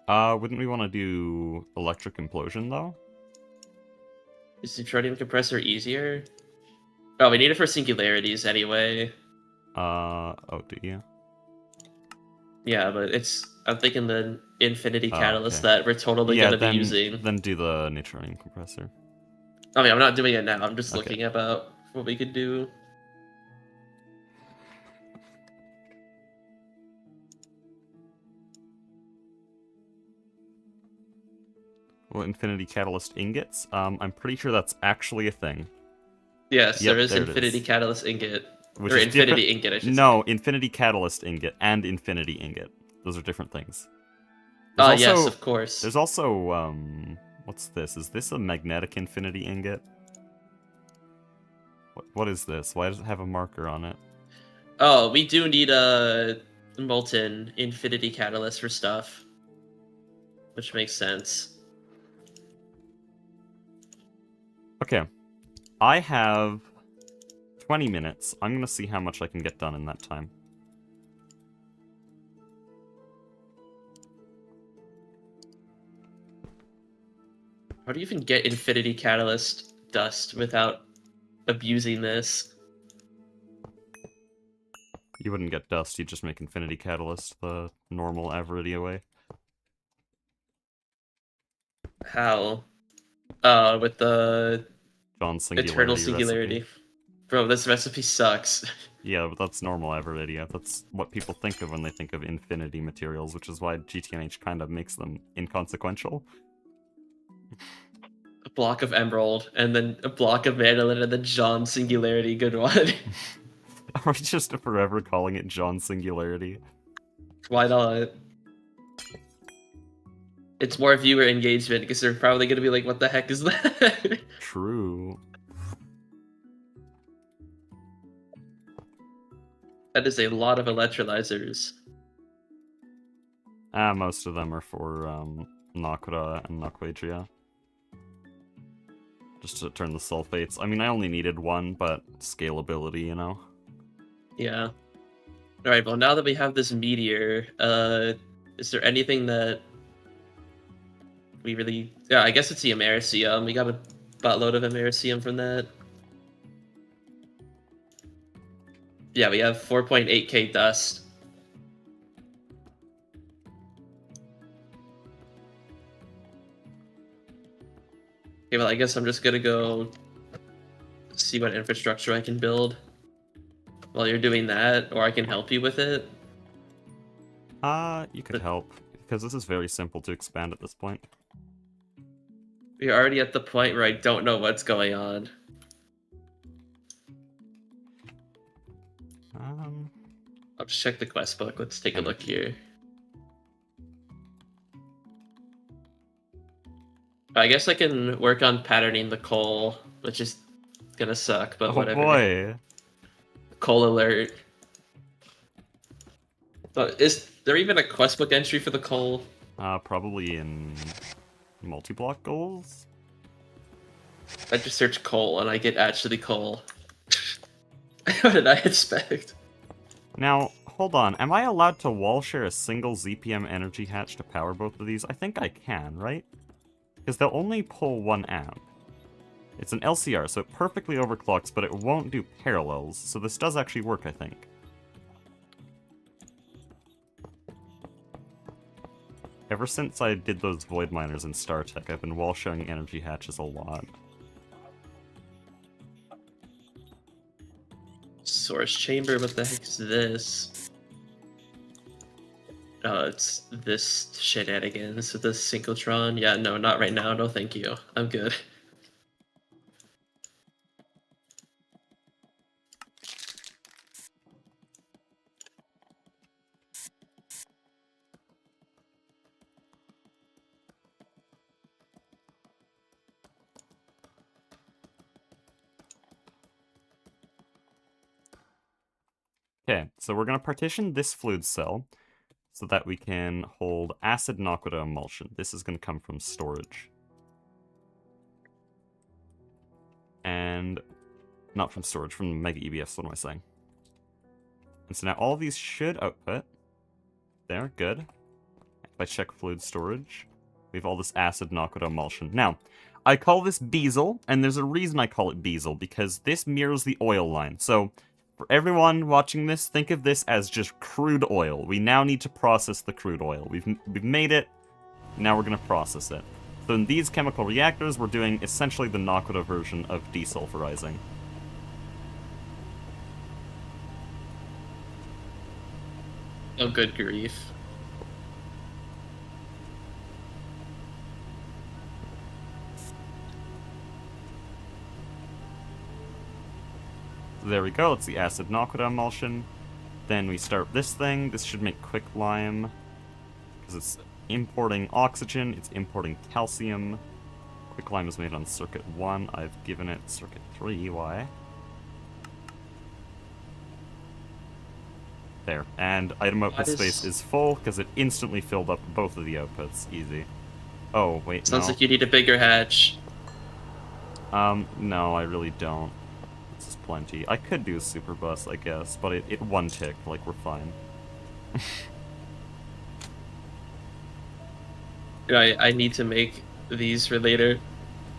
Wouldn't we want to do electric implosion though? Is neutronium compressor easier? Oh, we need it for singularities anyway. Oh, do you? Yeah, but I'm thinking the infinity catalyst okay. that we're totally gonna be using. Then do the neutronium compressor. I mean, I'm not doing it now. I'm just Okay. looking about what we could do. Well, infinity catalyst ingots. I'm pretty sure that's actually a thing. Yes, Yep, there is there infinity catalyst ingot. Which or is infinity ingot, I should say. No, infinity catalyst ingot and infinity ingot. Those are different things. Yes, of course. There's also, what's this? Is this a magnetic infinity ingot? What is this? Why does it have a marker on it? Oh, we do need a molten infinity catalyst for stuff. Which makes sense. Okay. I have 20 minutes. I'm gonna see how much I can get done in that time. How do you even get infinity catalyst dust without abusing this? You wouldn't get dust, you'd just make infinity catalyst the normal Averidia way. How? With the John's Singularity eternal singularity. recipe. Bro, this recipe sucks. Yeah, but that's normal Averidia. That's what people think of when they think of infinity materials, which is why GTNH kind of makes them inconsequential. a block of emerald, and then a block of mandolin, and then John Singularity. Good one. Are we just forever calling it John Singularity? Why not? It's more viewer engagement because they're probably gonna be like, "What the heck is that?" True. That is a lot of electrolyzers. Most of them are for Nakura and Naquadria. Just to turn the sulfates. I mean, I only needed one, but scalability, you know? Yeah. Alright, well, now that we have this meteor, is there anything that we really... Yeah, I guess it's the Americium. We got a buttload of Americium from that. Yeah, we have 4.8k dust. Okay, well, I guess I'm just gonna go see what infrastructure I can build while you're doing that, or I can help you with it. You could help, because this is very simple to expand at this point. We're already at the point where I don't know what's going on. I'll just check the quest book. Let's take a look here. I guess I can work on patterning the coal, which is gonna suck, but whatever. Oh boy! Coal alert. But is there even a quest book entry for the coal? Probably in multi-block goals? I just search coal and I get actually coal. What did I expect? Now, hold on. Am I allowed to wall share a single ZPM energy hatch to power both of these? I think I can, right? Because they'll only pull 1 amp. It's an LCR, so it perfectly overclocks, but it won't do parallels, so this does actually work, I think. Ever since I did those void miners in StarTech, I've been wall sharing energy hatches a lot. Source chamber, what the heck is this? Oh, it's this shenanigans with the synchrotron. Yeah, no, not right now. No, thank you. I'm good. Okay, so we're going to partition this fluid cell so that we can hold acid Naquita emulsion. This is going to come from storage. And not from storage, from Mega EBS, what am I saying? And so now all of these should output. There, good. If I check fluid storage, we have all this acid Naquita emulsion. Now, I call this Biesel, and there's a reason I call it Biesel, because this mirrors the oil line. So, for everyone watching this, think of this as just crude oil. We now need to process the crude oil. We've made it, now we're going to process it. So in these chemical reactors, we're doing essentially the Naquita version of desulfurizing. Oh, good grief. So there we go, it's the acid Naquita emulsion. Then we start this thing. This should make quicklime, because it's importing oxygen, it's importing calcium. Quicklime is made on circuit 1. I've given it circuit 3. Why? There. And item output space is full, because it instantly filled up both of the outputs. Easy. Oh, wait, Sounds like you need a bigger hatch. No, I really don't. This is plenty. I could do a super bus, I guess, but it one tick, like, we're fine. I need to make these for later.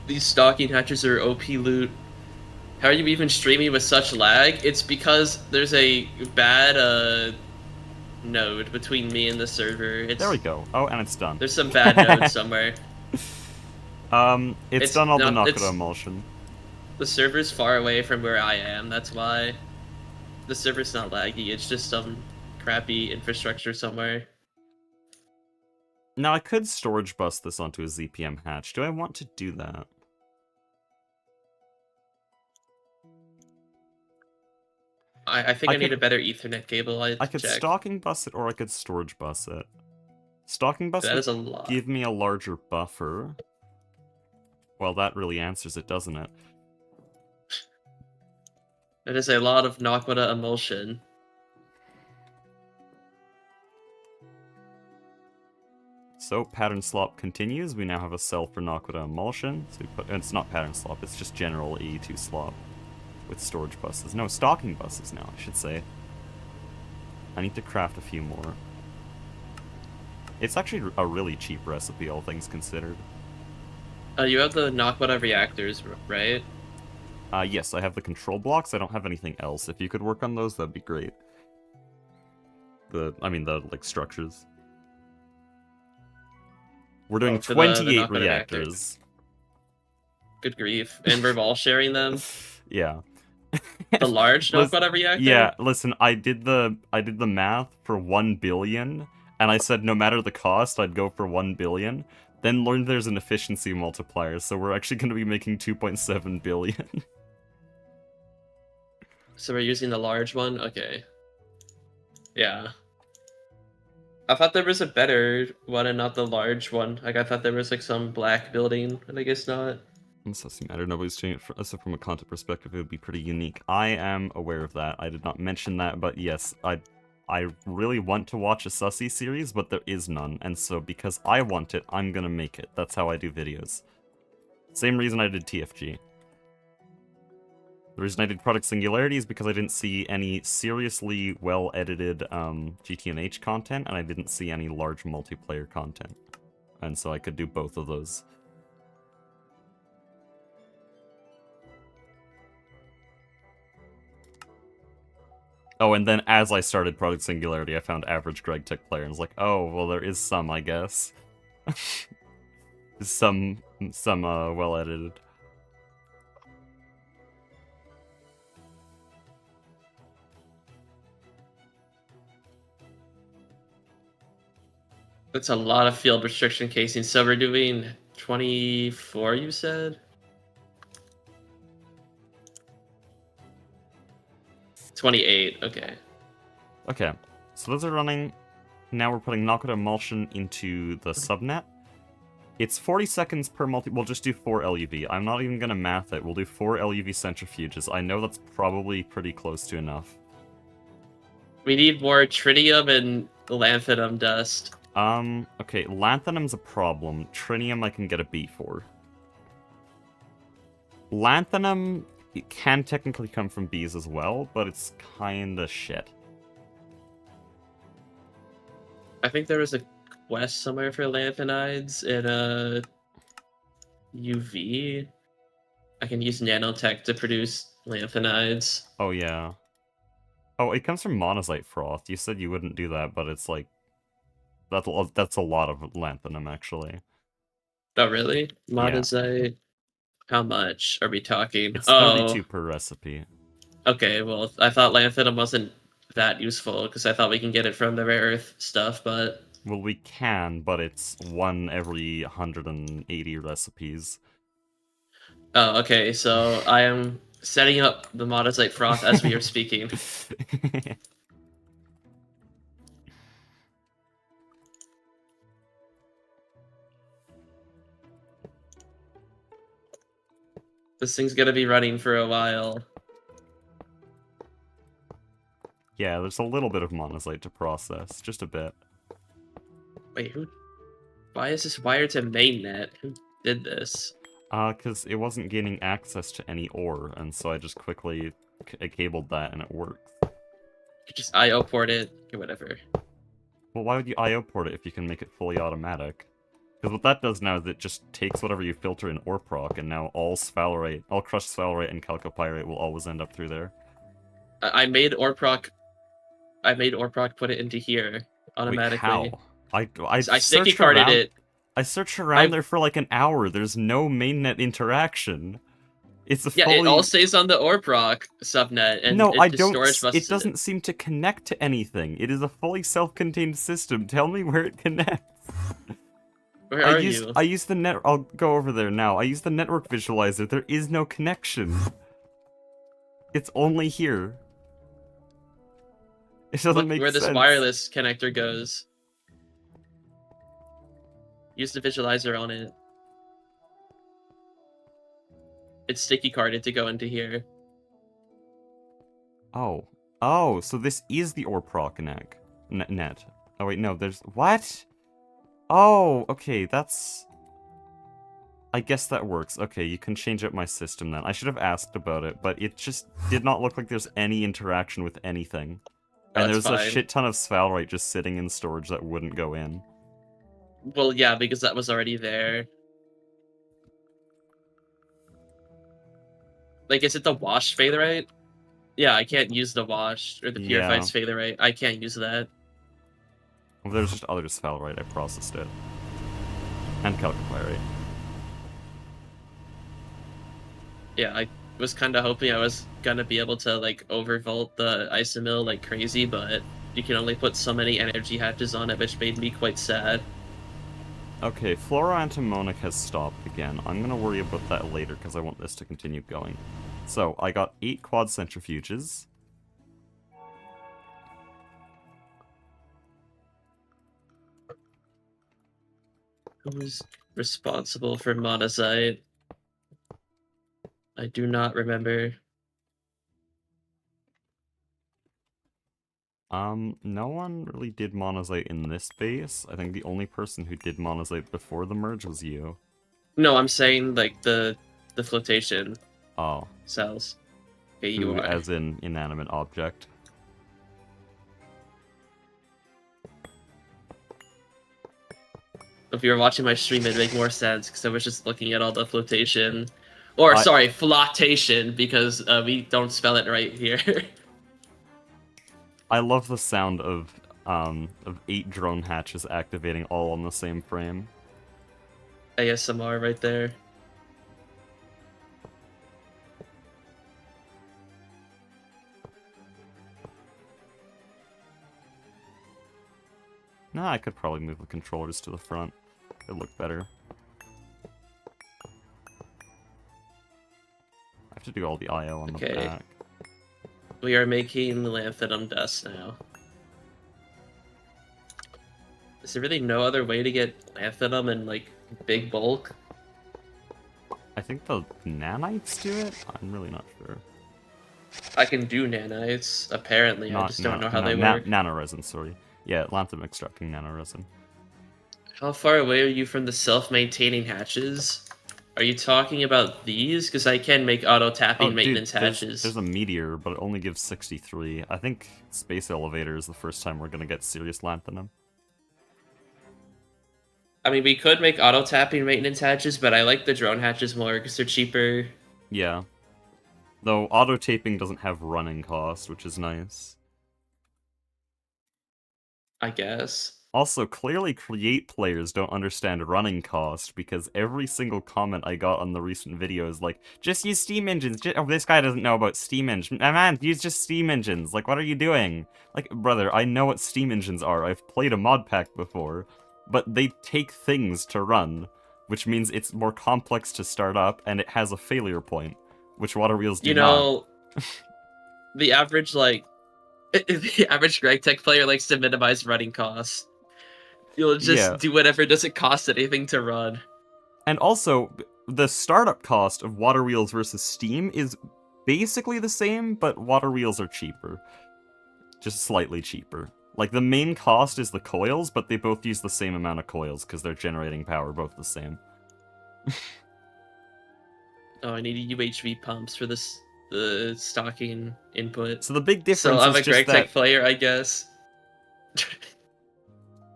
These stocking hatches are OP loot. How are you even streaming with such lag? It's because there's a bad node between me and the server. There we go. Oh, and it's done. There's some bad node somewhere. It's done all the Naquita emulsion. The server's far away from where I am, that's why. The server's not laggy, it's just some crappy infrastructure somewhere. Now, I could storage bus this onto a ZPM hatch. Do I want to do that? I think I I need could- a better Ethernet cable. I I could check. stocking bus it, or I could storage bus it. Stocking bus That would is a lot. give me a larger buffer. Well, that really answers it, doesn't it? That is a lot of Naquadah emulsion. So, pattern swap continues. We now have a cell for Naquadah emulsion. So we put, and it's not pattern swap, it's just general AE2 swap with storage buses. No, stocking buses now, I should say. I need to craft a few more. It's actually a really cheap recipe, all things considered. You have the Naquadah reactors, right? Yes, I have the control blocks. I don't have anything else. If you could work on those, that'd be great. I mean, the, like, structures. We're doing for 28 the reactors. Good grief. And we're all sharing them? Yeah. The large Naquadah reactor? Yeah, listen, I did the math for 1 billion, and I said no matter the cost, I'd go for 1 billion. Then learned there's an efficiency multiplier, so we're actually going to be making 2.7 billion. So we're using the large one? Okay. Yeah. I thought there was a better one and not the large one. Like, I thought there was, like, some black building, and I guess not. It doesn't matter, nobody's doing it, so from a content perspective, it would be pretty unique. I am aware of that. I did not mention that, but yes, I really want to watch a Sussy series, but there is none, and so because I want it, I'm gonna make it. That's how I do videos. Same reason I did TFG. The reason I did Product Singularity is because I didn't see any seriously well-edited GTNH content, and I didn't see any large multiplayer content. And so I could do both of those. Oh, and then as I started Product Singularity, I found Average Greg Tech Player, and was like, oh, well, there is some, I guess. some well-edited. That's a lot of field restriction casing. So we're doing 24, you said? 28, okay. Okay, so those are running. Now we're putting Naquadah emulsion into the subnet. It's 40 seconds per we'll just do 4 LUV. I'm not even gonna math it. We'll do 4 LUV centrifuges. I know that's probably pretty close to enough. We need more tritium and lanthanum dust. Okay, lanthanum's a problem. Trinium I can get a B for. Lanthanum, it can technically come from bees as well, but it's kinda shit. I think there was a quest somewhere for lanthanides in UV. I can use nanotech to produce lanthanides. Oh, yeah. Oh, it comes from monazite froth. You said you wouldn't do that, but it's like... That's a lot of lanthanum, actually. Oh, really? Monazite? How much are we talking? It's 32 per recipe. Okay, well, I thought lanthanum wasn't that useful, because I thought we can get it from the rare earth stuff, but... Well, we can, but it's 1 every 180 recipes. Oh, okay, so I am setting up the monazite froth as we are speaking. This thing's gonna be running for a while. Yeah, there's a little bit of monazite to process, just a bit. Wait, who? Why is this wired to mainnet? Who did this? Because it wasn't gaining access to any ore, and so I just quickly cabled that, and it works. You just IO port it, or whatever. Well, why would you IO port it if you can make it fully automatic? Because what that does now is it just takes whatever you filter in ore proc, and now all sphalerite, all crushed sphalerite and chalcopyrite will always end up through there. I made ore proc put it into here automatically. Wait, how? I sticky carded it. I searched around there for like an hour. There's no mainnet interaction. It's a yeah, fully... it all stays on the ore proc subnet, and no, I don't. Storage It doesn't seem to connect to anything. It is a fully self-contained system. Tell me where it connects. Where are you? I use the net. I'll go over there now. I use the network visualizer. There is no connection. It's only here. It doesn't Look make where sense. this wireless connector goes. Use the visualizer on it. It's sticky carded to go into here. Oh. Oh, so this is the ORPROC net. Oh wait, no, there's... What? Oh, okay, that's... I guess that works. Okay, you can change up my system then. I should have asked about it, but it just did not look like there's any interaction with anything. Oh, And that's there's a fine. shit ton of sphalerite just sitting in storage that wouldn't go in. Well, yeah, because that was already there. Like, is it the washed sphalerite? Yeah, I can't use the washed or the purified Yeah. sphalerite. I can't use that. Well, there's just other sphalerite. I processed it. And calcopyrite. Yeah, I was kind of hoping I was gonna be able to like overvolt the isomill like crazy, but you can only put so many energy hatches on it, which made me quite sad. Okay, fluoroantimonic has stopped again. I'm gonna worry about that later because I want this to continue going. So, I got 8 quad centrifuges. Who's responsible for monazite? I do not remember. No one really did monazite in this base. I think the only person who did monazite before the merge was you. No, I'm saying like the flotation Oh. cells. Okay, you Who, are. as in inanimate object. If you were watching my stream, it'd make more sense because I was just looking at all the flotation. Or, I- sorry, flotation, because we don't spell it right here. I love the sound of 8 drone hatches activating all on the same frame. ASMR right there. Nah, I could probably move the controllers to the front. It'd look better. I have to do all the I/O on the Okay. back. We are making lanthanum dust now. Is there really no other way to get lanthanum in, like, big bulk? I think the nanites do it? I'm really not sure. I can do nanites, apparently. I just don't know how they work. Nanoresin, sorry. Yeah, lanthanum extracting nanoresin. How far away are you from the self-maintaining hatches? Are you talking about these? Because I can make auto-tapping maintenance hatches. There's a meteor, but it only gives 63. I think Space Elevator is the first time we're gonna get serious lanthanum. I mean, we could make auto-tapping maintenance hatches, but I like the drone hatches more because they're cheaper. Yeah. Though auto-taping doesn't have running cost, which is nice. I guess. Also, clearly Create players don't understand running cost, because every single comment I got on the recent video is like, just use Steam engines, oh, this guy doesn't know about Steam engines. Man, use just Steam engines, like, what are you doing? Like, brother, I know what Steam engines are, I've played a mod pack before, but they take things to run, which means it's more complex to start up, and it has a failure point, which water wheels do not. The average, like, the average GregTech player likes to minimize running costs. You'll just do whatever doesn't cost anything to run. And also, the startup cost of water wheels versus Steam is basically the same, but water wheels are cheaper. Just slightly cheaper. Like, the main cost is the coils, but they both use the same amount of coils, because they're generating power both the same. Oh, I need UHV pumps for this, the stocking input. So the big difference so I'm is a just GregTech player, I guess.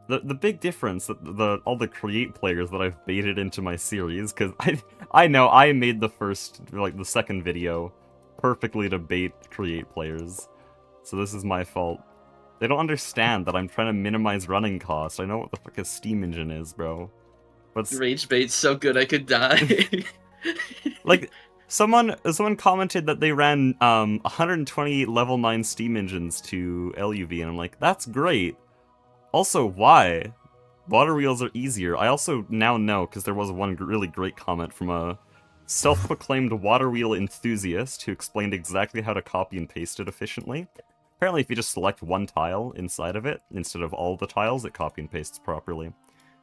The big difference that all the Create players that I've baited into my series, because I know I made the second video perfectly to bait Create players, so this is my fault. They don't understand that I'm trying to minimize running cost. I know what the fuck a Steam engine is, bro. But Rage bait's so good I could die. like, someone commented that they ran 120 level 9 Steam engines to LUV, and I'm like, that's great. Also, why? Water wheels are easier. I also now know, because there was one really great comment from a self-proclaimed water wheel enthusiast who explained exactly how to copy and paste it efficiently. Apparently, if you just select one tile inside of it, instead of all the tiles, it copy and pastes properly.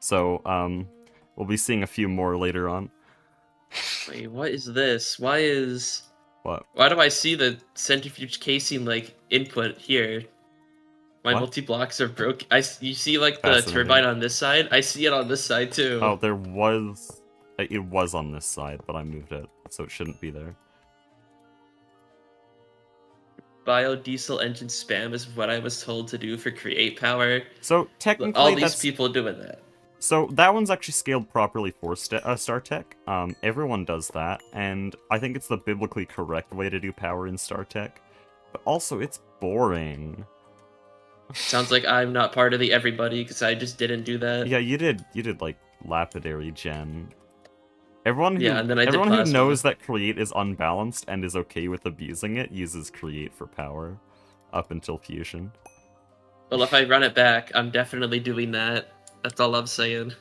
So, we'll be seeing a few more later on. Wait, what is this? Why What? do I see the centrifuge casing like input here? My What? multi-blocks are broken. You see like the Fascinating. turbine on this side? I see it on this side too. Oh, there was... It was on this side, but I moved it, so it shouldn't be there. Biodiesel engine spam is what I was told to do for create power. So, technically, all these people doing that. So that one's actually scaled properly for StarTech. Everyone does that, and I think it's the biblically correct way to do power in StarTech. But also, it's boring. Sounds like I'm not part of the everybody because I just didn't do that. Yeah, you did like lapidary gen. Everyone who and then I did everyone who plasma. knows that create is unbalanced and is okay with abusing it uses create for power, up until fusion. Well, if I run it back, I'm definitely doing that. That's all I'm saying.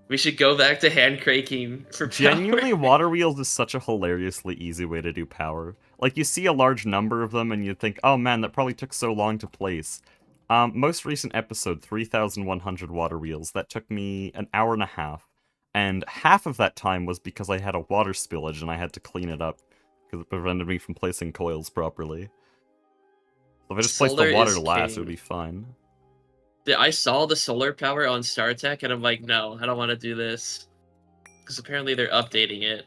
We should go back to hand cranking for power. Genuinely, water wheels is such a hilariously easy way to do power. Like, you see a large number of them and you think, oh man, that probably took so long to place. Most recent episode, 3,100 water wheels, that took me an hour and a half. And half of that time was because I had a water spillage and I had to clean it up, because it prevented me from placing coils properly. So if I just placed the water last, it would be fine. I saw the solar power on StarTech and I'm like, no, I don't want to do this. Because apparently they're updating it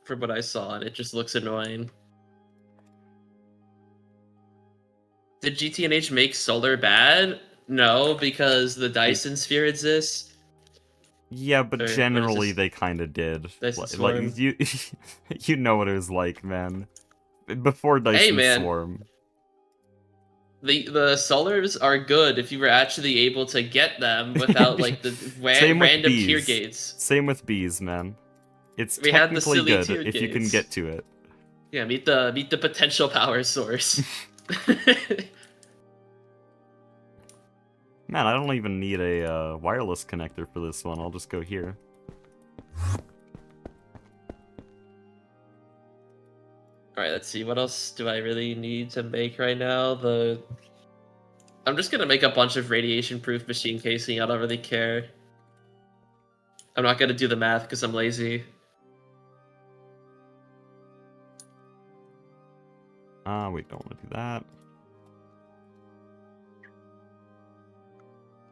from what I saw and it just looks annoying. Did GTNH make solar bad? No, because the Dyson sphere exists. Yeah, but generally they kind of did. Like you, you know what it was like, man. Before Dyson Swarm. The solars are good if you were actually able to get them without like the random tier gates. Same with bees, man. It's technically good if you can get to it. Yeah, meet the potential power source. Man, I don't even need a wireless connector for this one. I'll just go here. Alright, let's see. What else do I really need to make right now? I'm just gonna make a bunch of radiation-proof machine casing. I don't really care. I'm not gonna do the math because I'm lazy. We don't want to do that.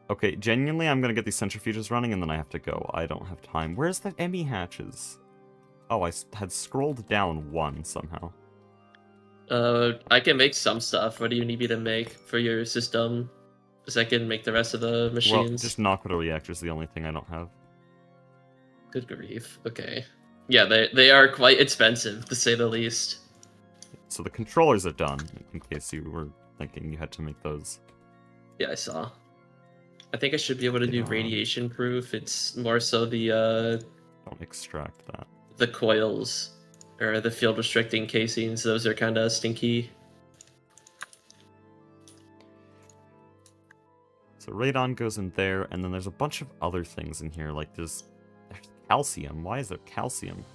Okay, genuinely, I'm gonna get these centrifuges running and then I have to go. I don't have time. Where's the Emmy hatches? Oh, I had scrolled down one somehow. I can make some stuff. What do you need me to make for your system? Because I can make the rest of the machines. Well, just Nakoto reactor's the only thing I don't have. Good grief. Okay. Yeah, they are quite expensive, to say the least. So the controllers are done, in case you were thinking you had to make those. Yeah, I saw. I think I should be able to do radiation proof. It's more so the Don't extract that. The coils or the field restricting casings. Those are kind of stinky. So radon goes in there, and then there's a bunch of other things in here. Like there's calcium. Why is there calcium?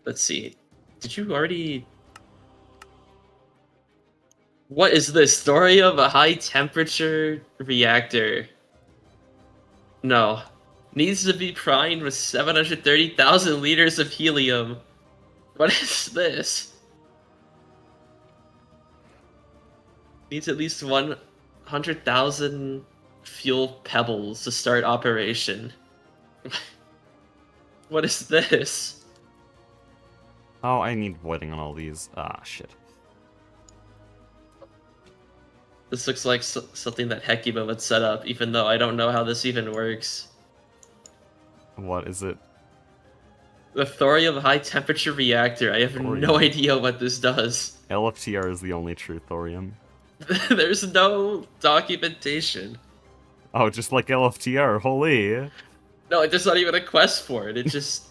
Let's see. Did you already... What is this? Story of a high temperature reactor. No. Needs to be primed with 730,000 liters of helium. What is this? Needs at least 100,000 fuel pebbles to start operation. What is this? Oh, I need voiding on all these. Ah, shit. This looks like something that Hekiba would set up, even though I don't know how this even works. What is it? The thorium high temperature reactor. I have no idea what this does. LFTR is the only true thorium. There's no documentation. Oh, just like LFTR, holy. No, there's not even a quest for it. It just...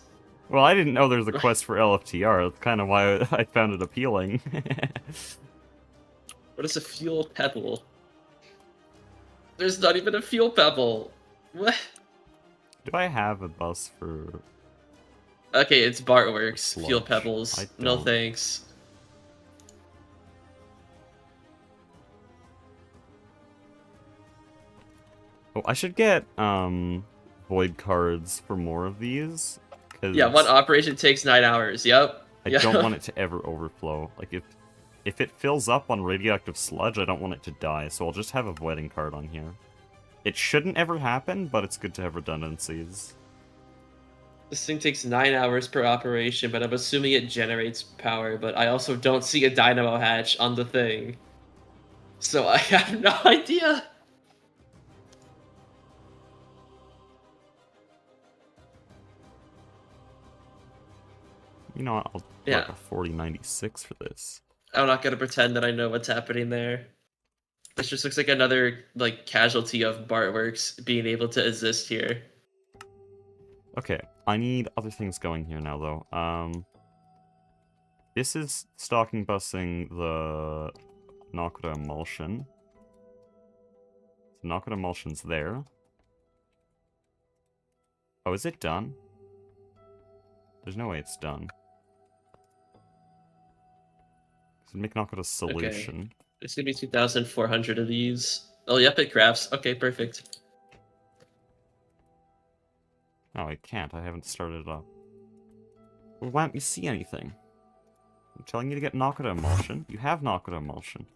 Well, I didn't know there was a quest for LFTR. That's kind of why I found it appealing. What is a fuel pebble? There's not even a fuel pebble. What? Do I have a bus for... Okay, it's Bartworks. Fuel Sludge. pebbles. I No don't. thanks. Oh, I should get void cards for more of these, Yeah, one because operation takes 9 hours. Yep. I Yeah. don't want it to ever overflow. Like if it fills up on radioactive sludge, I don't want it to die, so I'll just have a voiding card on here. It shouldn't ever happen, but it's good to have redundancies. This thing takes 9 hours per operation, but I'm assuming it generates power, but I also don't see a dynamo hatch on the thing. So I have no idea. You know what, I'll Yeah. like a 4096 for this. I'm not gonna pretend that I know what's happening there. This just looks like another like casualty of Bartworks being able to exist here. Okay, I need other things going here now, though. This is stocking busing the Nakoda emulsion. So Nakoda emulsion's there. Oh, is it done? There's no way it's done. So make Nakoda solution. Okay. There's gonna be 2,400 of these. Oh, yep, it crafts. Okay, perfect. No, I can't. I haven't started it up. Well, why don't you see anything? I'm telling you to get Nakoda emulsion. You have Nakoda emulsion.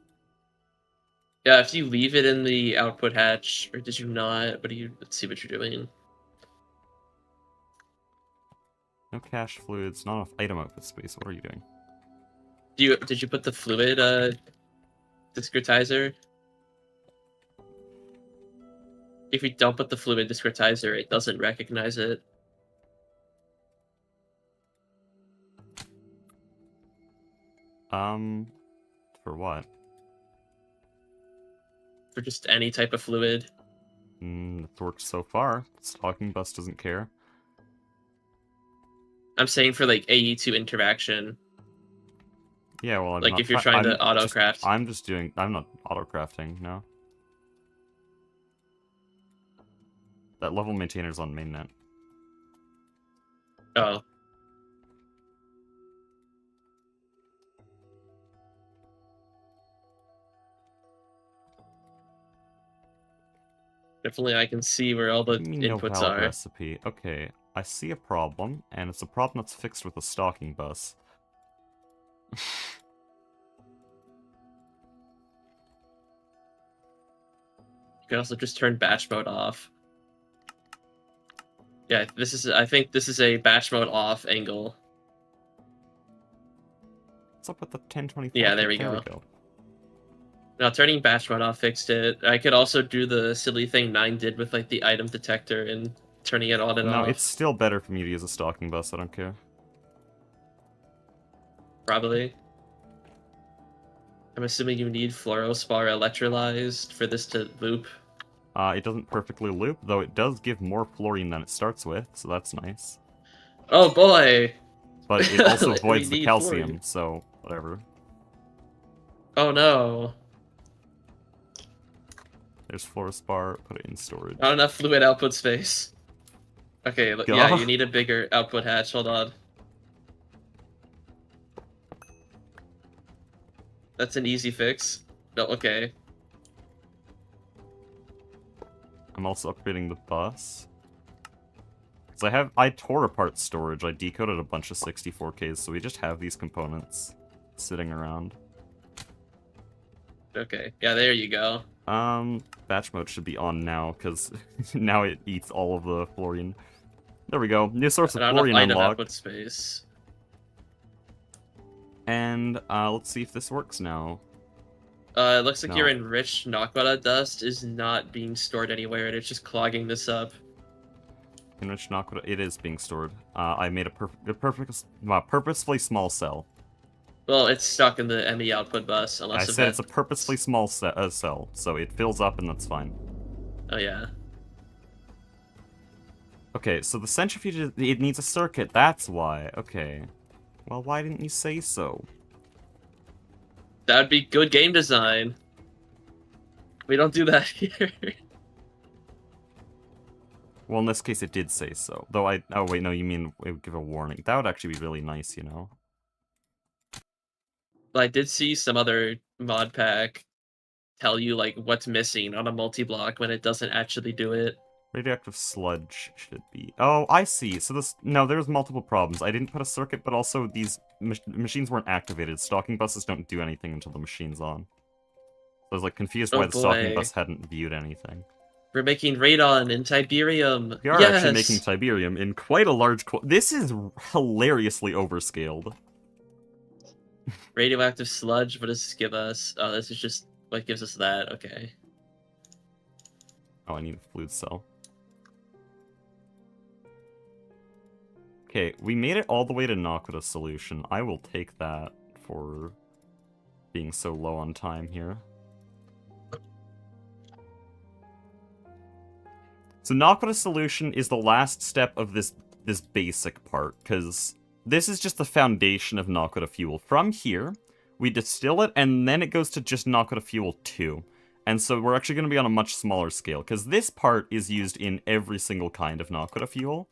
Yeah, if you leave it in the output hatch, or did you not? What do you? Let's see what you're doing. No cache fluids, not enough item output space. What are you doing? Did you put the fluid discretizer? If you don't put the fluid discretizer, it doesn't recognize it. For what? For just any type of fluid. It's worked so far. Stocking bus doesn't care. I'm saying for like AE2 interaction. Yeah, well, I'm Like not if you're trying to auto-craft. I'm not auto-crafting, no. That level maintainer's on mainnet. Oh. Definitely I can see where all the No inputs valid are. recipe. Okay, I see a problem, and it's a problem that's fixed with a stocking bus. You can also just turn batch mode off. Yeah, I think this is a batch mode off angle. What's up with the 1024? Yeah, there we go. Now turning batch mode off fixed it. I could also do the silly thing 9 did with like the item detector and turning it on and off. No, it's still better for me to use a stocking bus, I don't care. Probably. I'm assuming you need fluorospar electrolyzed for this to loop. It doesn't perfectly loop, though it does give more fluorine than it starts with, so that's nice. Oh boy! But it also We voids the need calcium, fluorine. so whatever. Oh no. There's fluorospar, put it in storage. Not enough fluid output space. Okay, yeah, you need a bigger output hatch, hold on. That's an easy fix. No, okay. I'm also upgrading the bus. Because I tore apart storage, I decoded a bunch of 64Ks, so we just have these components sitting around. Okay, yeah, there you go. Batch mode should be on now, because now it eats all of the fluorine. There we go, new source of fluorine unlocked. Output space. And, let's see if this works now. It looks like No. your enriched Nakoda dust is not being stored anywhere, and it's just clogging this up. Enriched Nakoda, it is being stored. I made a purposefully small cell. Well, it's stuck in the ME output bus, unless I said it's a purposefully small cell, so it fills up and that's fine. Oh yeah. Okay, so the centrifuge, it needs a circuit, that's why. Okay. Well, why didn't you say so? That would be good game design. We don't do that here. Well, in this case, it did say so. Though oh wait, no, you mean it would give a warning. That would actually be really nice, you know? But I did see some other mod pack tell you like what's missing on a multi-block when it doesn't actually do it. Radioactive sludge should be... Oh, I see. So No, there's multiple problems. I didn't put a circuit, but also these machines weren't activated. Stalking buses don't do anything until the machine's on. So I was, like, confused Oh why the stalking boy. bus hadn't viewed anything. We're making radon in Tiberium. We are Yes! actually making Tiberium in quite a large... This is hilariously overscaled. Radioactive sludge, what does this give us? Oh, this is just what gives us that, okay. Oh, I need a fluid cell. Okay, we made it all the way to Nakoda solution. I will take that for being so low on time here. So Nakoda solution is the last step of this basic part, because this is just the foundation of Nakoda fuel. From here, we distill it, and then it goes to just Nakoda fuel 2. And so we're actually going to be on a much smaller scale, because this part is used in every single kind of Nakoda fuel.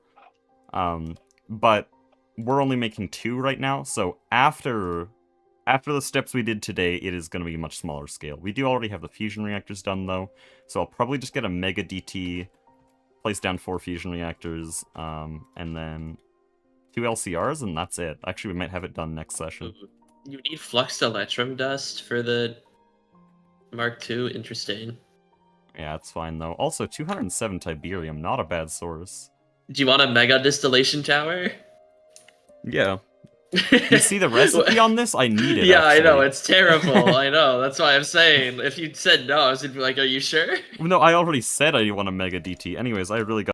But we're only making 2 right now, so after the steps we did today, it is going to be a much smaller scale. We do already have the fusion reactors done, though, so I'll probably just get a Mega DT, place down 4 fusion reactors, and then 2 LCRs, and that's it. Actually, we might have it done next session. You need flux electrum dust for the Mark II? Interesting. Yeah, it's fine, though. Also, 207 Tiberium, not a bad source. Do you want a mega distillation tower? Yeah. You see the recipe on this? I need it, Yeah, actually. I know, it's terrible. I know, that's why I'm saying. If you said no, I was gonna be like, are you sure? No, I already said I want a Mega DT. Anyways, I really got